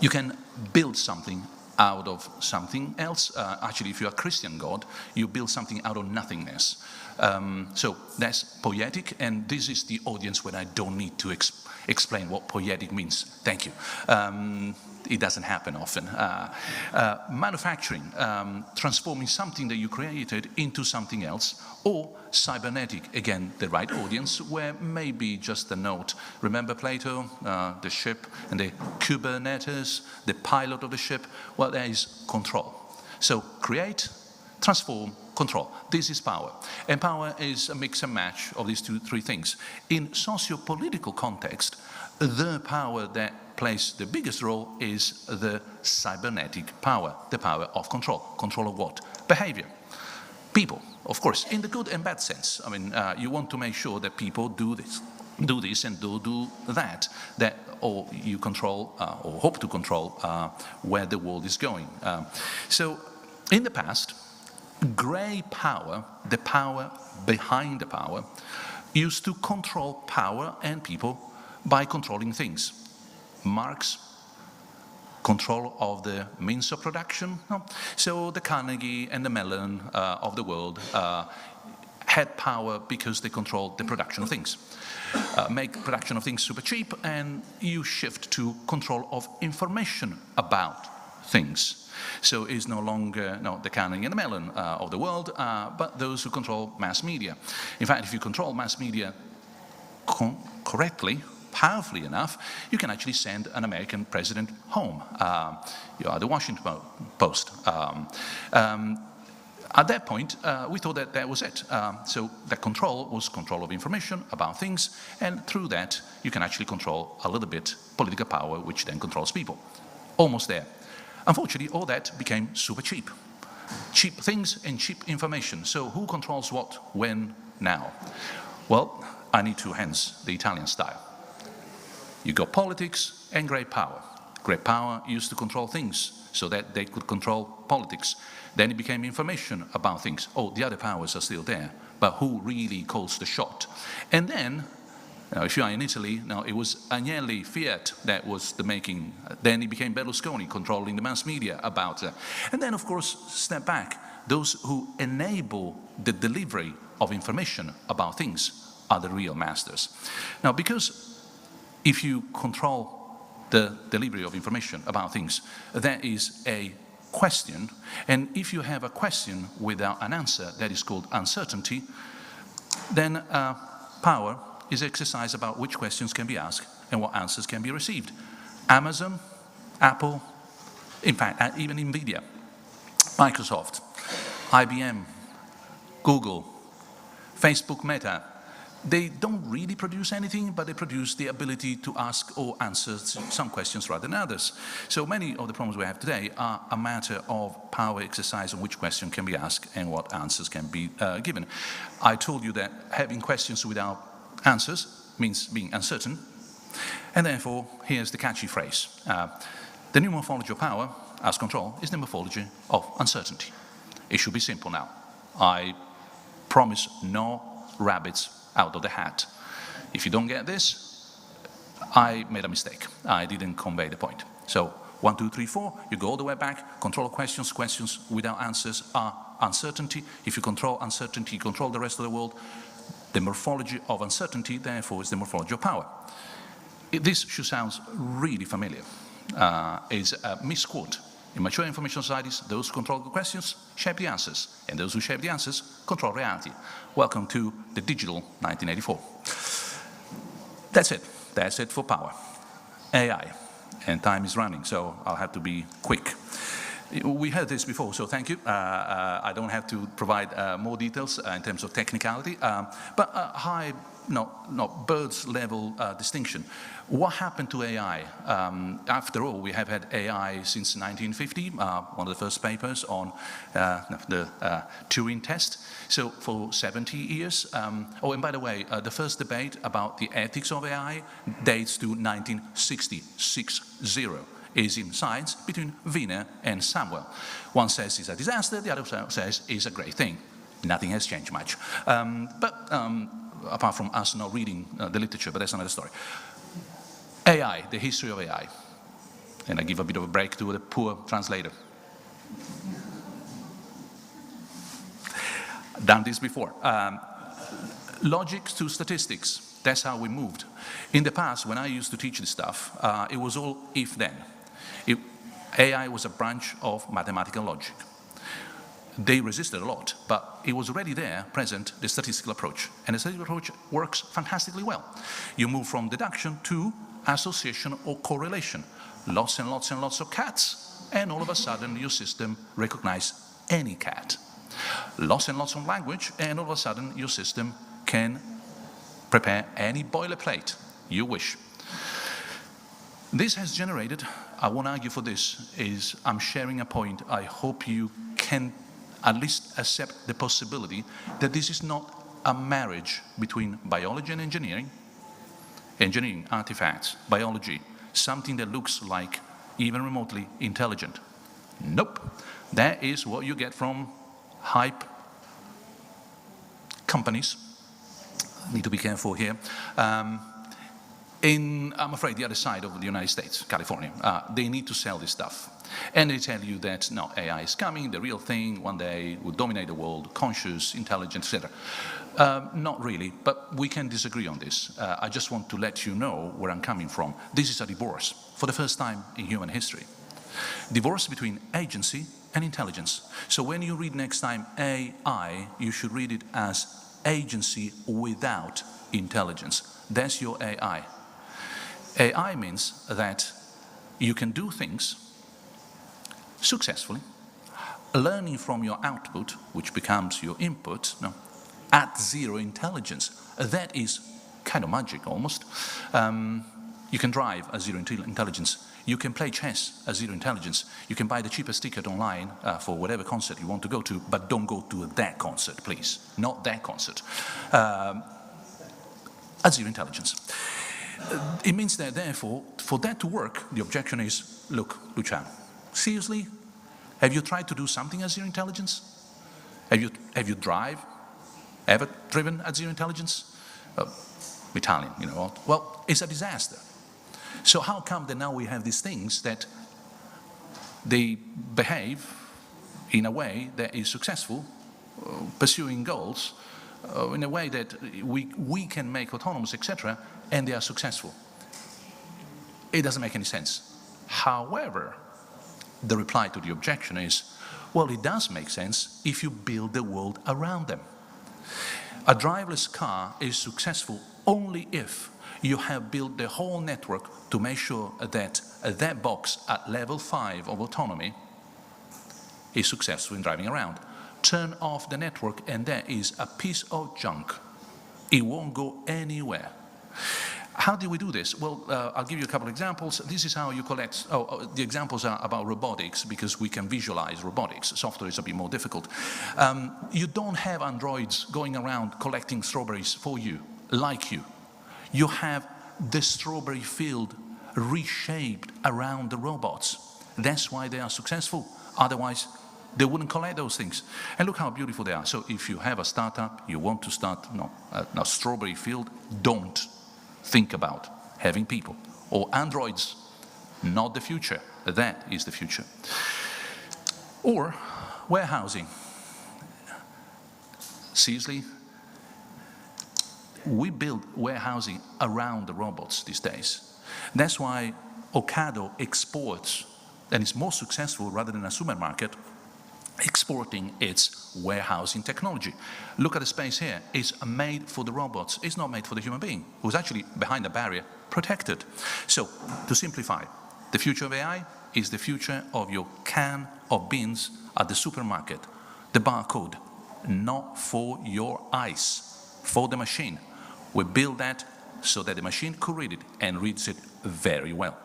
Speaker 12: you can build something out of something else. Actually, if you're a Christian god, you build something out of nothingness. So that's poetic, and this is the audience where I don't need to explain what poetic means. Thank you. It doesn't happen often. Manufacturing, transforming something that you created into something else, or cybernetic, again, the right audience, where maybe just a note. Remember Plato, the ship, and the Kubernetes, the pilot of the ship? Well, there is control. So create, transform, control. This is power. And power is a mix and match of these 3 things. In socio-political context, the power that plays the biggest role is the cybernetic power, the power of control. Control of what? Behavior. People, of course, in the good and bad sense. I mean, you want to make sure that people do this and do that, or you control, or hope to control, where the world is going. So, in the past, grey power, the power behind the power, used to control power and people by controlling things. Marx, control of the means of production. No? So the Carnegie and the Mellon of the world had power because they controlled the production of things. Make production of things super cheap, and you shift to control of information about things. So it's no longer the Carnegie and the Mellon of the world, but those who control mass media. In fact, if you control mass media correctly, powerfully enough, you can actually send an American president home. You are the Washington Post. At that point, we thought that that was it. So that control was control of information about things, and through that, you can actually control a little bit political power, which then controls people. Almost there. Unfortunately, all that became super cheap. Cheap things and cheap information. So who controls what, when, now? Well, I need 2 hands, the Italian style. You got politics and great power. Great power used to control things so that they could control politics. Then it became information about things. Oh, the other powers are still there, but who really calls the shot? And then, if you are in Italy, it was Agnelli, Fiat that was the making. Then it became Berlusconi controlling the mass media about that. And then, of course, step back. Those who enable the delivery of information about things are the real masters. Now, because if you control the delivery of information about things, there is a question, and if you have a question without an answer, that is called uncertainty, then power is exercised about which questions can be asked and what answers can be received. Amazon, Apple, in fact, even NVIDIA, Microsoft, IBM, Google, Facebook, Meta, they don't really produce anything, but they produce the ability to ask or answer some questions rather than others. So many of the problems we have today are a matter of power exercise on which question can be asked and what answers can be given. I told you that having questions without answers means being uncertain, and therefore here's the catchy phrase. The new morphology of power, as control, is the morphology of uncertainty. It should be simple now. I promise no rabbits out of the hat. If you don't get this, I made a mistake. I didn't convey the point. So 1, 2, 3, 4, you go all the way back, control of questions. Questions without answers are uncertainty. If you control uncertainty, you control the rest of the world. The morphology of uncertainty, therefore, is the morphology of power. This should sound really familiar. It's a misquote. In mature information societies, those who control the questions shape the answers, and those who shape the answers control reality. Welcome to the digital 1984. That's it. That's it for power. AI. And time is running, so I'll have to be quick. We heard this before, so thank you. I don't have to provide more details in terms of technicality, but a high, bird's level distinction. What happened to AI? After all, we have had AI since 1950, one of the first papers on the Turing test. So for 70 years. Oh, and by the way, the first debate about the ethics of AI dates to 1960, 60. Is in Science between Wiener and Samuel. One says it's a disaster, the other says it's a great thing. Nothing has changed much. Apart from us not reading the literature, but that's another story. AI, the history of AI. And I give a bit of a break to the poor translator. Done this before. Logic to statistics, that's how we moved. In the past, when I used to teach this stuff, it was all if-then. AI was a branch of mathematical logic. They resisted a lot, but it was already there, present, the statistical approach. And the statistical approach works fantastically well. You move from deduction to association or correlation. Lots and lots and lots of cats, and all of a sudden your system recognizes any cat. Lots and lots of language, and all of a sudden your system can prepare any boilerplate you wish. This has generated, I won't argue for this, I'm sharing a point. I hope you can at least accept the possibility that this is not a marriage between biology and engineering, artifacts, biology, something that looks like even remotely intelligent. Nope. That is what you get from hype companies. I need to be careful here. I'm afraid, the other side of the United States, California, they need to sell this stuff. And they tell you that, no, AI is coming, the real thing, one day will dominate the world, conscious, intelligent, etc. Not really, but we can disagree on this. I just want to let you know where I'm coming from. This is a divorce, for the first time in human history. Divorce between agency and intelligence. So when you read next time AI, you should read it as agency without intelligence. That's your AI. AI means that you can do things successfully, learning from your output, which becomes your input, at zero intelligence. That is kind of magic, almost. You can drive at zero intelligence. You can play chess at zero intelligence. You can buy the cheapest ticket online for whatever concert you want to go to, but don't go to that concert, please. Not that concert. At zero intelligence. It means that, therefore, for that to work, the objection is, look, Luciano, seriously? Have you tried to do something at zero intelligence? Have you ever driven at zero intelligence? Italian, you know. Well, it's a disaster. So how come that now we have these things that they behave in a way that is successful, pursuing goals, in a way that we can make autonomous, etc., and they are successful? It doesn't make any sense. However, the reply to the objection is, well, it does make sense if you build the world around them. A driverless car is successful only if you have built the whole network to make sure that that box at level 5 of autonomy is successful in driving around. Turn off the network and that is a piece of junk. It won't go anywhere. How do we do this? Well, I'll give you a couple of examples. This is how you collect, the examples are about robotics because we can visualize robotics. Software is a bit more difficult. You don't have androids going around collecting strawberries for you, like you. You have the strawberry field reshaped around the robots. That's why they are successful. Otherwise, they wouldn't collect those things. And look how beautiful they are. So if you have a startup, you want to start a strawberry field, don't think about having people. Or androids, not the future. That is the future. Or warehousing. Seriously? We build warehousing around the robots these days. That's why Ocado exports, and is more successful rather than a supermarket, exporting its warehousing technology. Look at the space here. It's made for the robots. It's not made for the human being, who's actually behind a barrier, protected. So, to simplify, the future of AI is the future of your can of beans at the supermarket, the barcode, not for your eyes, for the machine. We build that so that the machine could read it and reads it very well.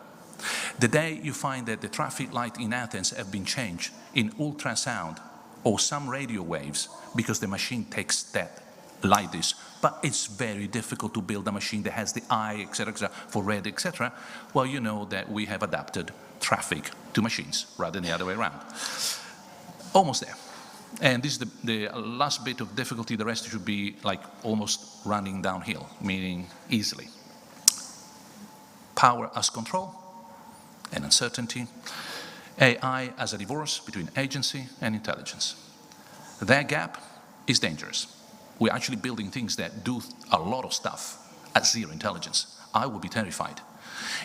Speaker 12: The day you find that the traffic light in Athens have been changed in ultrasound or some radio waves because the machine takes that like this, but it's very difficult to build a machine that has the eye, etc., for red, etc., well, you know that we have adapted traffic to machines rather than the other way around. Almost there. And this is the last bit of difficulty. The rest should be like almost running downhill, meaning easily. Power as control and uncertainty. AI as a divorce between agency and intelligence. That gap is dangerous. We're actually building things that do a lot of stuff at zero intelligence. I would be terrified.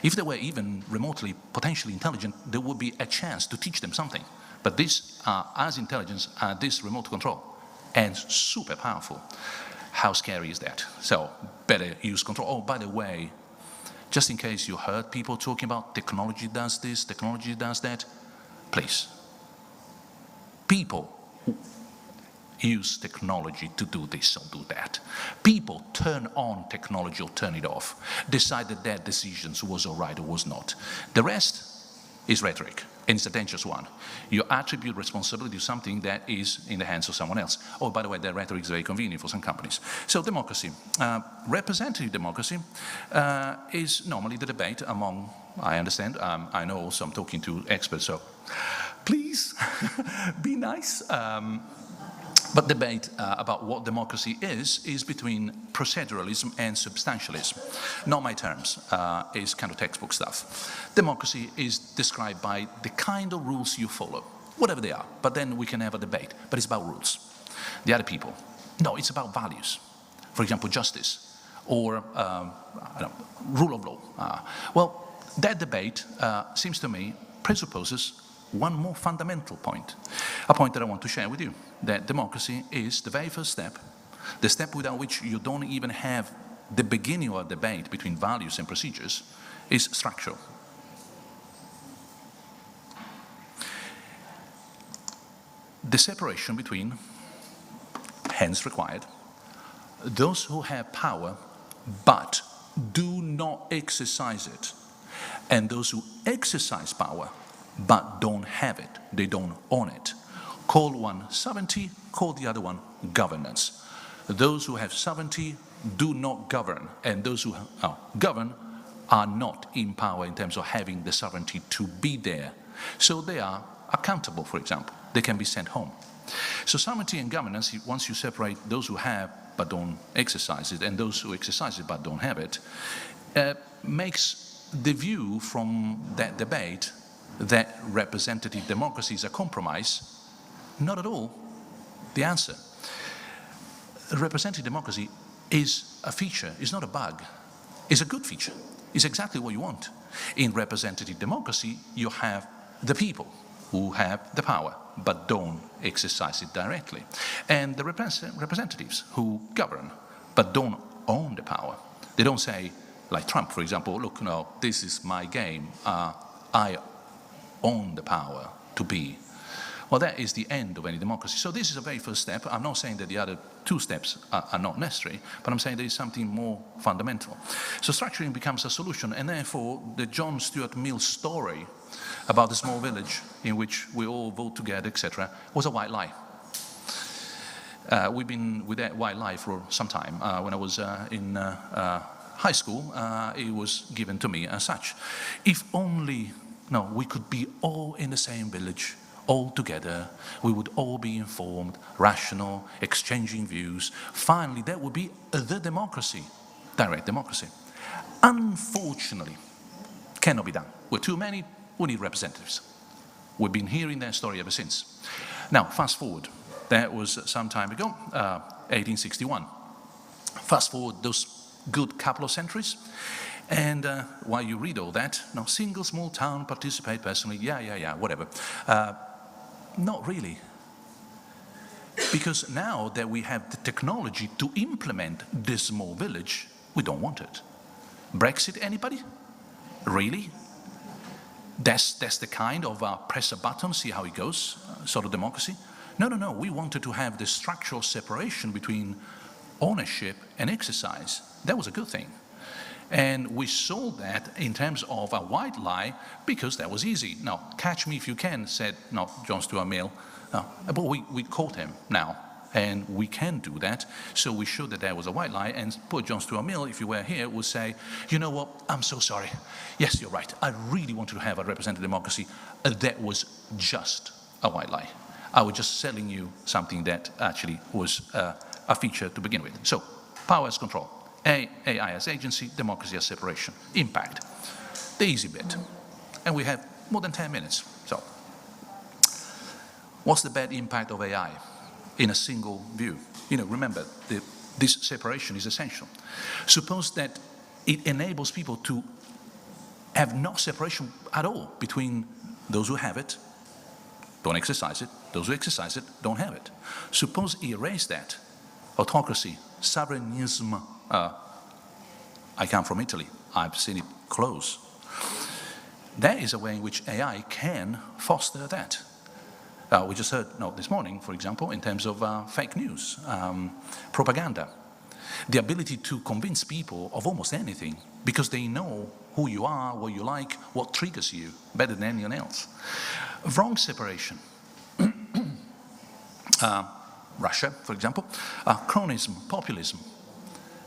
Speaker 12: If they were even remotely potentially intelligent, there would be a chance to teach them something. But these are as intelligent as this remote control and super powerful. How scary is that? So better use control. Oh, by the way, just in case you heard people talking about technology does this, technology does that, please. People use technology to do this or do that. People turn on technology or turn it off, decide that their decisions was all right or was not. The rest is rhetoric, and it's a dangerous one. You attribute responsibility to something that is in the hands of someone else. Oh, by the way, that rhetoric is very convenient for some companies. So democracy, representative democracy is normally the debate among, I understand, I know also I'm talking to experts, so please be nice. But debate about what democracy is between proceduralism and substantialism. Not my terms, it's kind of textbook stuff. Democracy is described by the kind of rules you follow, whatever they are, but then we can have a debate, but it's about rules. The other people, no, it's about values. For example, justice, or rule of law. Well, that debate, seems to me, presupposes one more fundamental point, a point that I want to share with you, that democracy is the very first step, the step without which you don't even have the beginning of a debate between values and procedures, is structural. The separation between, hence required, those who have power but do not exercise it, and those who exercise power but don't have it, they don't own it. Call one sovereignty, call the other one governance. Those who have sovereignty do not govern, and those who govern are not in power in terms of having the sovereignty to be there. So they are accountable, for example. They can be sent home. So sovereignty and governance, once you separate those who have but don't exercise it, and those who exercise it but don't have it, makes the view from that debate that representative democracy is a compromise, not at all the answer. Representative democracy is a feature, it's not a bug. It's a good feature. It's exactly what you want. In representative democracy, you have the people who have the power, but don't exercise it directly. And the representatives who govern, but don't own the power. They don't say, like Trump, for example, look, no, this is my game. I own the power to be. Well, that is the end of any democracy. So this is a very first step. I'm not saying that the other two steps are not necessary, but I'm saying there is something more fundamental. So structuring becomes a solution, and therefore the John Stuart Mill story about the small village in which we all vote together, etc., was a white lie. We've been with that white lie for some time. When I was in high school, it was given to me as such. If only we could be all in the same village, all together, we would all be informed, rational, exchanging views. Finally, that would be the democracy, direct democracy. Unfortunately, cannot be done. We're too many, we need representatives. We've been hearing that story ever since. Now, fast forward. That was some time ago, 1861. Fast forward those good couple of centuries, and while you read all that, single small town, participate personally, yeah, whatever. Not really. Because now that we have the technology to implement this small village, we don't want it. Brexit, anybody? Really? That's the kind of press a button, see how it goes, sort of democracy? No, no, no. We wanted to have the structural separation between ownership and exercise. That was a good thing. And we sold that in terms of a white lie because that was easy. Now, catch me if you can, said John Stuart Mill. But we caught him now, and we can do that. So we showed that was a white lie, and poor John Stuart Mill, if you were here, would say, you know what, I'm so sorry. Yes, you're right. I really wanted to have a representative democracy. That was just a white lie. I was just selling you something that actually was a feature to begin with. So, power as control. AI as agency, democracy as separation. Impact. The easy bit. And we have more than 10 minutes. So, what's the bad impact of AI in a single view? You know, remember, this separation is essential. Suppose that it enables people to have no separation at all between those who have it, don't exercise it, those who exercise it, don't have it. Suppose erase that. Autocracy, sovereignism. I come from Italy. I've seen it close. That is a way in which AI can foster that. We just heard this morning, for example, in terms of fake news, propaganda. The ability to convince people of almost anything because they know who you are, what you like, what triggers you better than anyone else. Wrong separation. Russia, for example, cronyism, populism.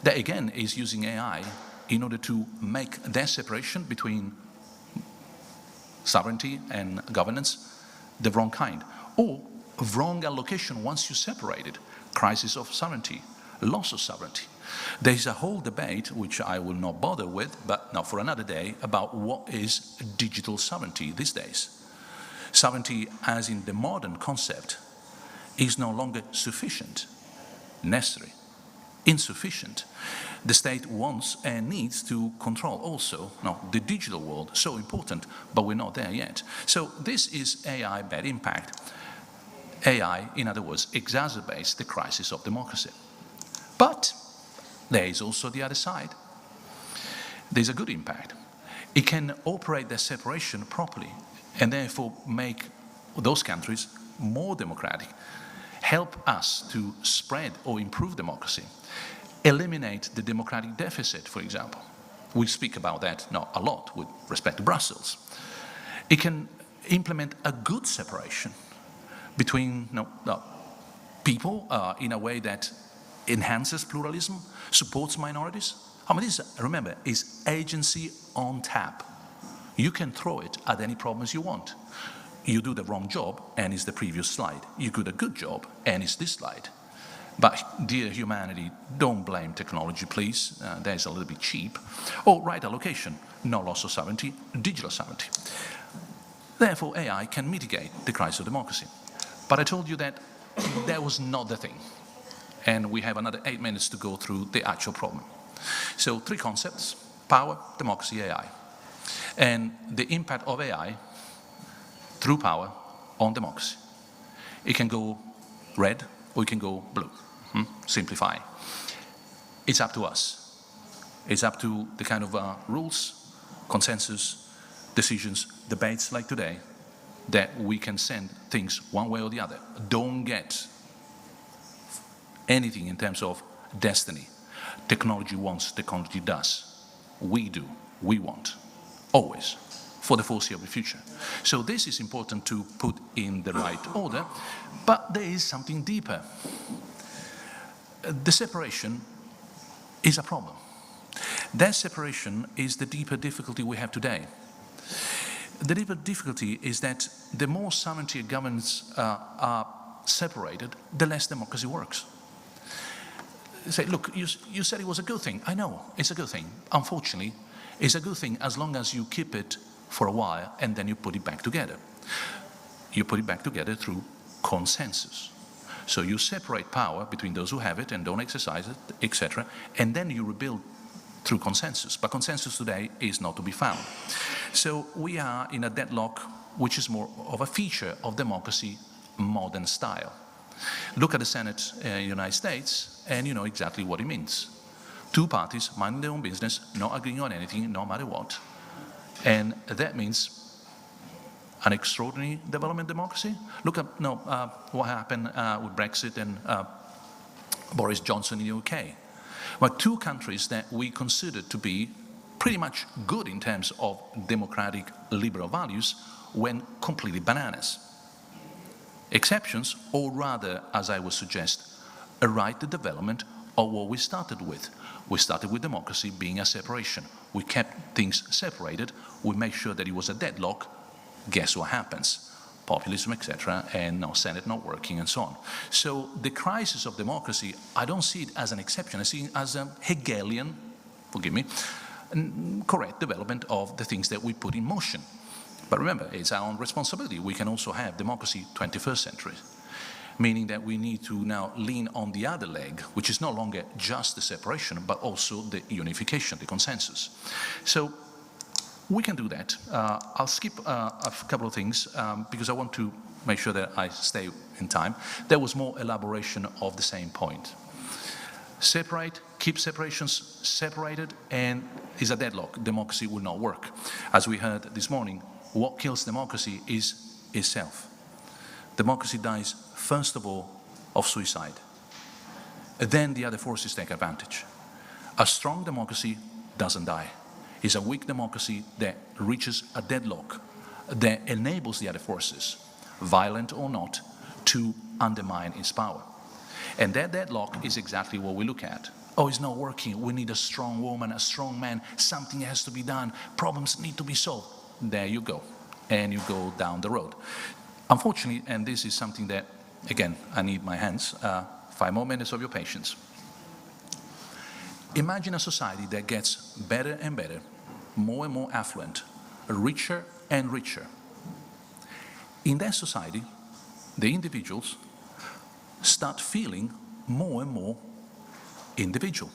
Speaker 12: That again is using AI in order to make that separation between sovereignty and governance the wrong kind. Or wrong allocation once you separate it. Crisis of sovereignty, loss of sovereignty. There is a whole debate, which I will not bother with, but not for another day, about what is digital sovereignty these days. Sovereignty, as in the modern concept, is no longer sufficient, necessary, insufficient. The state wants and needs to control also the digital world, so important, but we're not there yet. So this is AI bad impact. AI, in other words, exacerbates the crisis of democracy. But there is also the other side. There's a good impact. It can operate their separation properly and therefore make those countries more democratic, help us to spread or improve democracy, eliminate the democratic deficit, for example. We speak about that a lot with respect to Brussels. It can implement a good separation between people in a way that enhances pluralism, supports minorities. I mean, this, remember, is agency on tap. You can throw it at any problems you want. You do the wrong job, and it's the previous slide. You do a good job, and it's this slide. But, dear humanity, don't blame technology, please. That is a little bit cheap. Or right allocation, no loss of sovereignty, digital sovereignty. Therefore, AI can mitigate the crisis of democracy. But I told you that that was not the thing. And we have another 8 minutes to go through the actual problem. So 3 concepts: power, democracy, AI. And the impact of AI through power on democracy. It can go red or it can go blue. Simplify. It's up to us. It's up to the kind of rules, consensus, decisions, debates like today that we can send things one way or the other. Don't get anything in terms of destiny. Technology wants, technology does. We do, we want, always, for the foreseeable future. So this is important to put in the right order, but there is something deeper. The separation is a problem. That separation is the deeper difficulty we have today. The deeper difficulty is that the more sovereignty and governance are separated, the less democracy works. Say, look, you said it was a good thing. I know, it's a good thing. Unfortunately, it's a good thing as long as you keep it for a while and then you put it back together. You put it back together through consensus. So you separate power between those who have it and don't exercise it, etc., and then you rebuild through consensus. But consensus today is not to be found. So we are in a deadlock which is more of a feature of democracy, modern style. Look at the Senate in the United States, and you know exactly what it means. Two parties minding their own business, not agreeing on anything, no matter what. And that means an extraordinary development democracy. Look at what happened with Brexit and Boris Johnson in the UK. Well, two countries that we consider to be pretty much good in terms of democratic liberal values went completely bananas. Exceptions, or rather, as I would suggest, a right to development of what we started with. We started with democracy being a separation. We kept things separated. We made sure that it was a deadlock. Guess what happens? Populism, etc., and no Senate not working, and so on. So the crisis of democracy, I don't see it as an exception. I see it as a Hegelian, forgive me, correct development of the things that we put in motion. But remember, it's our own responsibility. We can also have democracy 21st century, meaning that we need to now lean on the other leg, which is no longer just the separation, but also the unification, the consensus. So we can do that. I'll skip a couple of things because I want to make sure that I stay in time. There was more elaboration of the same point. Separate, keep separations separated, and is a deadlock. Democracy will not work. As we heard this morning, what kills democracy is itself. Democracy dies, first of all, of suicide. Then the other forces take advantage. A strong democracy doesn't die. It's a weak democracy that reaches a deadlock, that enables the other forces, violent or not, to undermine its power. And that deadlock is exactly what we look at. Oh, it's not working. We need a strong woman, a strong man. Something has to be done. Problems need to be solved. There you go. And you go down the road. Unfortunately, and this is something that, again, I need my hands, 5 more minutes of your patience. Imagine a society that gets better and better, more and more affluent, richer and richer. In that society, the individuals start feeling more and more individual.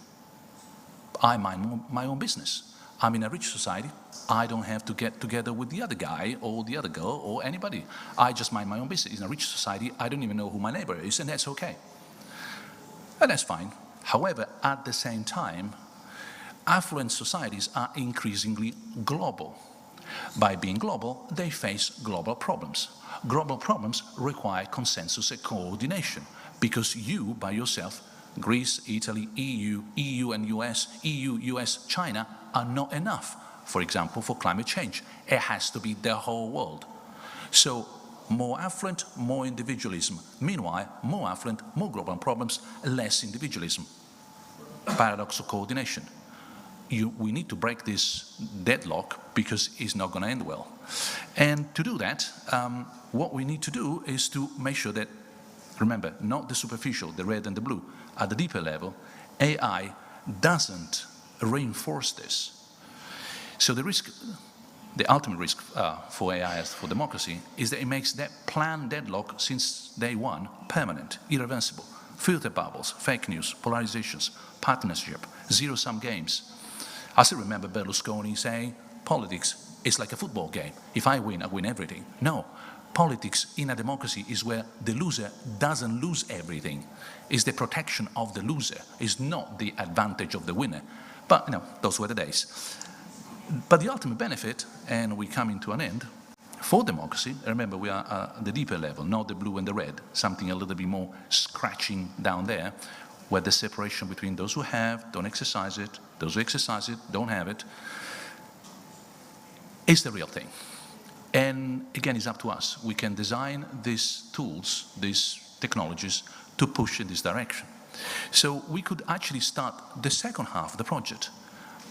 Speaker 12: I mind my own business. I'm in a rich society. I don't have to get together with the other guy or the other girl or anybody. I just mind my own business. In a rich society, I don't even know who my neighbor is, and that's okay. And that's fine. However, at the same time, affluent societies are increasingly global. By being global, they face global problems. Global problems require consensus and coordination, because you, by yourself, Greece, Italy, EU and US, EU, US, China, are not enough, for example, for climate change. It has to be the whole world. So, more affluent, more individualism. Meanwhile, more affluent, more global problems, less individualism. Paradox of coordination. We need to break this deadlock because it's not going to end well. And to do that, what we need to do is to make sure that, remember, not the superficial, the red and the blue, at the deeper level, AI doesn't reinforce this. So the risk, the ultimate risk for AI as for democracy is that it makes that planned deadlock since day one permanent, irreversible. Filter bubbles, fake news, polarizations, partnership, zero-sum games. I still remember Berlusconi saying, politics is like a football game. If I win everything. No, politics in a democracy is where the loser doesn't lose everything. It's the protection of the loser. It's not the advantage of the winner. But, you know, those were the days. But the ultimate benefit, and we come into an end, for democracy, remember we are at the deeper level, not the blue and the red, something a little bit more scratching down there, where the separation between those who have, don't exercise it, those who exercise it, don't have it, is the real thing. And again, it's up to us. We can design these tools, these technologies, to push in this direction. So we could actually start the second half of the project.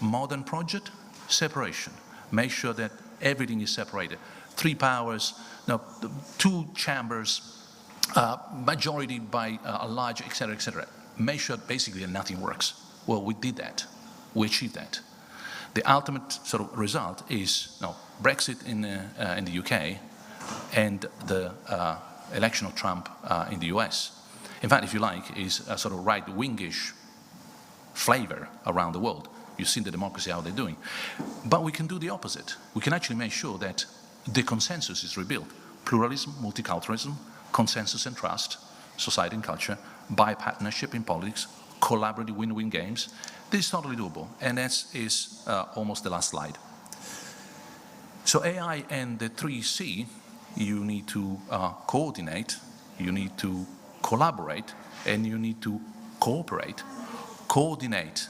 Speaker 12: Modern project, separation. Make sure that everything is separated. 3 powers, no, 2 chambers, majority by a large, etc., etc. Make sure basically that nothing works. Well, we did that. We achieved that. The ultimate sort of result is Brexit in the UK and the election of Trump in the US. In fact, if you like, is a sort of right-wingish flavor around the world. You've seen the democracy, how they're doing. But we can do the opposite. We can actually make sure that the consensus is rebuilt. Pluralism, multiculturalism, consensus and trust, society and culture by partnership in politics, collaborative win-win games. This is totally doable, and that is almost the last slide. So AI and the 3C, you need to coordinate, you need to collaborate, and you need to cooperate. Coordinate.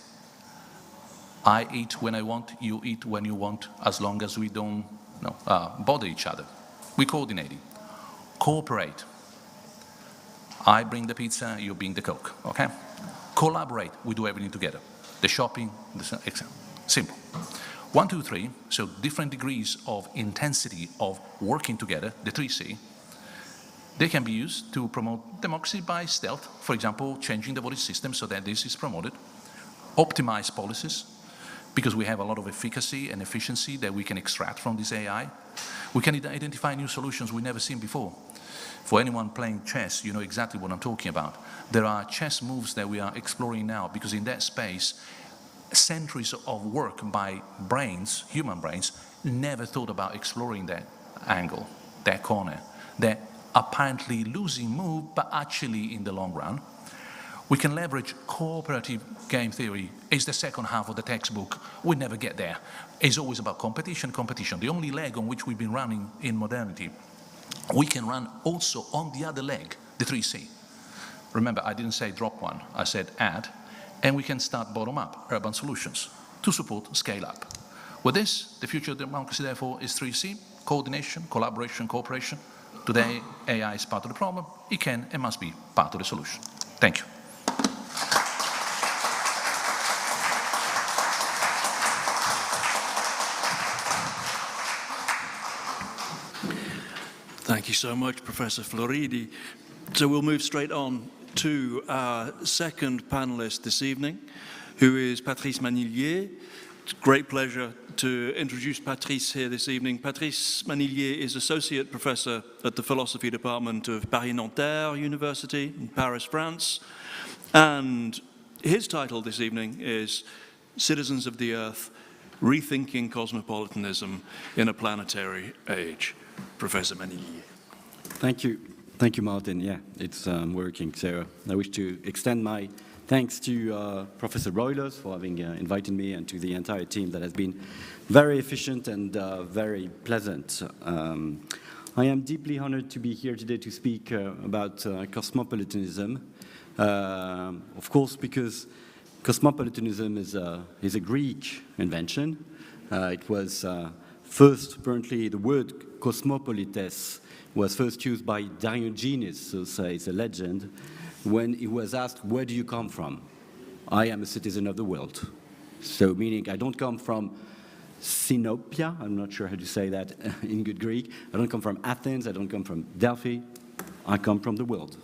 Speaker 12: I eat when I want, you eat when you want, as long as we don't bother each other. We're coordinating. Cooperate. I bring the pizza, you bring the Coke, okay? Collaborate, we do everything together. The shopping, simple. 1, 2, 3, so different degrees of intensity of working together, the 3C, they can be used to promote democracy by stealth, for example, changing the voting system so that this is promoted. Optimize policies, because we have a lot of efficacy and efficiency that we can extract from this AI. We can identify new solutions we've never seen before. For anyone playing chess, you know exactly what I'm talking about. There are chess moves that we are exploring now, because in that space, centuries of work by brains, human brains, never thought about exploring that angle, that corner, that apparently losing move, but actually in the long run. We can leverage cooperative game theory. It's the second half of the textbook. We never get there. It's always about competition, competition. The only leg on which we've been running in modernity. We can run also on the other leg, the 3C. Remember, I didn't say drop one, I said add, and we can start bottom-up, urban solutions, to support scale-up. With this, the future of democracy, therefore, is 3C, coordination, collaboration, cooperation. Today, AI is part of the problem. It can and must be part of the solution. Thank you.
Speaker 11: Thank you so much, Professor Floridi. So we'll move straight on to our second panelist this evening, who is Patrice Manillier. It's a great pleasure to introduce Patrice here this evening. Patrice Manillier is Associate Professor at the Philosophy Department of Paris-Nanterre University in Paris, France. And his title this evening is Citizens of the Earth, Rethinking Cosmopolitanism in a Planetary Age. Professor Manillier.
Speaker 13: Thank you. Thank you, Martin. Yeah, it's working. So I wish to extend my thanks to Professor Roilers for having invited me, and to the entire team that has been very efficient and very pleasant. I am deeply honored to be here today to speak about cosmopolitanism. Of course, because cosmopolitanism is a Greek invention. It was first, apparently, the word cosmopolites was first used by Diogenes, so says a legend, when he was asked, where do you come from? I am a citizen of the world. So meaning I don't come from Sinopia, I'm not sure how to say that in good Greek. I don't come from Athens, I don't come from Delphi, I come from the world.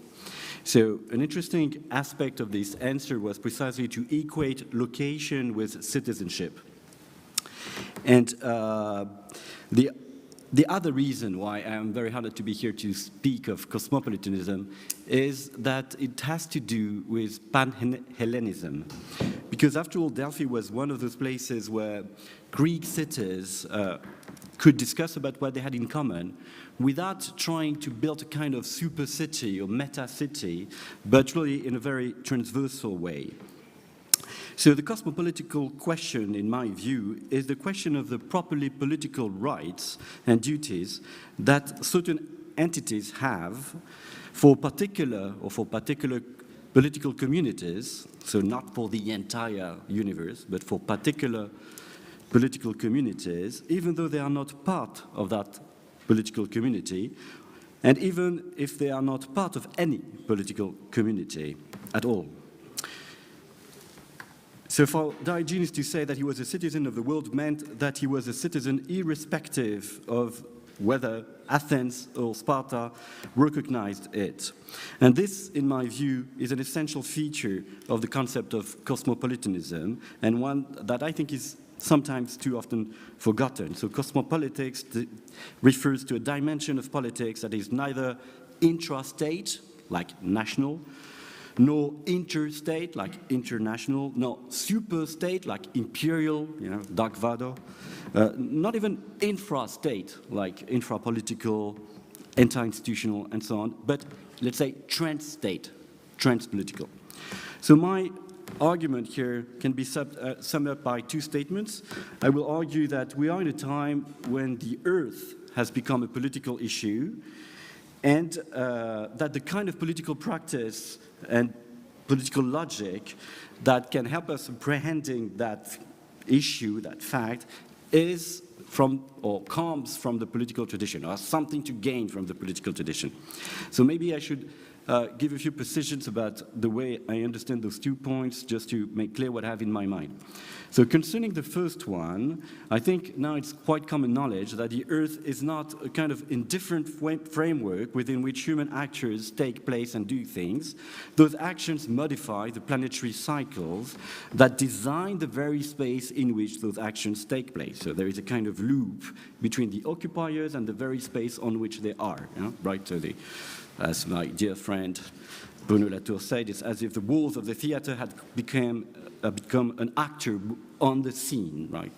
Speaker 13: So an interesting aspect of this answer was precisely to equate location with citizenship. And the other reason why I am very honored to be here to speak of cosmopolitanism is that it has to do with pan-Hellenism. Because after all, Delphi was one of those places where Greek cities could discuss about what they had in common without trying to build a kind of super city or meta city, but really in a very transversal way. So the cosmopolitical question, in my view, is the question of the properly political rights and duties that certain entities have for particular political communities, so not for the entire universe, but for particular political communities, even though they are not part of that political community, and even if they are not part of any political community at all. So for Diogenes to say that he was a citizen of the world meant that he was a citizen irrespective of whether Athens or Sparta recognized it. And this, in my view, is an essential feature of the concept of cosmopolitanism, and one that I think is sometimes too often forgotten. So cosmopolitics refers to a dimension of politics that is neither intra-state, like national, nor interstate, like international, nor super-state, like imperial, Dark Vador, not even infra-state, like infra-political, anti-institutional, and so on, but let's say, trans-state, trans-political. So my argument here can be summed up by two statements. I will argue that we are in a time when the Earth has become a political issue, and that the kind of political practice and political logic that can help us apprehending that issue, that fact, is from or comes from the political tradition, or something to gain from the political tradition. So maybe I should give a few precisions about the way I understand those 2 points, just to make clear what I have in my mind. So concerning the first one, I think now it's quite common knowledge that the Earth is not a kind of indifferent framework within which human actors take place and do things. Those actions modify the planetary cycles that design the very space in which those actions take place. So there is a kind of loop between the occupiers and the very space on which they are, right? So as my dear friend Bruno Latour said, it's as if the walls of the theater had become an actor on the scene, right?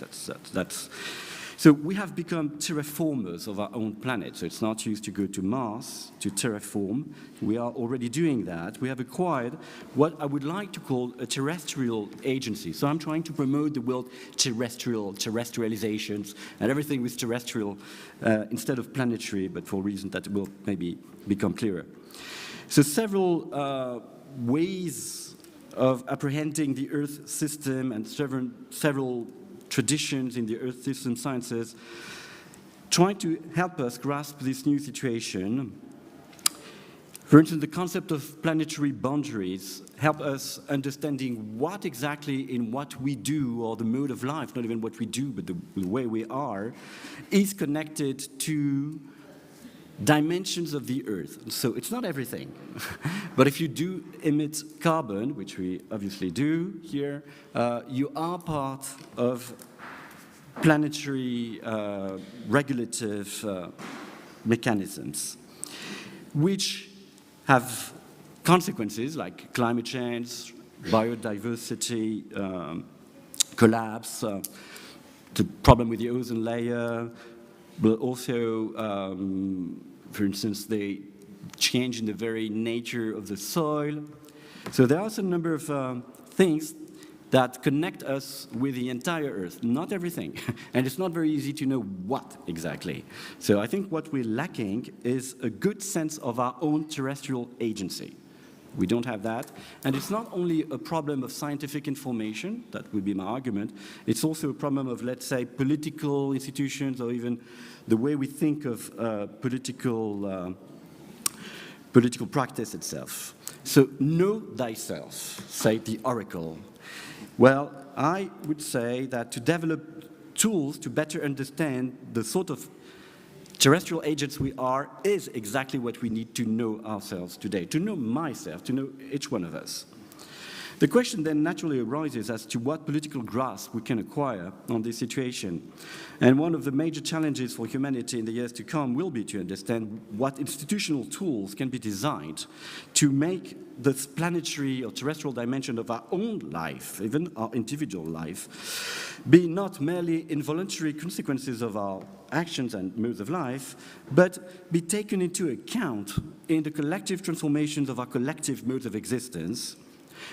Speaker 13: So we have become terraformers of our own planet. So it's not used to go to Mars, to terraform. We are already doing that. We have acquired what I would like to call a terrestrial agency. So I'm trying to promote the word terrestrializations, and everything with terrestrial instead of planetary, but for reasons that will maybe become clearer. So several ways of apprehending the Earth system and several traditions in the Earth system sciences try to help us grasp this new situation. For instance, the concept of planetary boundaries help us understanding what exactly in what we do, or the mode of life, not even what we do, but the way we are, is connected to dimensions of the Earth. So it's not everything. But if you do emit carbon, which we obviously do here, you are part of planetary regulative mechanisms, which have consequences like climate change, biodiversity collapse, the problem with the ozone layer, but also, for instance, the change in the very nature of the soil. So there are some number of things that connect us with the entire Earth, not everything. And it's not very easy to know what exactly. So I think what we're lacking is a good sense of our own terrestrial agency. We don't have that. And it's not only a problem of scientific information, that would be my argument, it's also a problem of, let's say, political institutions, or even the way we think of political practice itself. So know thyself, say the oracle. Well, I would say that to develop tools to better understand the sort of terrestrial agents we are is exactly what we need to know ourselves today, to know myself, to know each one of us. The question then naturally arises as to what political grasp we can acquire on this situation. And one of the major challenges for humanity in the years to come will be to understand what institutional tools can be designed to make this planetary or terrestrial dimension of our own life, even our individual life, be not merely involuntary consequences of our actions and modes of life, but be taken into account in the collective transformations of our collective modes of existence,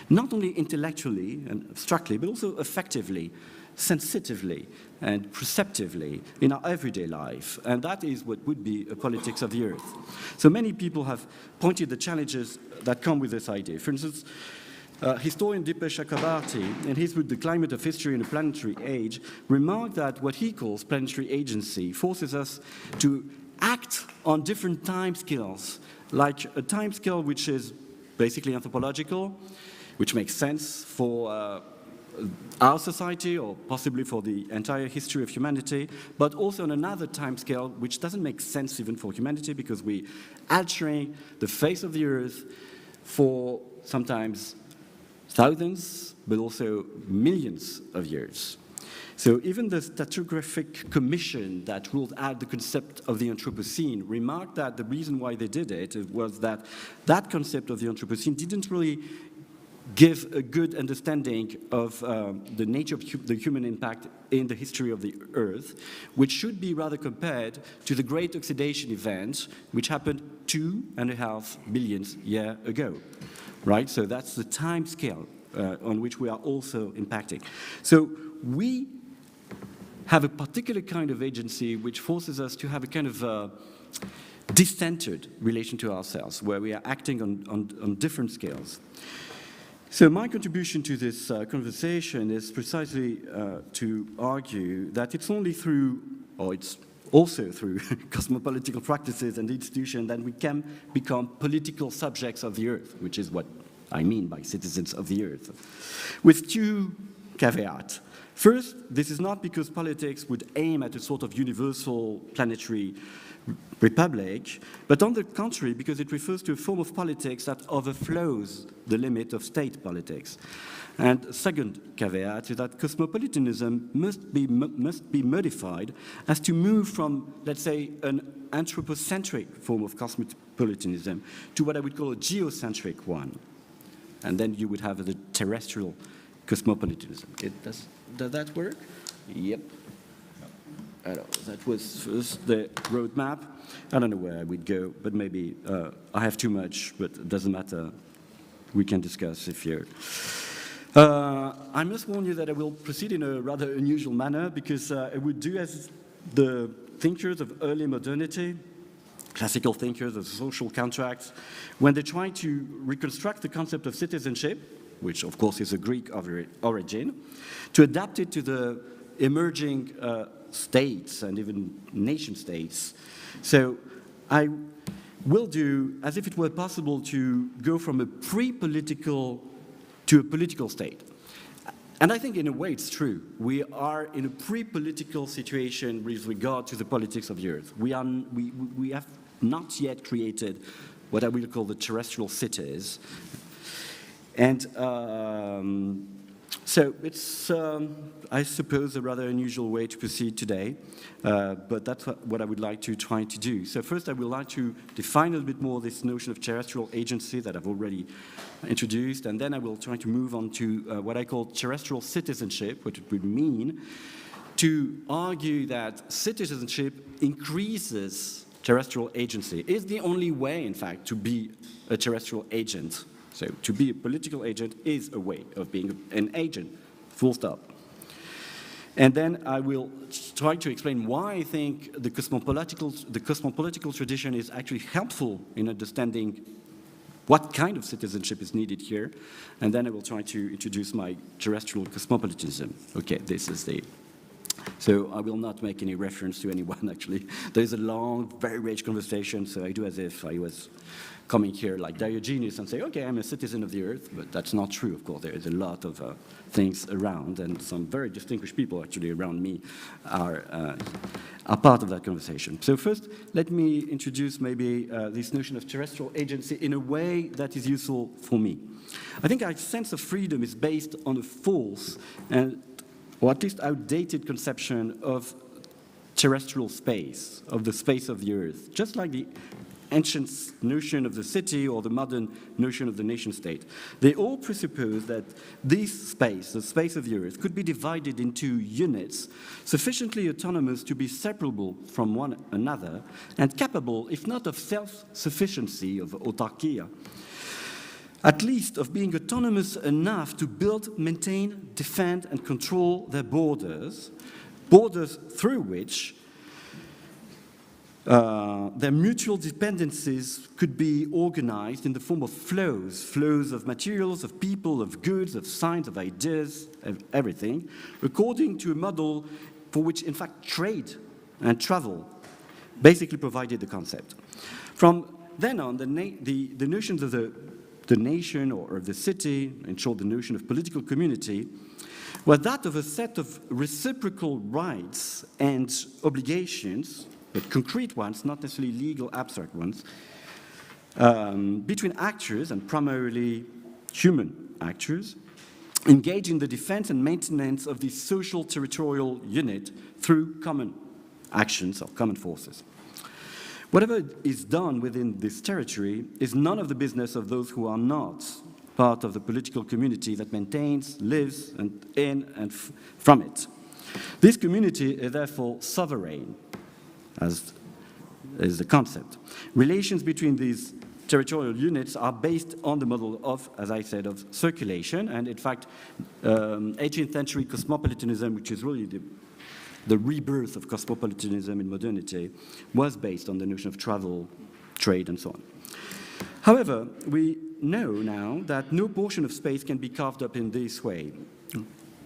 Speaker 13: not only intellectually and abstractly, but also effectively, sensitively, and perceptively in our everyday life. And that is what would be a politics of the Earth. So many people have pointed the challenges that come with this idea. For instance, historian Dipesh Chakrabarty, in his book The Climate of History in a Planetary Age, remarked that what he calls planetary agency forces us to act on different time scales, like a time scale which is basically anthropological, which makes sense for our society or possibly for the entire history of humanity, but also on another time scale which doesn't make sense even for humanity, because we're altering the face of the Earth for sometimes thousands, but also millions of years. So even the stratigraphic commission that ruled out the concept of the Anthropocene remarked that the reason why they did it was that that concept of the Anthropocene didn't really give a good understanding of the nature of the human impact in the history of the Earth, which should be rather compared to the Great Oxidation event, which happened 2.5 billion years ago, right? So that's the time scale on which we are also impacting. So we have a particular kind of agency which forces us to have a kind of decentered relation to ourselves, where we are acting on different scales. So my contribution to this conversation is precisely to argue that it's only through, or it's also through cosmopolitical practices and institutions that we can become political subjects of the Earth, which is what I mean by citizens of the Earth, with two caveats. First, this is not because politics would aim at a sort of universal planetary republic, but on the contrary, because it refers to a form of politics that overflows the limit of state politics. And second caveat is that cosmopolitanism must be modified as to move from, let's say, an anthropocentric form of cosmopolitanism to what I would call a geocentric one. And then you would have the terrestrial cosmopolitanism. Does that work? Yep. That was first the roadmap. I don't know where I would go, but maybe I have too much, but it doesn't matter. We can discuss if you're... I must warn you that I will proceed in a rather unusual manner, because I would do as the thinkers of early modernity, classical thinkers of social contracts, when they try to reconstruct the concept of citizenship, which of course is a Greek origin, to adapt it to the emerging states and even nation states. So I will do as if it were possible to go from a pre-political to a political state. And I think in a way it's true. We are in a pre-political situation with regard to the politics of the Earth. We have not yet created what I will call the terrestrial cities. And so it's, I suppose, a rather unusual way to proceed today, but that's what I would like to try to do. So first, I would like to define a little bit more this notion of terrestrial agency that I've already introduced, and then I will try to move on to what I call terrestrial citizenship, what it would mean to argue that citizenship increases terrestrial agency. Is the only way, in fact, to be a terrestrial agent. So to be a political agent is a way of being an agent, full stop. And then I will try to explain why I think the cosmopolitical tradition is actually helpful in understanding what kind of citizenship is needed here. And then I will try to introduce my terrestrial cosmopolitanism. Okay, this is the... So I will not make any reference to anyone, actually. There's a long, very rich conversation, so I do as if I was coming here like Diogenes and say, okay, I'm a citizen of the Earth, but that's not true, of course. There is a lot of things around, and some very distinguished people actually around me are part of that conversation. So first, let me introduce maybe this notion of terrestrial agency in a way that is useful for me. I think our sense of freedom is based on a false or at least outdated conception of terrestrial space, of the space of the Earth, just like the ancient notion of the city or the modern notion of the nation-state. They all presuppose that this space, the space of the Earth, could be divided into units sufficiently autonomous to be separable from one another and capable, if not of self-sufficiency, of autarkia, at least of being autonomous enough to build, maintain, defend, and control their borders, borders through which their mutual dependencies could be organized in the form of flows of materials, of people, of goods, of signs, of ideas, of everything, according to a model for which, in fact, trade and travel basically provided the concept. From then on, the notions of the nation or of the city, in short, the notion of political community, was that of a set of reciprocal rights and obligations, but concrete ones, not necessarily legal abstract ones, between actors, and primarily human actors, engaged in the defense and maintenance of the social territorial unit through common actions or common forces. Whatever is done within this territory is none of the business of those who are not part of the political community that maintains, lives in and from it. This community is therefore sovereign, as is the concept. Relations between these territorial units are based on the model of, as I said, of circulation, and in fact, 18th century cosmopolitanism, which is really the rebirth of cosmopolitanism in modernity, was based on the notion of travel, trade, and so on. However, we know now that no portion of space can be carved up in this way.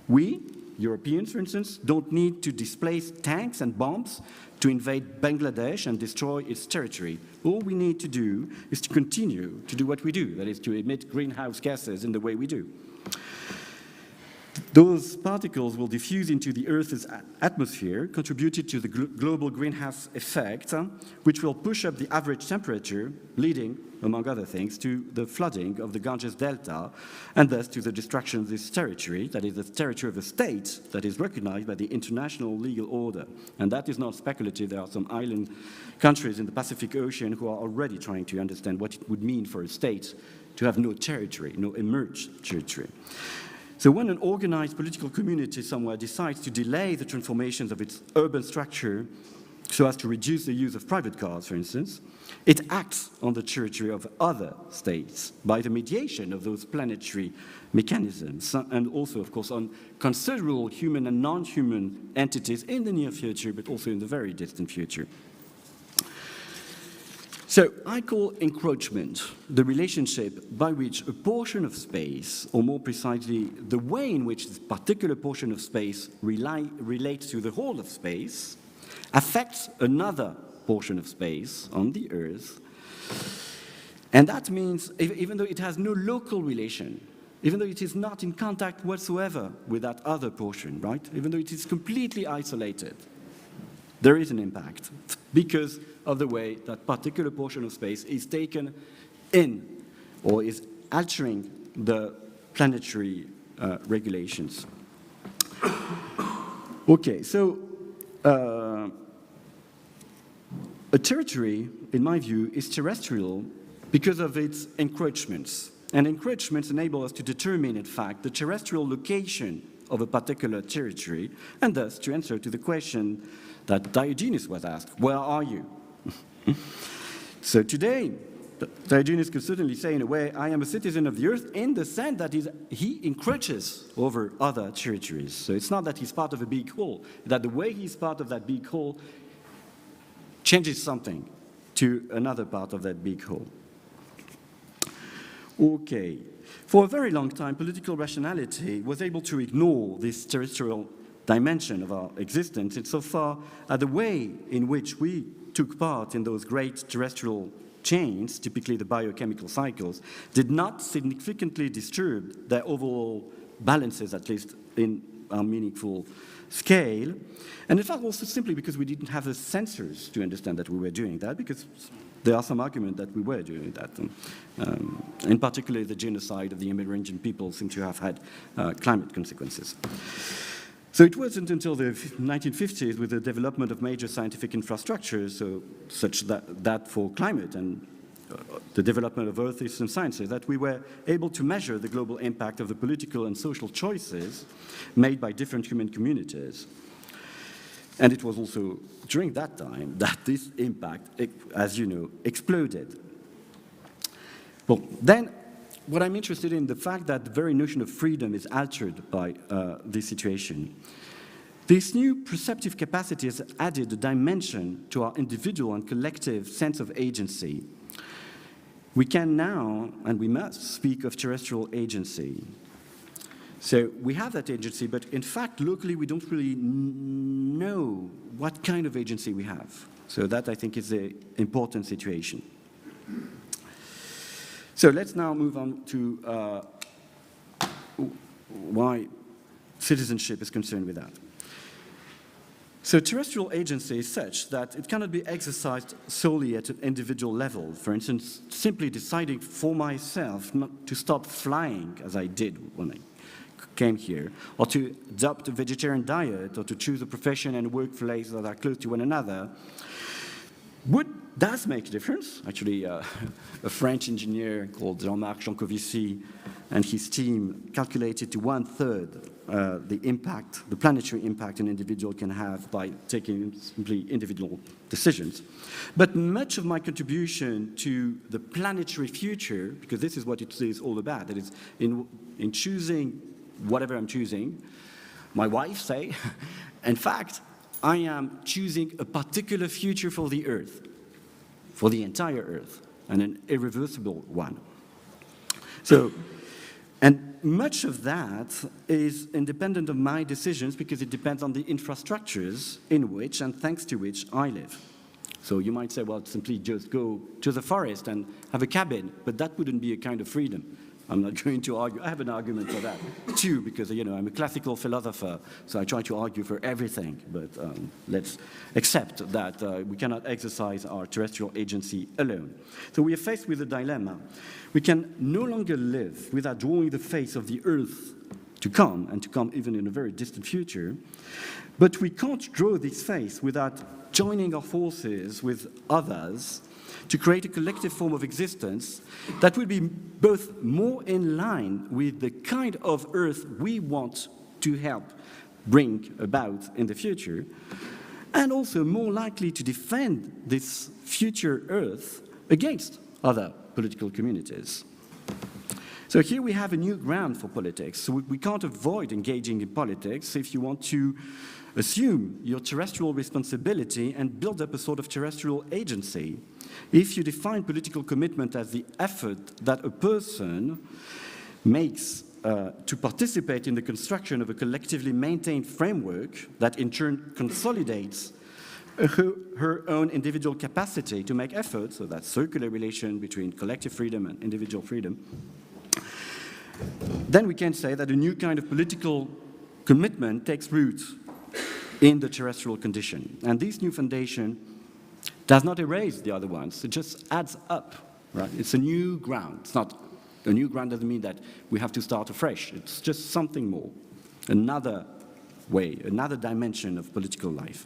Speaker 13: We, Europeans, for instance, don't need to displace tanks and bombs to invade Bangladesh and destroy its territory. All we need to do is to continue to do what we do, that is to emit greenhouse gases in the way we do. Those particles will diffuse into the Earth's atmosphere, contributing to the global greenhouse effect, which will push up the average temperature, leading, among other things, to the flooding of the Ganges Delta, and thus to the destruction of this territory, that is the territory of a state that is recognized by the international legal order. And that is not speculative. There are some island countries in the Pacific Ocean who are already trying to understand what it would mean for a state to have no territory, no emerged territory. So when an organized political community somewhere decides to delay the transformations of its urban structure so as to reduce the use of private cars, for instance, it acts on the territory of other states by the mediation of those planetary mechanisms, and also, of course, on considerable human and non-human entities in the near future, but also in the very distant future. So I call encroachment the relationship by which a portion of space, or more precisely, the way in which this particular portion of space relates to the whole of space, affects another portion of space on the Earth. And that means, even though it has no local relation, even though it is not in contact whatsoever with that other portion, right? Even though it is completely isolated, there is an impact because of the way that particular portion of space is taken in or is altering the planetary regulations. Okay, so a territory, in my view, is terrestrial because of its encroachments. And encroachments enable us to determine, in fact, the terrestrial location of a particular territory, and thus to answer to the question that Diogenes was asked, where are you? So today, Diogenes could certainly say, in a way, I am a citizen of the earth in the sense that he encroaches over other territories. So it's not that he's part of a big whole, that the way he's part of that big whole changes something to another part of that big whole. Okay. For a very long time, political rationality was able to ignore this terrestrial dimension of our existence insofar as the way in which we took part in those great terrestrial chains, typically the biochemical cycles, did not significantly disturb their overall balances, at least in a meaningful scale. And in fact, also simply because we didn't have the sensors to understand that we were doing that, because there are some arguments that we were doing that. In particular, the genocide of the Amerindian people seem to have had climate consequences. So it wasn't until the 1950s, with the development of major scientific infrastructures, such that for climate and the development of earth system sciences, that we were able to measure the global impact of the political and social choices made by different human communities. And it was also during that time that this impact, as you know, exploded. Well, then, what I'm interested in, the fact that the very notion of freedom is altered by this situation. This new perceptive capacity has added a dimension to our individual and collective sense of agency. We can now, and we must, speak of terrestrial agency. So we have that agency, but in fact, locally, we don't really know what kind of agency we have. So that, I think, is an important situation. So let's now move on to why citizenship is concerned with that. So terrestrial agency is such that it cannot be exercised solely at an individual level. For instance, simply deciding for myself not to stop flying, as I did when I came here, or to adopt a vegetarian diet, or to choose a profession and workplace that are close to one another, does make a difference. Actually, a French engineer called Jean-Marc Jancovici and his team calculated to 1/3 the impact, the planetary impact an individual can have by taking simply individual decisions. But much of my contribution to the planetary future, because this is what it is all about, that is in choosing whatever I'm choosing, my wife say, in fact, I am choosing a particular future for the Earth, for the entire Earth, and an irreversible one. So, and much of that is independent of my decisions because it depends on the infrastructures in which and thanks to which I live. So you might say, well, simply just go to the forest and have a cabin, but that wouldn't be a kind of freedom. I'm not going to argue. I have an argument for that, too, because, I'm a classical philosopher, so I try to argue for everything. But let's accept that we cannot exercise our terrestrial agency alone. So we are faced with a dilemma. We can no longer live without drawing the face of the Earth to come, and to come even in a very distant future. But we can't draw this face without joining our forces with others to create a collective form of existence that would be both more in line with the kind of Earth we want to help bring about in the future, and also more likely to defend this future Earth against other political communities. So here we have a new ground for politics. So we can't avoid engaging in politics if you want to assume your terrestrial responsibility and build up a sort of terrestrial agency. If you define political commitment as the effort that a person makes to participate in the construction of a collectively maintained framework that in turn consolidates her own individual capacity to make efforts, so that circular relation between collective freedom and individual freedom, then we can say that a new kind of political commitment takes root in the terrestrial condition. And this new foundation does not erase the other ones, it just adds up, right? It's a new ground. It's not, a new ground doesn't mean that we have to start afresh. It's just something more, another way, another dimension of political life.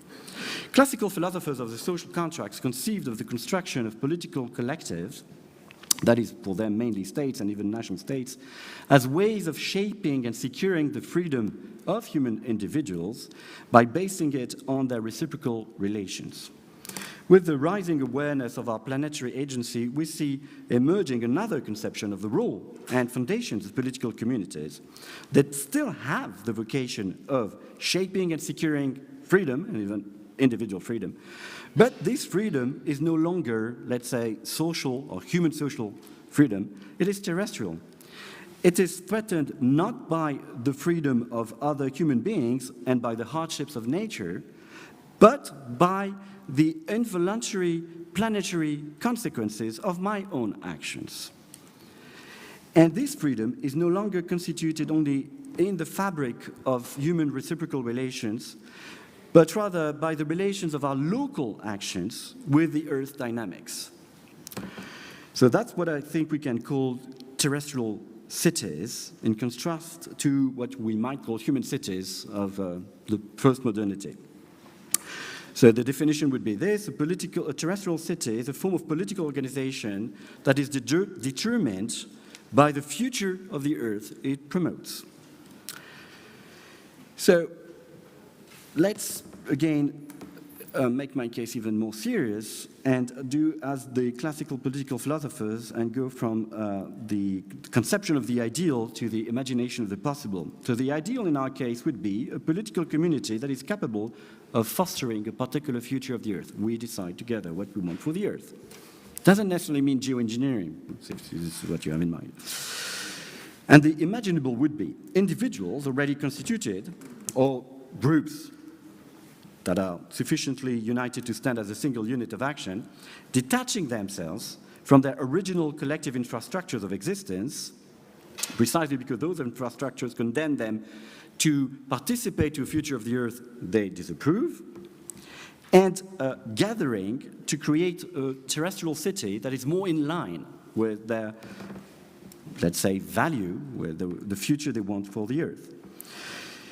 Speaker 13: Classical philosophers of the social contracts conceived of the construction of political collectives, that is for them mainly states and even national states, as ways of shaping and securing the freedom of human individuals by basing it on their reciprocal relations. With the rising awareness of our planetary agency, we see emerging another conception of the role and foundations of political communities that still have the vocation of shaping and securing freedom, and even individual freedom. But this freedom is no longer, let's say, social or human social freedom. It is terrestrial. It is threatened not by the freedom of other human beings and by the hardships of nature, but by the involuntary planetary consequences of my own actions. And this freedom is no longer constituted only in the fabric of human reciprocal relations, but rather by the relations of our local actions with the Earth dynamics. So that's what I think we can call terrestrial cities, in contrast to what we might call human cities of the first modernity. So the definition would be this: a terrestrial city is a form of political organization that is determined by the future of the Earth it promotes. So let's again make my case even more serious and do as the classical political philosophers and go from the conception of the ideal to the imagination of the possible. So the ideal in our case would be a political community that is capable of fostering a particular future of the Earth. We decide together what we want for the Earth. Doesn't necessarily mean geoengineering, if this is what you have in mind. And the imaginable would be individuals already constituted or groups that are sufficiently united to stand as a single unit of action, detaching themselves from their original collective infrastructures of existence, precisely because those infrastructures condemn them to participate to a future of the Earth they disapprove, and gathering to create a terrestrial city that is more in line with their, let's say, value, with the future they want for the Earth.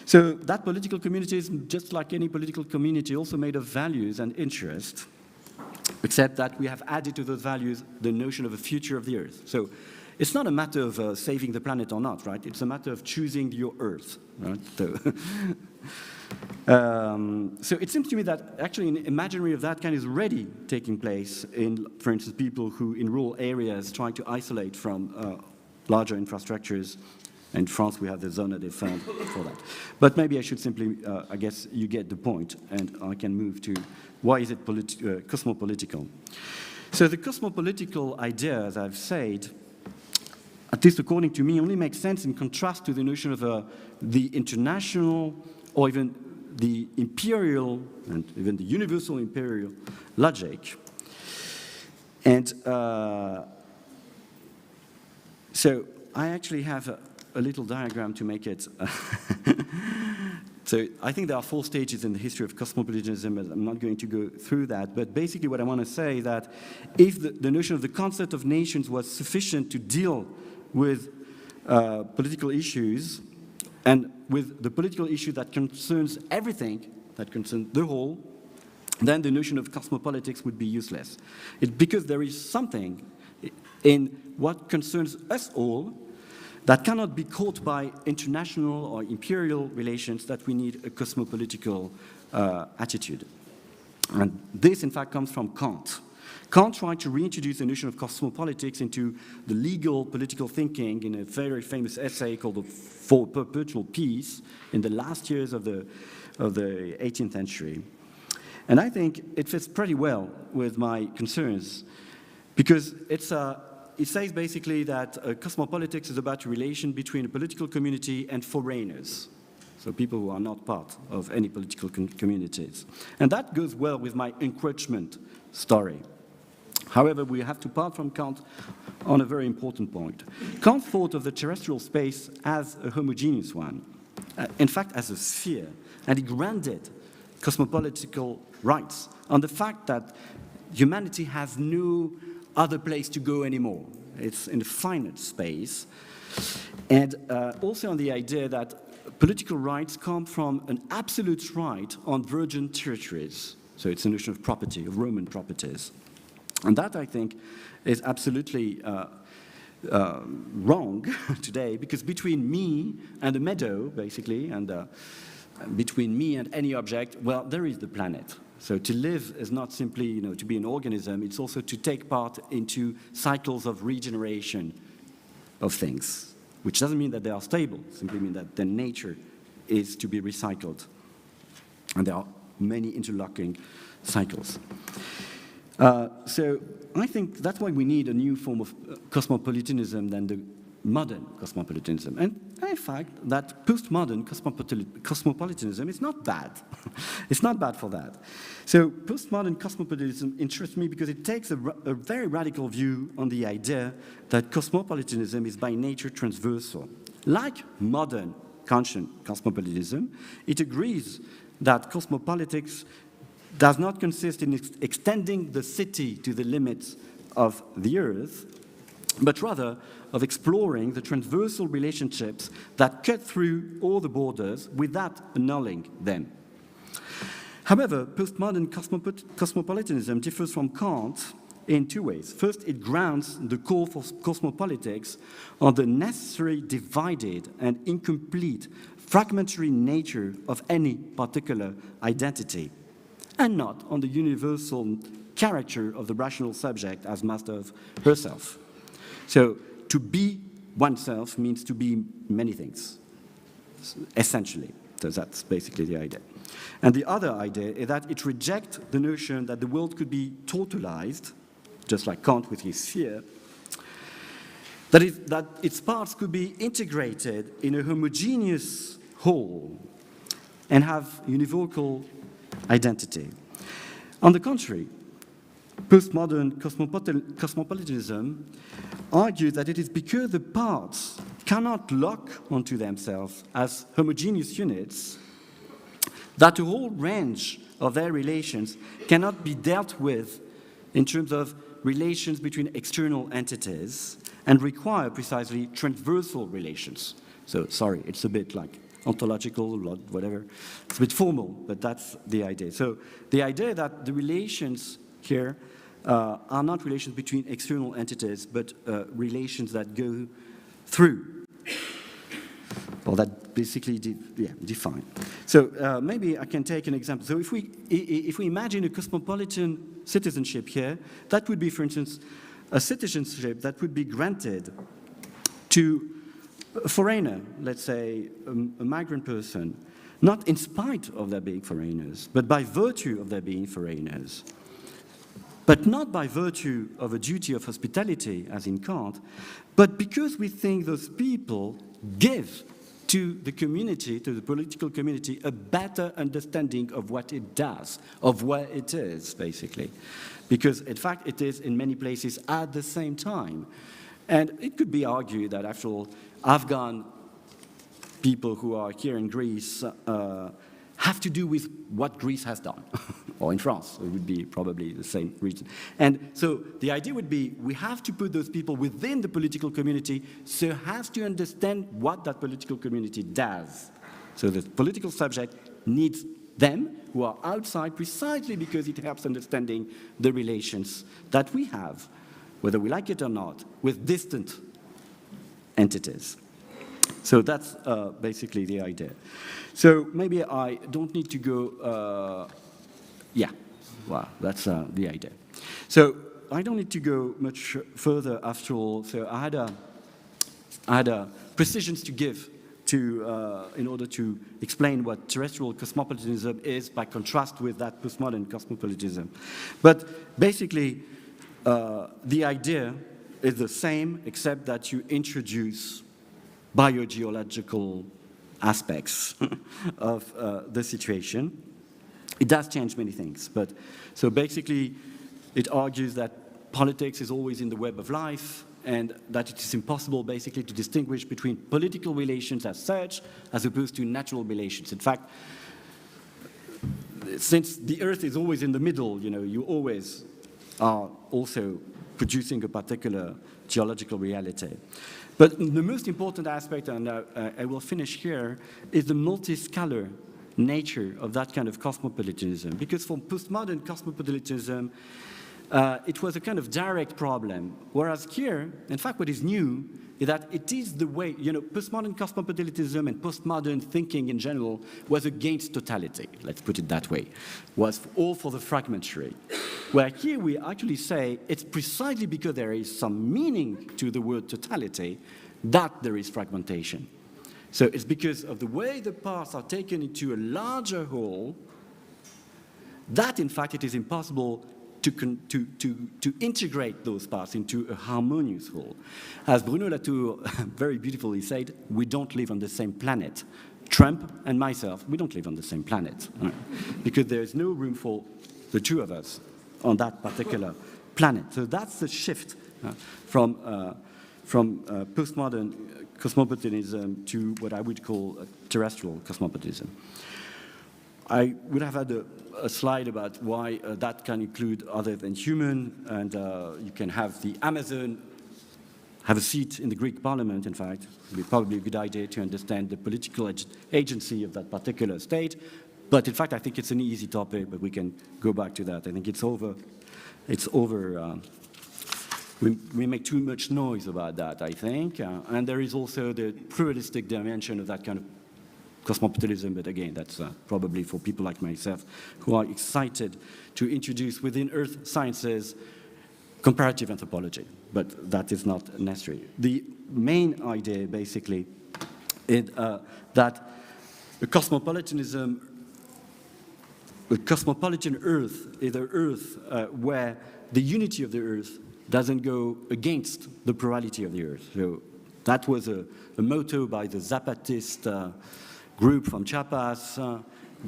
Speaker 13: So that political community is just like any political community, also made of values and interests, except that we have added to those values the notion of a future of the Earth. So it's not a matter of saving the planet or not, right? It's a matter of choosing your Earth, right? So it seems to me that actually an imaginary of that kind is already taking place in, for instance, people who in rural areas try to isolate from larger infrastructures. In France, we have the zone de défense for that. But maybe I should simply, I guess you get the point, and I can move to why is it cosmopolitical. So the cosmopolitical idea, as I've said, at least according to me, only makes sense in contrast to the notion of the international or even the imperial and even the universal imperial logic. And so I actually have a little diagram to make it. So I think there are 4 stages in the history of cosmopolitanism, and I'm not going to go through that, but basically what I want to say is that if the notion of the concept of nations was sufficient to deal with political issues, and with the political issue that concerns everything, that concerns the whole, then the notion of cosmopolitics would be useless. It's because there is something in what concerns us all that cannot be caught by international or imperial relations that we need a cosmopolitical attitude. And this, in fact, comes from Kant. Kant tried to reintroduce the notion of cosmopolitics into the legal political thinking in a very famous essay called the For Perpetual Peace in the last years of the 18th century. And I think it fits pretty well with my concerns because it says basically that cosmopolitics is about a relation between a political community and foreigners, so people who are not part of any political communities. And that goes well with my encroachment story. However, we have to part from Kant on a very important point. Kant thought of the terrestrial space as a homogeneous one, in fact, as a sphere, and he granted cosmopolitical rights on the fact that humanity has no other place to go anymore. It's in a finite space. And also on the idea that political rights come from an absolute right on virgin territories. So it's a notion of property, of Roman properties. And that, I think, is absolutely wrong today, because between me and the meadow, basically, and between me and any object, well, there is the planet. So to live is not simply, to be an organism, it's also to take part into cycles of regeneration of things, which doesn't mean that they are stable, simply means that their nature is to be recycled. And there are many interlocking cycles. So I think that's why we need a new form of cosmopolitanism than the modern cosmopolitanism. And in fact, that postmodern cosmopolitanism is not bad. It's not bad for that. So postmodern cosmopolitanism interests me because it takes a very radical view on the idea that cosmopolitanism is by nature transversal. Like modern cosmopolitanism, it agrees that cosmopolitics does not consist in extending the city to the limits of the earth, but rather of exploring the transversal relationships that cut through all the borders without annulling them. However, postmodern cosmopolitanism differs from Kant in 2 ways. First, it grounds the call for cosmopolitics on the necessary divided and incomplete fragmentary nature of any particular identity, and not on the universal character of the rational subject as master of herself. So to be oneself means to be many things, essentially. So that's basically the idea. And the other idea is that it rejects the notion that the world could be totalized, just like Kant with his sphere, that its parts could be integrated in a homogeneous whole and have univocal identity. On the contrary, postmodern cosmopolitanism argues that it is because the parts cannot lock onto themselves as homogeneous units that a whole range of their relations cannot be dealt with in terms of relations between external entities and require precisely transversal relations. So, sorry, it's a bit like ontological, whatever. It's a bit formal, but that's the idea. So the idea that the relations here are not relations between external entities, but relations that go through. Well, that basically define. So maybe I can take an example. So if we imagine a cosmopolitan citizenship here, that would be, for instance, a citizenship that would be granted to a foreigner, let's say a migrant person, not in spite of their being foreigners, but by virtue of their being foreigners. But not by virtue of a duty of hospitality, as in Kant, but because we think those people give to the community, to the political community, a better understanding of what it does, of where it is, basically. Because, in fact, it is in many places at the same time. And it could be argued that, after all, Afghan people who are here in Greece have to do with what Greece has done. Or in France, it would be probably the same reason. And so the idea would be we have to put those people within the political community so as to understand what that political community does. So the political subject needs them who are outside precisely because it helps understanding the relations that we have, whether we like it or not, with distant entities. So that's basically the idea. So maybe I don't need to go, well, that's the idea. So I don't need to go much further after all. So I had precisions to give to, in order to explain what terrestrial cosmopolitanism is by contrast with that postmodern cosmopolitanism. But basically, the idea is the same, except that you introduce biogeological aspects of the situation. It does change many things, but so basically it argues that politics is always in the web of life and that it is impossible basically to distinguish between political relations as such as opposed to natural relations. In fact, since the Earth is always in the middle, you always are also producing a particular geological reality. But the most important aspect, and I will finish here, is the multiscalar nature of that kind of cosmopolitanism. Because for postmodern cosmopolitanism, it was a kind of direct problem. Whereas here, in fact, what is new is that it is the way, postmodern cosmopolitanism and postmodern thinking in general was against totality, let's put it that way, was all for the fragmentary. Where here we actually say it's precisely because there is some meaning to the word totality that there is fragmentation. So it's because of the way the parts are taken into a larger whole that, in fact, it is impossible to integrate those parts into a harmonious whole. As Bruno Latour very beautifully said, we don't live on the same planet. Trump and myself, we don't live on the same planet, right? Because there is no room for the two of us on that particular planet. So that's the shift from postmodern cosmopolitanism to what I would call terrestrial cosmopolitanism. I would have had a slide about why that can include other than human, and you can have the Amazon have a seat in the Greek parliament, in fact. It would be probably a good idea to understand the political agency of that particular state. But in fact, I think it's an easy topic, but we can go back to that. I think it's over. We make too much noise about that, I think. And there is also the pluralistic dimension of that kind of cosmopolitanism, but again, that's probably for people like myself who are excited to introduce within earth sciences comparative anthropology, but that is not necessary. The main idea, basically, is that a cosmopolitan earth is an earth where the unity of the earth doesn't go against the plurality of the earth. So that was a motto by the Zapatist group from Chiapas,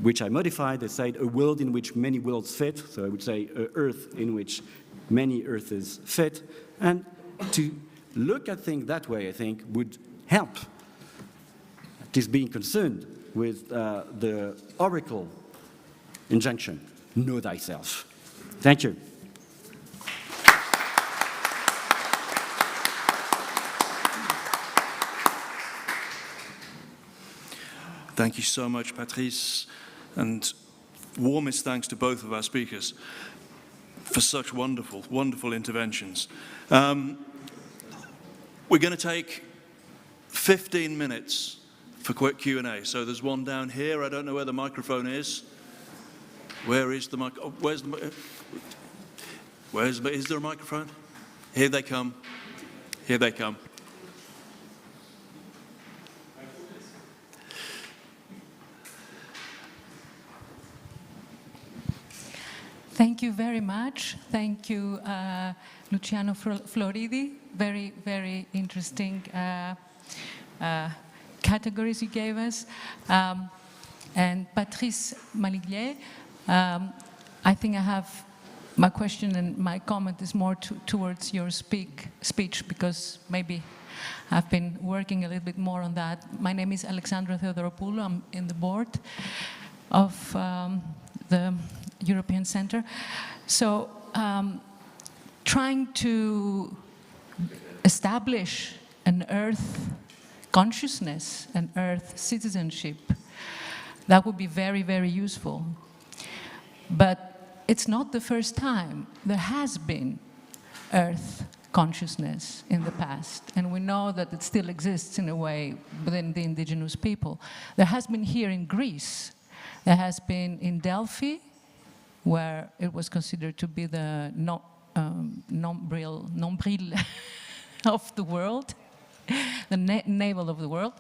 Speaker 13: which I modified. They said a world in which many worlds fit. So I would say an earth in which many earths fit. And to look at things that way, I think, would help at least being concerned with the oracle injunction, know thyself. Thank you.
Speaker 11: Thank you so much, Patrice, and warmest thanks to both of our speakers. for such wonderful, wonderful interventions. We're going to take 15 minutes for quick Q&A. So there's one down here. I don't know where the microphone is. Where is the mic? Oh, is there a microphone? Here they come. Here they come.
Speaker 14: Thank you very much. Thank you, Luciano Floridi. Very, very interesting categories you gave us. And Patrice Maliglier, I think I have my question and my comment is more towards your speech, because maybe I've been working a little bit more on that. My name is Alexandra Theodoropoulos. I'm in the board of the European Center. So trying to establish an Earth consciousness, an Earth citizenship, that would be very, very useful. But it's not the first time. There has been Earth consciousness in the past, and we know that it still exists in a way within the indigenous people. There has been here in Greece. There has been in Delphi, where it was considered to be the nombril of the world, the navel of the world.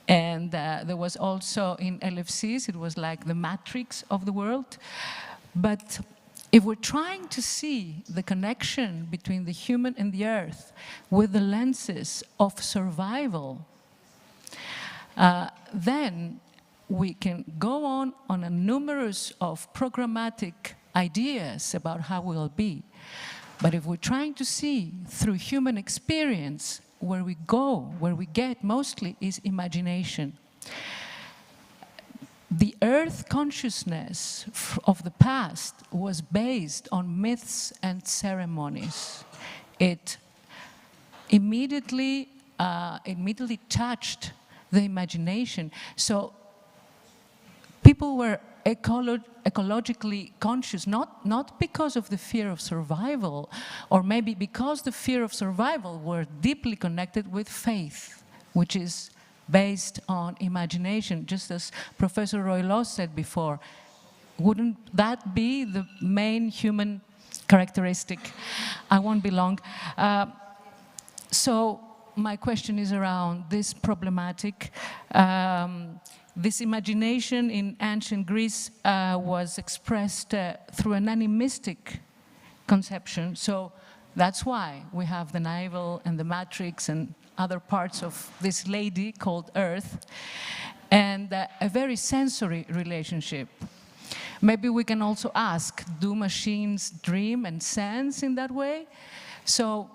Speaker 14: And there was also in LFCs, it was like the matrix of the world. But if we're trying to see the connection between the human and the earth with the lenses of survival, then we can go on a numerous of programmatic ideas about how we'll be. But if we're trying to see through human experience, where we go, where we get mostly is imagination. The Earth consciousness of the past was based on myths and ceremonies. It immediately touched the imagination. So people were ecologically conscious, not because of the fear of survival, or maybe because the fear of survival were deeply connected with faith, which is based on imagination, just as Professor Roylos said before. Wouldn't that be the main human characteristic? I won't be long. So my question is around this problematic. This imagination in ancient Greece was expressed through an animistic conception. So that's why we have the navel and the matrix and other parts of this lady called Earth, and a very sensory relationship. Maybe we can also ask, do machines dream and sense in that way? So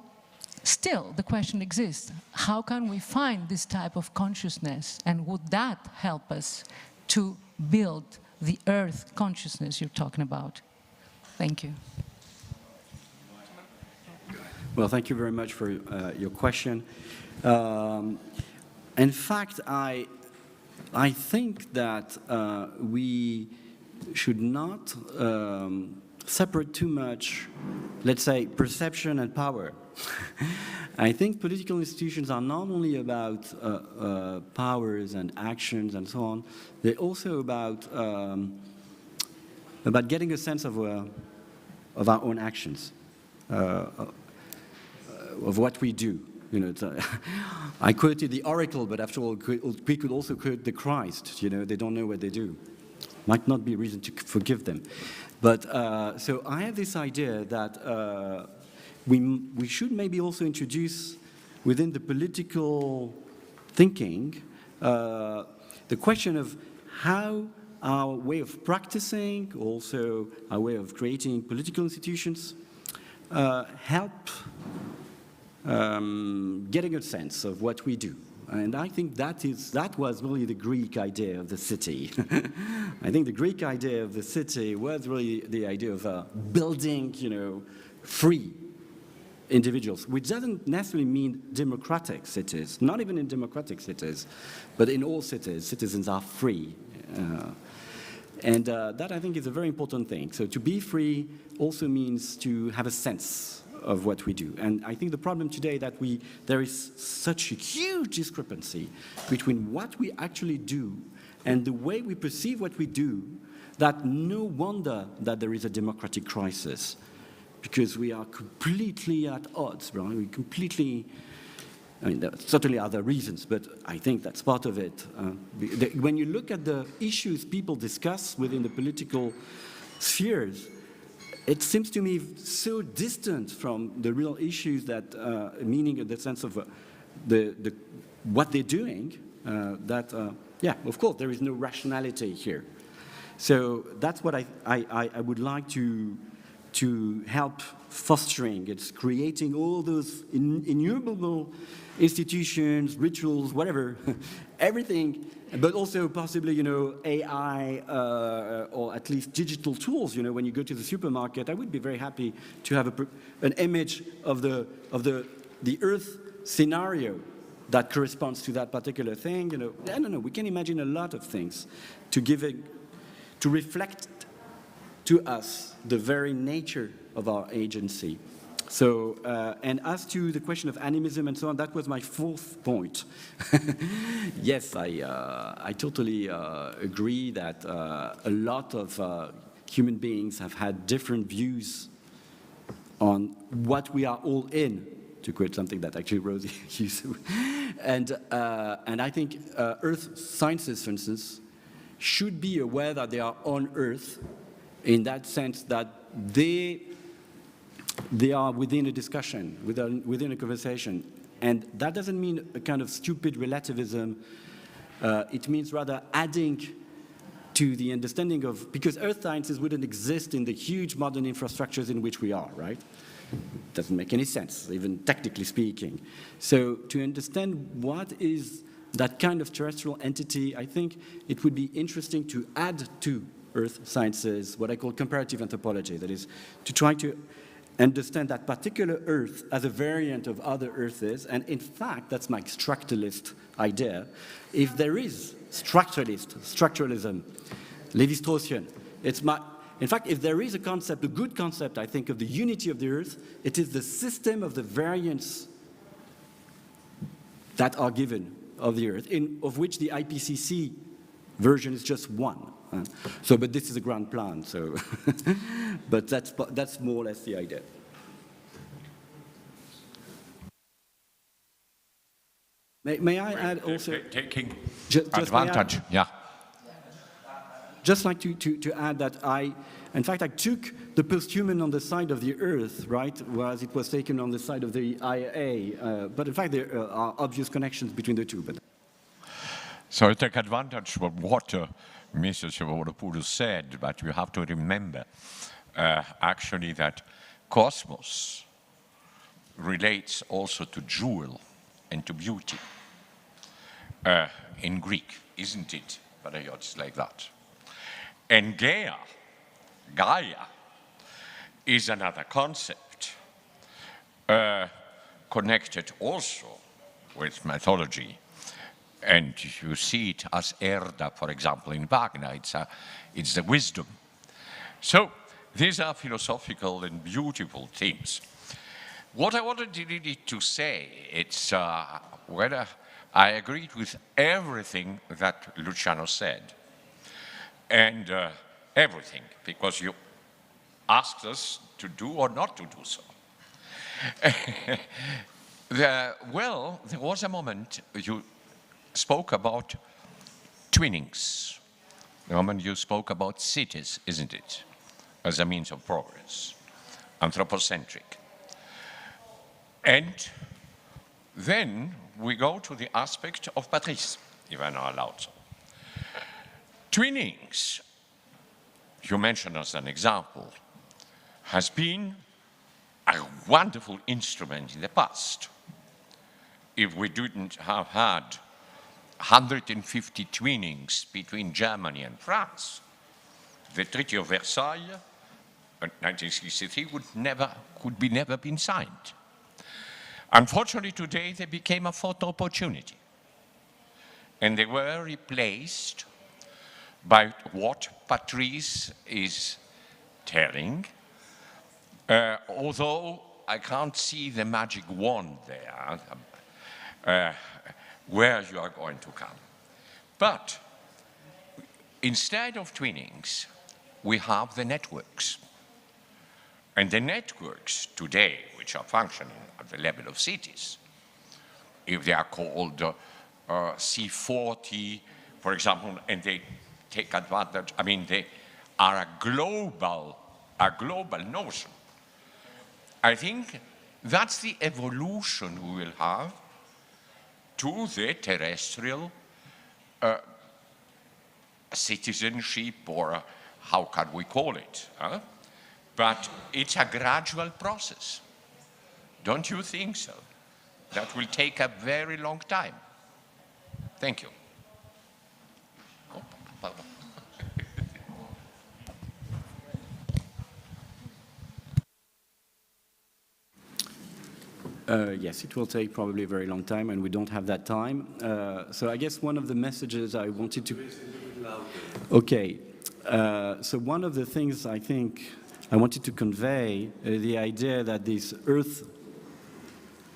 Speaker 14: still, the question exists. How can we find this type of consciousness? And would that help us to build the Earth consciousness you're talking about? Thank you.
Speaker 13: Well, thank you very much for your question. In fact, I think that we should not separate too much, let's say, perception and power. I think political institutions are not only about powers and actions and so on. They're also about getting a sense of our own actions, of what we do. You know, I quoted the oracle, but after all, we could also quote the Christ. You know, they don't know what they do. Might not be a reason to forgive them. But so I have this idea that we should maybe also introduce within the political thinking the question of how our way of practicing, also our way of creating political institutions, help getting a sense of what we do. And I think that was really the Greek idea of the city. I think the Greek idea of the city was really the idea of building, you know, free individuals, which doesn't necessarily mean democratic cities, not even in democratic cities, but in all cities, citizens are free. And that, I think, is a very important thing. So to be free also means to have a sense of what we do. And I think the problem today that there is such a huge discrepancy between what we actually do and the way we perceive what we do, that no wonder that there is a democratic crisis, because we are completely at odds, right? We completely, I mean, there are certainly other reasons, but I think that's part of it. When you look at the issues people discuss within the political spheres, it seems to me so distant from the real issues that, meaning in the sense of what they're doing, yeah, of course, there is no rationality here. So that's what I would like to help fostering. It's creating all those innumerable institutions, rituals, whatever, everything, but also possibly, you know, AI or at least digital tools. You know, when you go to the supermarket, I would be very happy to have an image of the Earth scenario that corresponds to that particular thing. You know, I don't know. We can imagine a lot of things to reflect to us the very nature of our agency. So, and as to the question of animism and so on, that was my fourth point. Yes, I totally agree that a lot of human beings have had different views on what we are all in, to quote something that actually Rosie used to. And I think Earth sciences, for instance, should be aware that they are on Earth, in that sense that they are within a discussion, within a conversation. And that doesn't mean a kind of stupid relativism. It means rather adding to the understanding of, because Earth sciences wouldn't exist in the huge modern infrastructures in which we are, right? Doesn't make any sense, even technically speaking. So to understand what is that kind of terrestrial entity, I think it would be interesting to add to Earth sciences what I call comparative anthropology. That is, to try to understand that particular Earth as a variant of other Earths. And in fact, that's my structuralist idea. If there is structuralism, Lévi-Straussian, in fact, if there is a concept, a good concept, I think, of the unity of the Earth, it is the system of the variants that are given of the Earth, of which the IPCC version is just one. So, but this is a grand plan, so, but that's more or less the idea. May I add also?
Speaker 9: Taking advantage, yeah.
Speaker 13: Just like to add that in fact, I took the posthuman on the side of the Earth, right, whereas it was taken on the side of the IA. But in fact, there are obvious connections between the two. But
Speaker 9: so I take advantage of what Mrs. Sakellaropoulou said, but you have to remember actually that cosmos relates also to jewel and to beauty in Greek, isn't it? But it's like that. And Gaia is another concept connected also with mythology. And you see it as Erda, for example, in Wagner. It's the wisdom. So these are philosophical and beautiful themes. What I wanted really to say, it's whether I agreed with everything that Luciano said. And everything, because you asked us to do or not to do so. Well, there was a moment you spoke about twinnings. The moment you spoke about cities, isn't it? As a means of progress, anthropocentric. And then we go to the aspect of Patrice, if I'm not allowed so. Twinnings, you mentioned as an example, has been a wonderful instrument in the past. If we didn't have had 150 twinnings between Germany and France, the Treaty of Versailles in 1963 could never been signed. Unfortunately, today they became a photo opportunity. And they were replaced by what Patrice is telling, although I can't see the magic wand there, where you are going to come. But instead of twinnings, we have the networks. And the networks today, which are functioning at the level of cities, if they are called C40, for example, and they take advantage, I mean, they are a global notion. I think that's the evolution we will have to the terrestrial citizenship, or how can we call it? But it's a gradual process. Don't you think so? That will take a very long time. Thank you.
Speaker 13: Yes, it will take probably a very long time, and we don't have that time. So I guess one of the messages I wanted to... Okay. So one of the things I think I wanted to convey, the idea that this Earth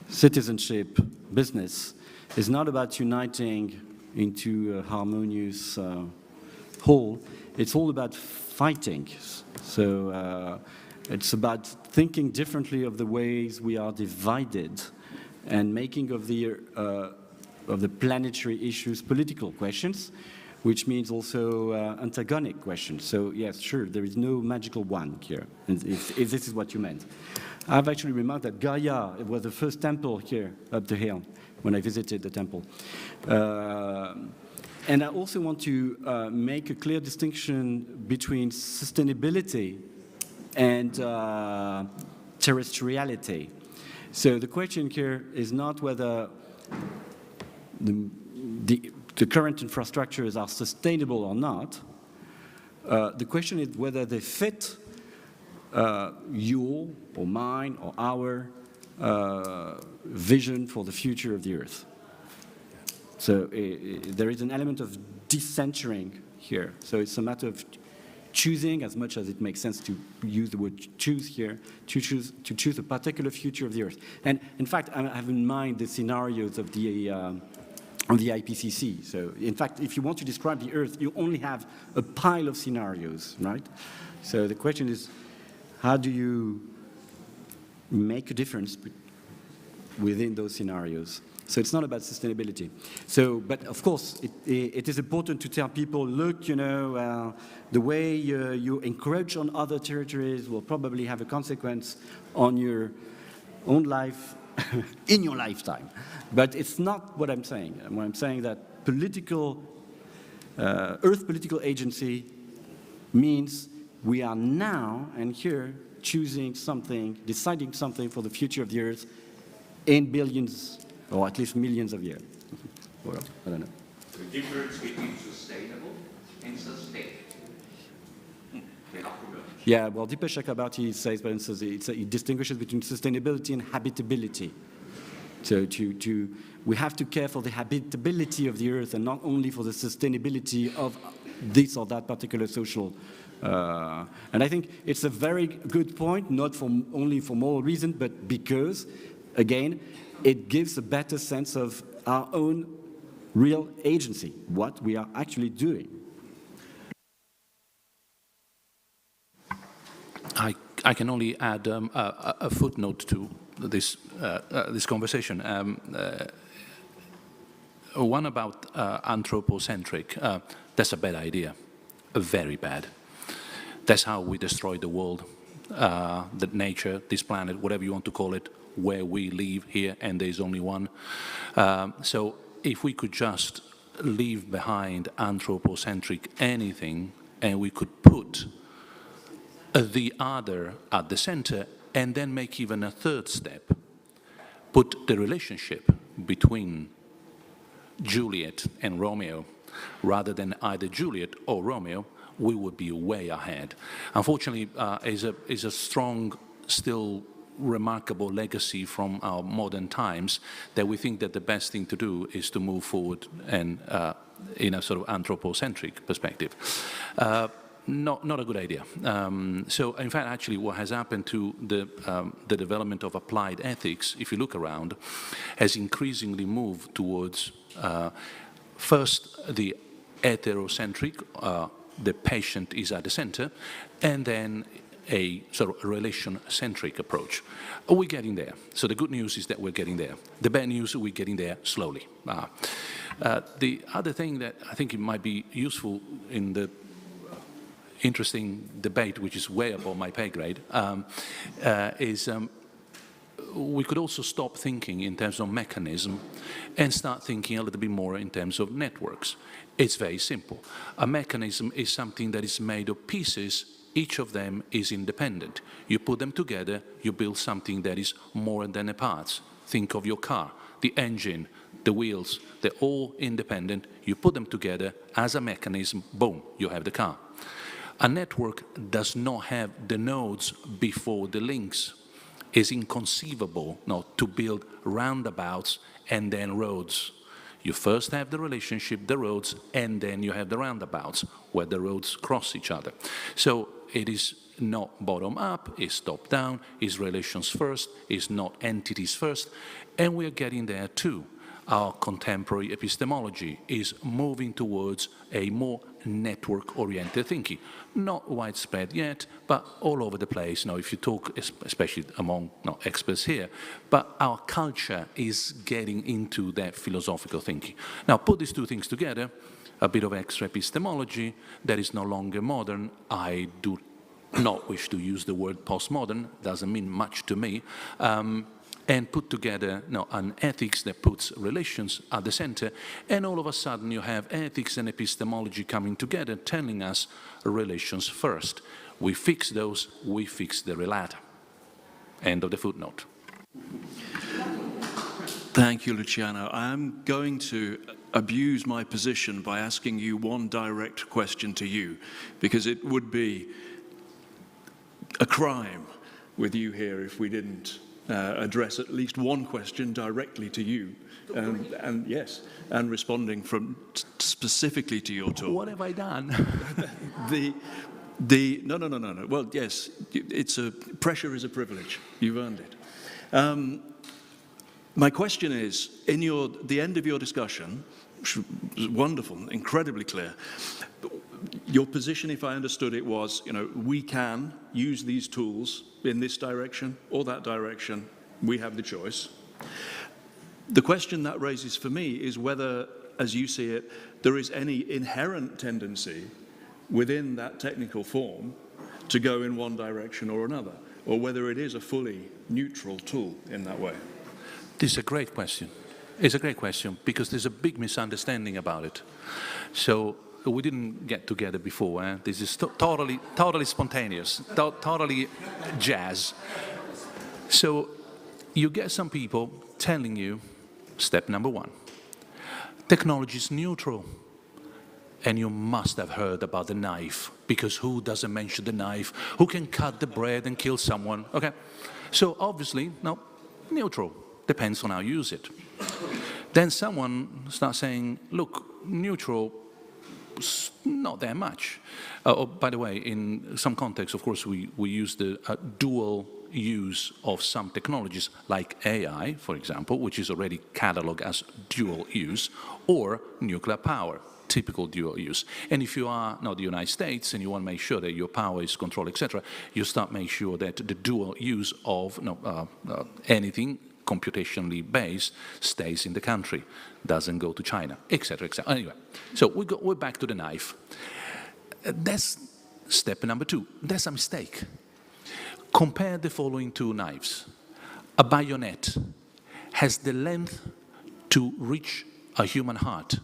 Speaker 13: citizenship business is not about uniting into a harmonious whole. It's all about fighting. So it's about thinking differently of the ways we are divided and making of the planetary issues political questions, which means also antagonic questions. So yes, sure, there is no magical wand here, if this is what you meant. I've actually remarked that Gaia was the first temple here up the hill when I visited the temple. And I also want to make a clear distinction between sustainability and terrestriality. So the question here is not whether the current infrastructures are sustainable or not. The question is whether they fit your or mine or our vision for the future of the Earth. So there is an element of decentering here. So it's a matter of choosing, as much as it makes sense to use the word choose here, to choose a particular future of the Earth. And in fact, I have in mind the scenarios of the IPCC. So in fact, if you want to describe the Earth, you only have a pile of scenarios, right? So the question is, how do you make a difference within those scenarios? So it's not about sustainability. So, but of course, it is important to tell people, look, you know, the way you encroach on other territories will probably have a consequence on your own life in your lifetime. But it's not what I'm saying. I'm saying that political, Earth political agency means we are now and here choosing something, deciding something for the future of the Earth in billions or at least millions of years. Well, I don't know.
Speaker 9: The difference between sustainable and sustainable.
Speaker 13: Yeah, well, Dipesh Chakrabarty says, for instance, he distinguishes between sustainability and habitability. So we have to care for the habitability of the Earth and not only for the sustainability of this or that particular social. And I think it's a very good point, not only for moral reasons, but because, again, it gives a better sense of our own real agency, what we are actually doing.
Speaker 12: I can only add a footnote to this conversation. One about anthropocentric. That's a bad idea, very bad. That's how we destroy the world, the nature, this planet, whatever you want to call it, where we live here, and there's only one. So if we could just leave behind anthropocentric anything, and we could put the other at the center, and then make even a third step, put the relationship between Juliet and Romeo, rather than either Juliet or Romeo, we would be way ahead. Unfortunately, is a strong, still remarkable legacy from our modern times that we think that the best thing to do is to move forward and in a sort of anthropocentric perspective. Not a good idea. So, in fact, actually, what has happened to the development of applied ethics, if you look around, has increasingly moved towards first the heterocentric, the patient is at the center, and then a sort of relation-centric approach. We're getting there. So the good news is that we're getting there. The bad news, we're getting there slowly. The other thing that I think it might be useful in the interesting debate, which is way above my pay grade, is we could also stop thinking in terms of mechanism and start thinking a little bit more in terms of networks. It's very simple. A mechanism is something that is made of pieces. Each of them is independent. You put them together, you build something that is more than the parts. Think of your car, the engine, the wheels, they're all independent. You put them together as a mechanism, boom, you have the car. A network does not have the nodes before the links. It's inconceivable to build roundabouts and then roads. You first have the relationship, the roads, and then you have the roundabouts where the roads cross each other. So it is not bottom up, it's top down, it's relations first, it's not entities first, and we are getting there too. Our contemporary epistemology is moving towards a more network-oriented thinking. Not widespread yet, but all over the place. If you talk, especially among experts here, but our culture is getting into that philosophical thinking. Now, put these two things together, a bit of extra epistemology that is no longer modern. I do not wish to use the word postmodern, doesn't mean much to me. And put together an ethics that puts relations at the center, and all of a sudden you have ethics and epistemology coming together, telling us relations first. We fix those, we fix the relata. End of the footnote.
Speaker 11: Thank you, Luciano. I'm going to abuse my position by asking you one direct question to you, because it would be a crime with you here if we didn't address at least one question directly to you, and yes, and responding from specifically to your talk.
Speaker 12: What have I done?
Speaker 11: No. Well, yes, pressure is a privilege. You've earned it. My question is, in the end of your discussion, which was wonderful, incredibly clear. Your position, if I understood it, was, we can use these tools in this direction or that direction. We have the choice. The question that raises for me is whether, as you see it, there is any inherent tendency within that technical form to go in one direction or another, or whether it is a fully neutral tool in that way.
Speaker 12: This is a great question. It's a great question because there's a big misunderstanding about it. So we didn't get together before. This is totally spontaneous, totally jazz. So you get some people telling you, step number one, technology is neutral. And you must have heard about the knife, because who doesn't mention the knife? Who can cut the bread and kill someone? Okay, so obviously, neutral. Depends on how you use it. Then someone starts saying, look, neutral, not that much. By the way, in some contexts, of course, we use the dual use of some technologies, like AI, for example, which is already catalogued as dual use, or nuclear power, typical dual use. And if you are the United States and you want to make sure that your power is controlled, etc., you start making sure that the dual use of anything computationally based stays in the country, doesn't go to China, etc., etc. Anyway, so we're back to the knife. That's step number two. That's a mistake. Compare the following two knives. A bayonet has the length to reach a human heart,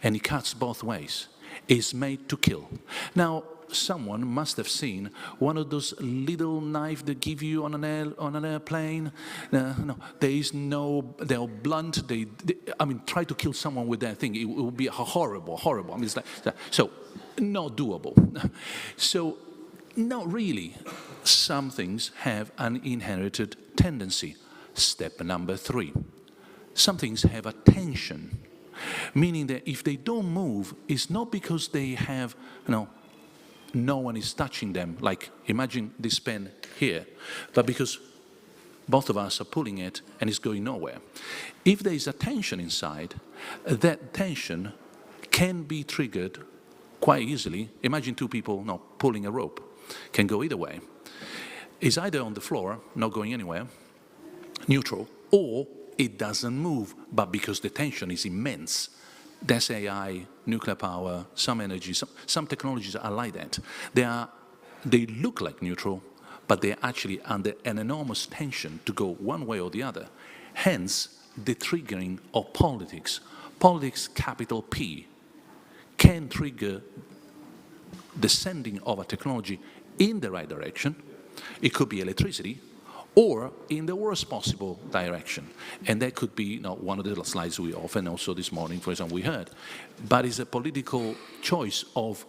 Speaker 12: and it cuts both ways. It's made to kill. Now, someone must have seen one of those little knives they give you on an airplane. No, there is no. They're blunt. Try to kill someone with that thing. It would be horrible. I mean, it's like so, not doable. So, not really. Some things have an inherited tendency. Step number 3. Some things have a tension, meaning that if they don't move, it's not because they have, no one is touching them, like imagine this pen here, but because both of us are pulling it and it's going nowhere. If there is a tension inside, that tension can be triggered quite easily. Imagine two people pulling a rope. Can go either way. It's either on the floor, not going anywhere, neutral, or it doesn't move, but because the tension is immense. That's AI, nuclear power, some energy, some technologies are like that. They look like neutral, but they're actually under an enormous tension to go one way or the other. Hence, the triggering of politics. Politics, capital P, can trigger the sending of a technology in the right direction. It could be electricity, or in the worst possible direction. And that could be one of the slides we often also this morning, for example, we heard. But it's a political choice of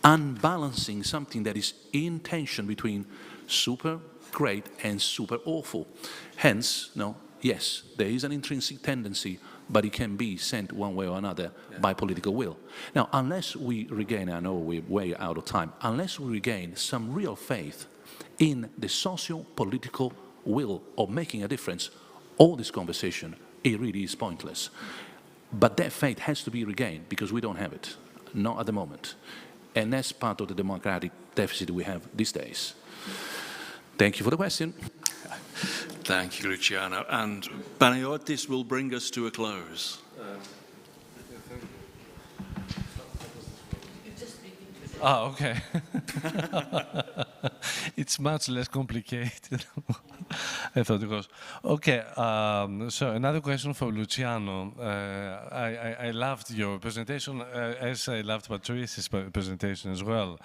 Speaker 12: unbalancing something that is in tension between super great and super awful. Hence, yes, there is an intrinsic tendency, but it can be sent one way or another by political will. Now, unless we regain, I know we're way out of time, unless we regain some real faith in the socio-political will of making a difference, all this conversation, it really is pointless. But that faith has to be regained because we don't have it, not at the moment. And that's part of the democratic deficit we have these days. Thank you for the question.
Speaker 11: Thank you, Luciano. And Panagiotis will bring us to a close.
Speaker 6: Okay. It's much less complicated. I thought it was. Okay, so another question for Luciano. I loved your presentation, as I loved Patrice's presentation as well.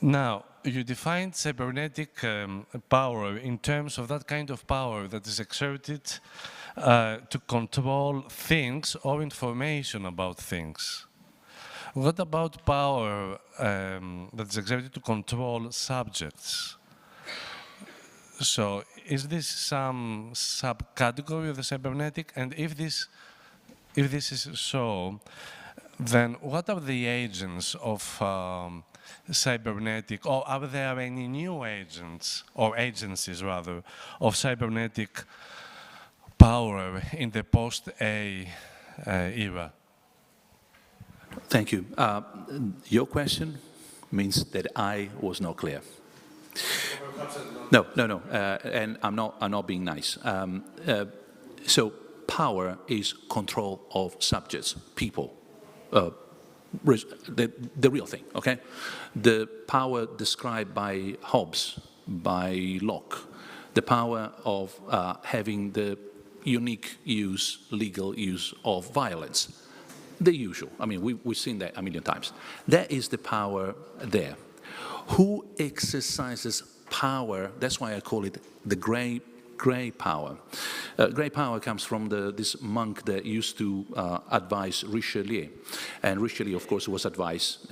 Speaker 6: Now, you defined cybernetic power in terms of that kind of power that is exerted to control things or information about things. What about power that is exerted to control subjects? So, is this some subcategory of the cybernetic? And if this is so, then what are the agents of cybernetic, or are there any new agents, or agencies rather, of cybernetic power in the post-A era?
Speaker 12: Thank you. Your question means that I was not clear. No. And I'm not being nice. So power is control of subjects, people, the real thing, okay? The power described by Hobbes, by Locke, the power of having the unique use, legal use of violence. The usual. I mean, we've seen that a million times. That is the power there. Who exercises power? That's why I call it the grey power. Grey power comes from this monk that used to advise Richelieu. And Richelieu, of course, was advised,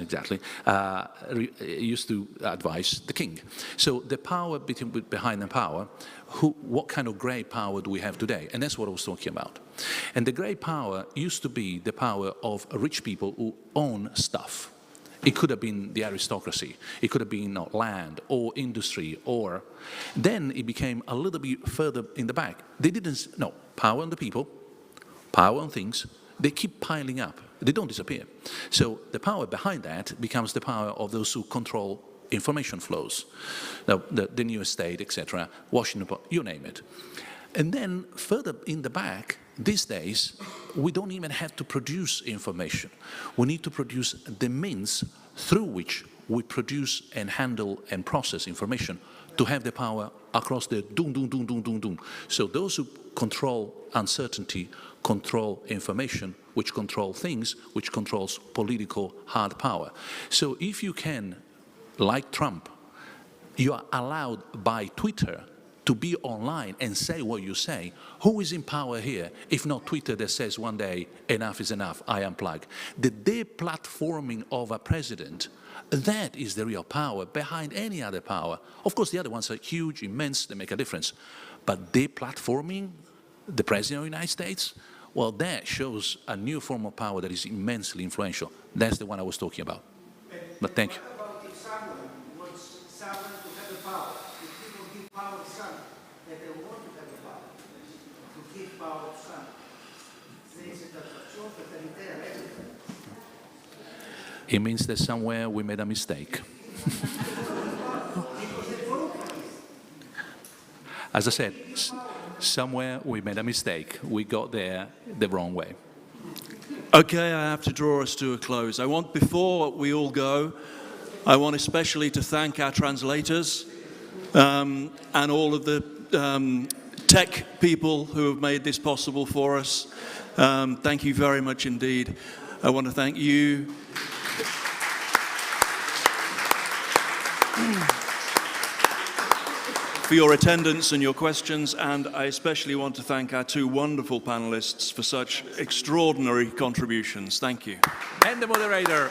Speaker 12: used to advise the king. So the power behind the power, what kind of grey power do we have today? And that's what I was talking about. And the grey power used to be the power of rich people who own stuff. It could have been the aristocracy. It could have been land or industry, or then it became a little bit further in the back. They didn't, no, power on the people, power on things, they keep piling up. They don't disappear. So the power behind that becomes the power of those who control information flows. Now, the new estate, etc., Washington, you name it. And then further in the back, these days, we don't even have to produce information. We need to produce the means through which we produce and handle and process information to have the power across the doom. So those who control uncertainty control information, which control things, which controls political hard power. So if you can, like Trump, you are allowed by Twitter to be online and say what you say, who is in power here if not Twitter that says one day, enough is enough, I unplug? The deplatforming of a president, that is the real power behind any other power. Of course, the other ones are huge, immense, they make a difference. But deplatforming the president of the United States, well, that shows a new form of power that is immensely influential. That's the one I was talking about. But thank you. It means that somewhere we made a mistake. As I said, somewhere we made a mistake. We got there the wrong way.
Speaker 11: Okay, I have to draw us to a close. Before we all go, I want especially to thank our translators and all of the tech people who have made this possible for us. Thank you very much indeed. I want to thank you. For your attendance and your questions, and I especially want to thank our two wonderful panelists for such extraordinary contributions. Thank you.
Speaker 12: And the moderator.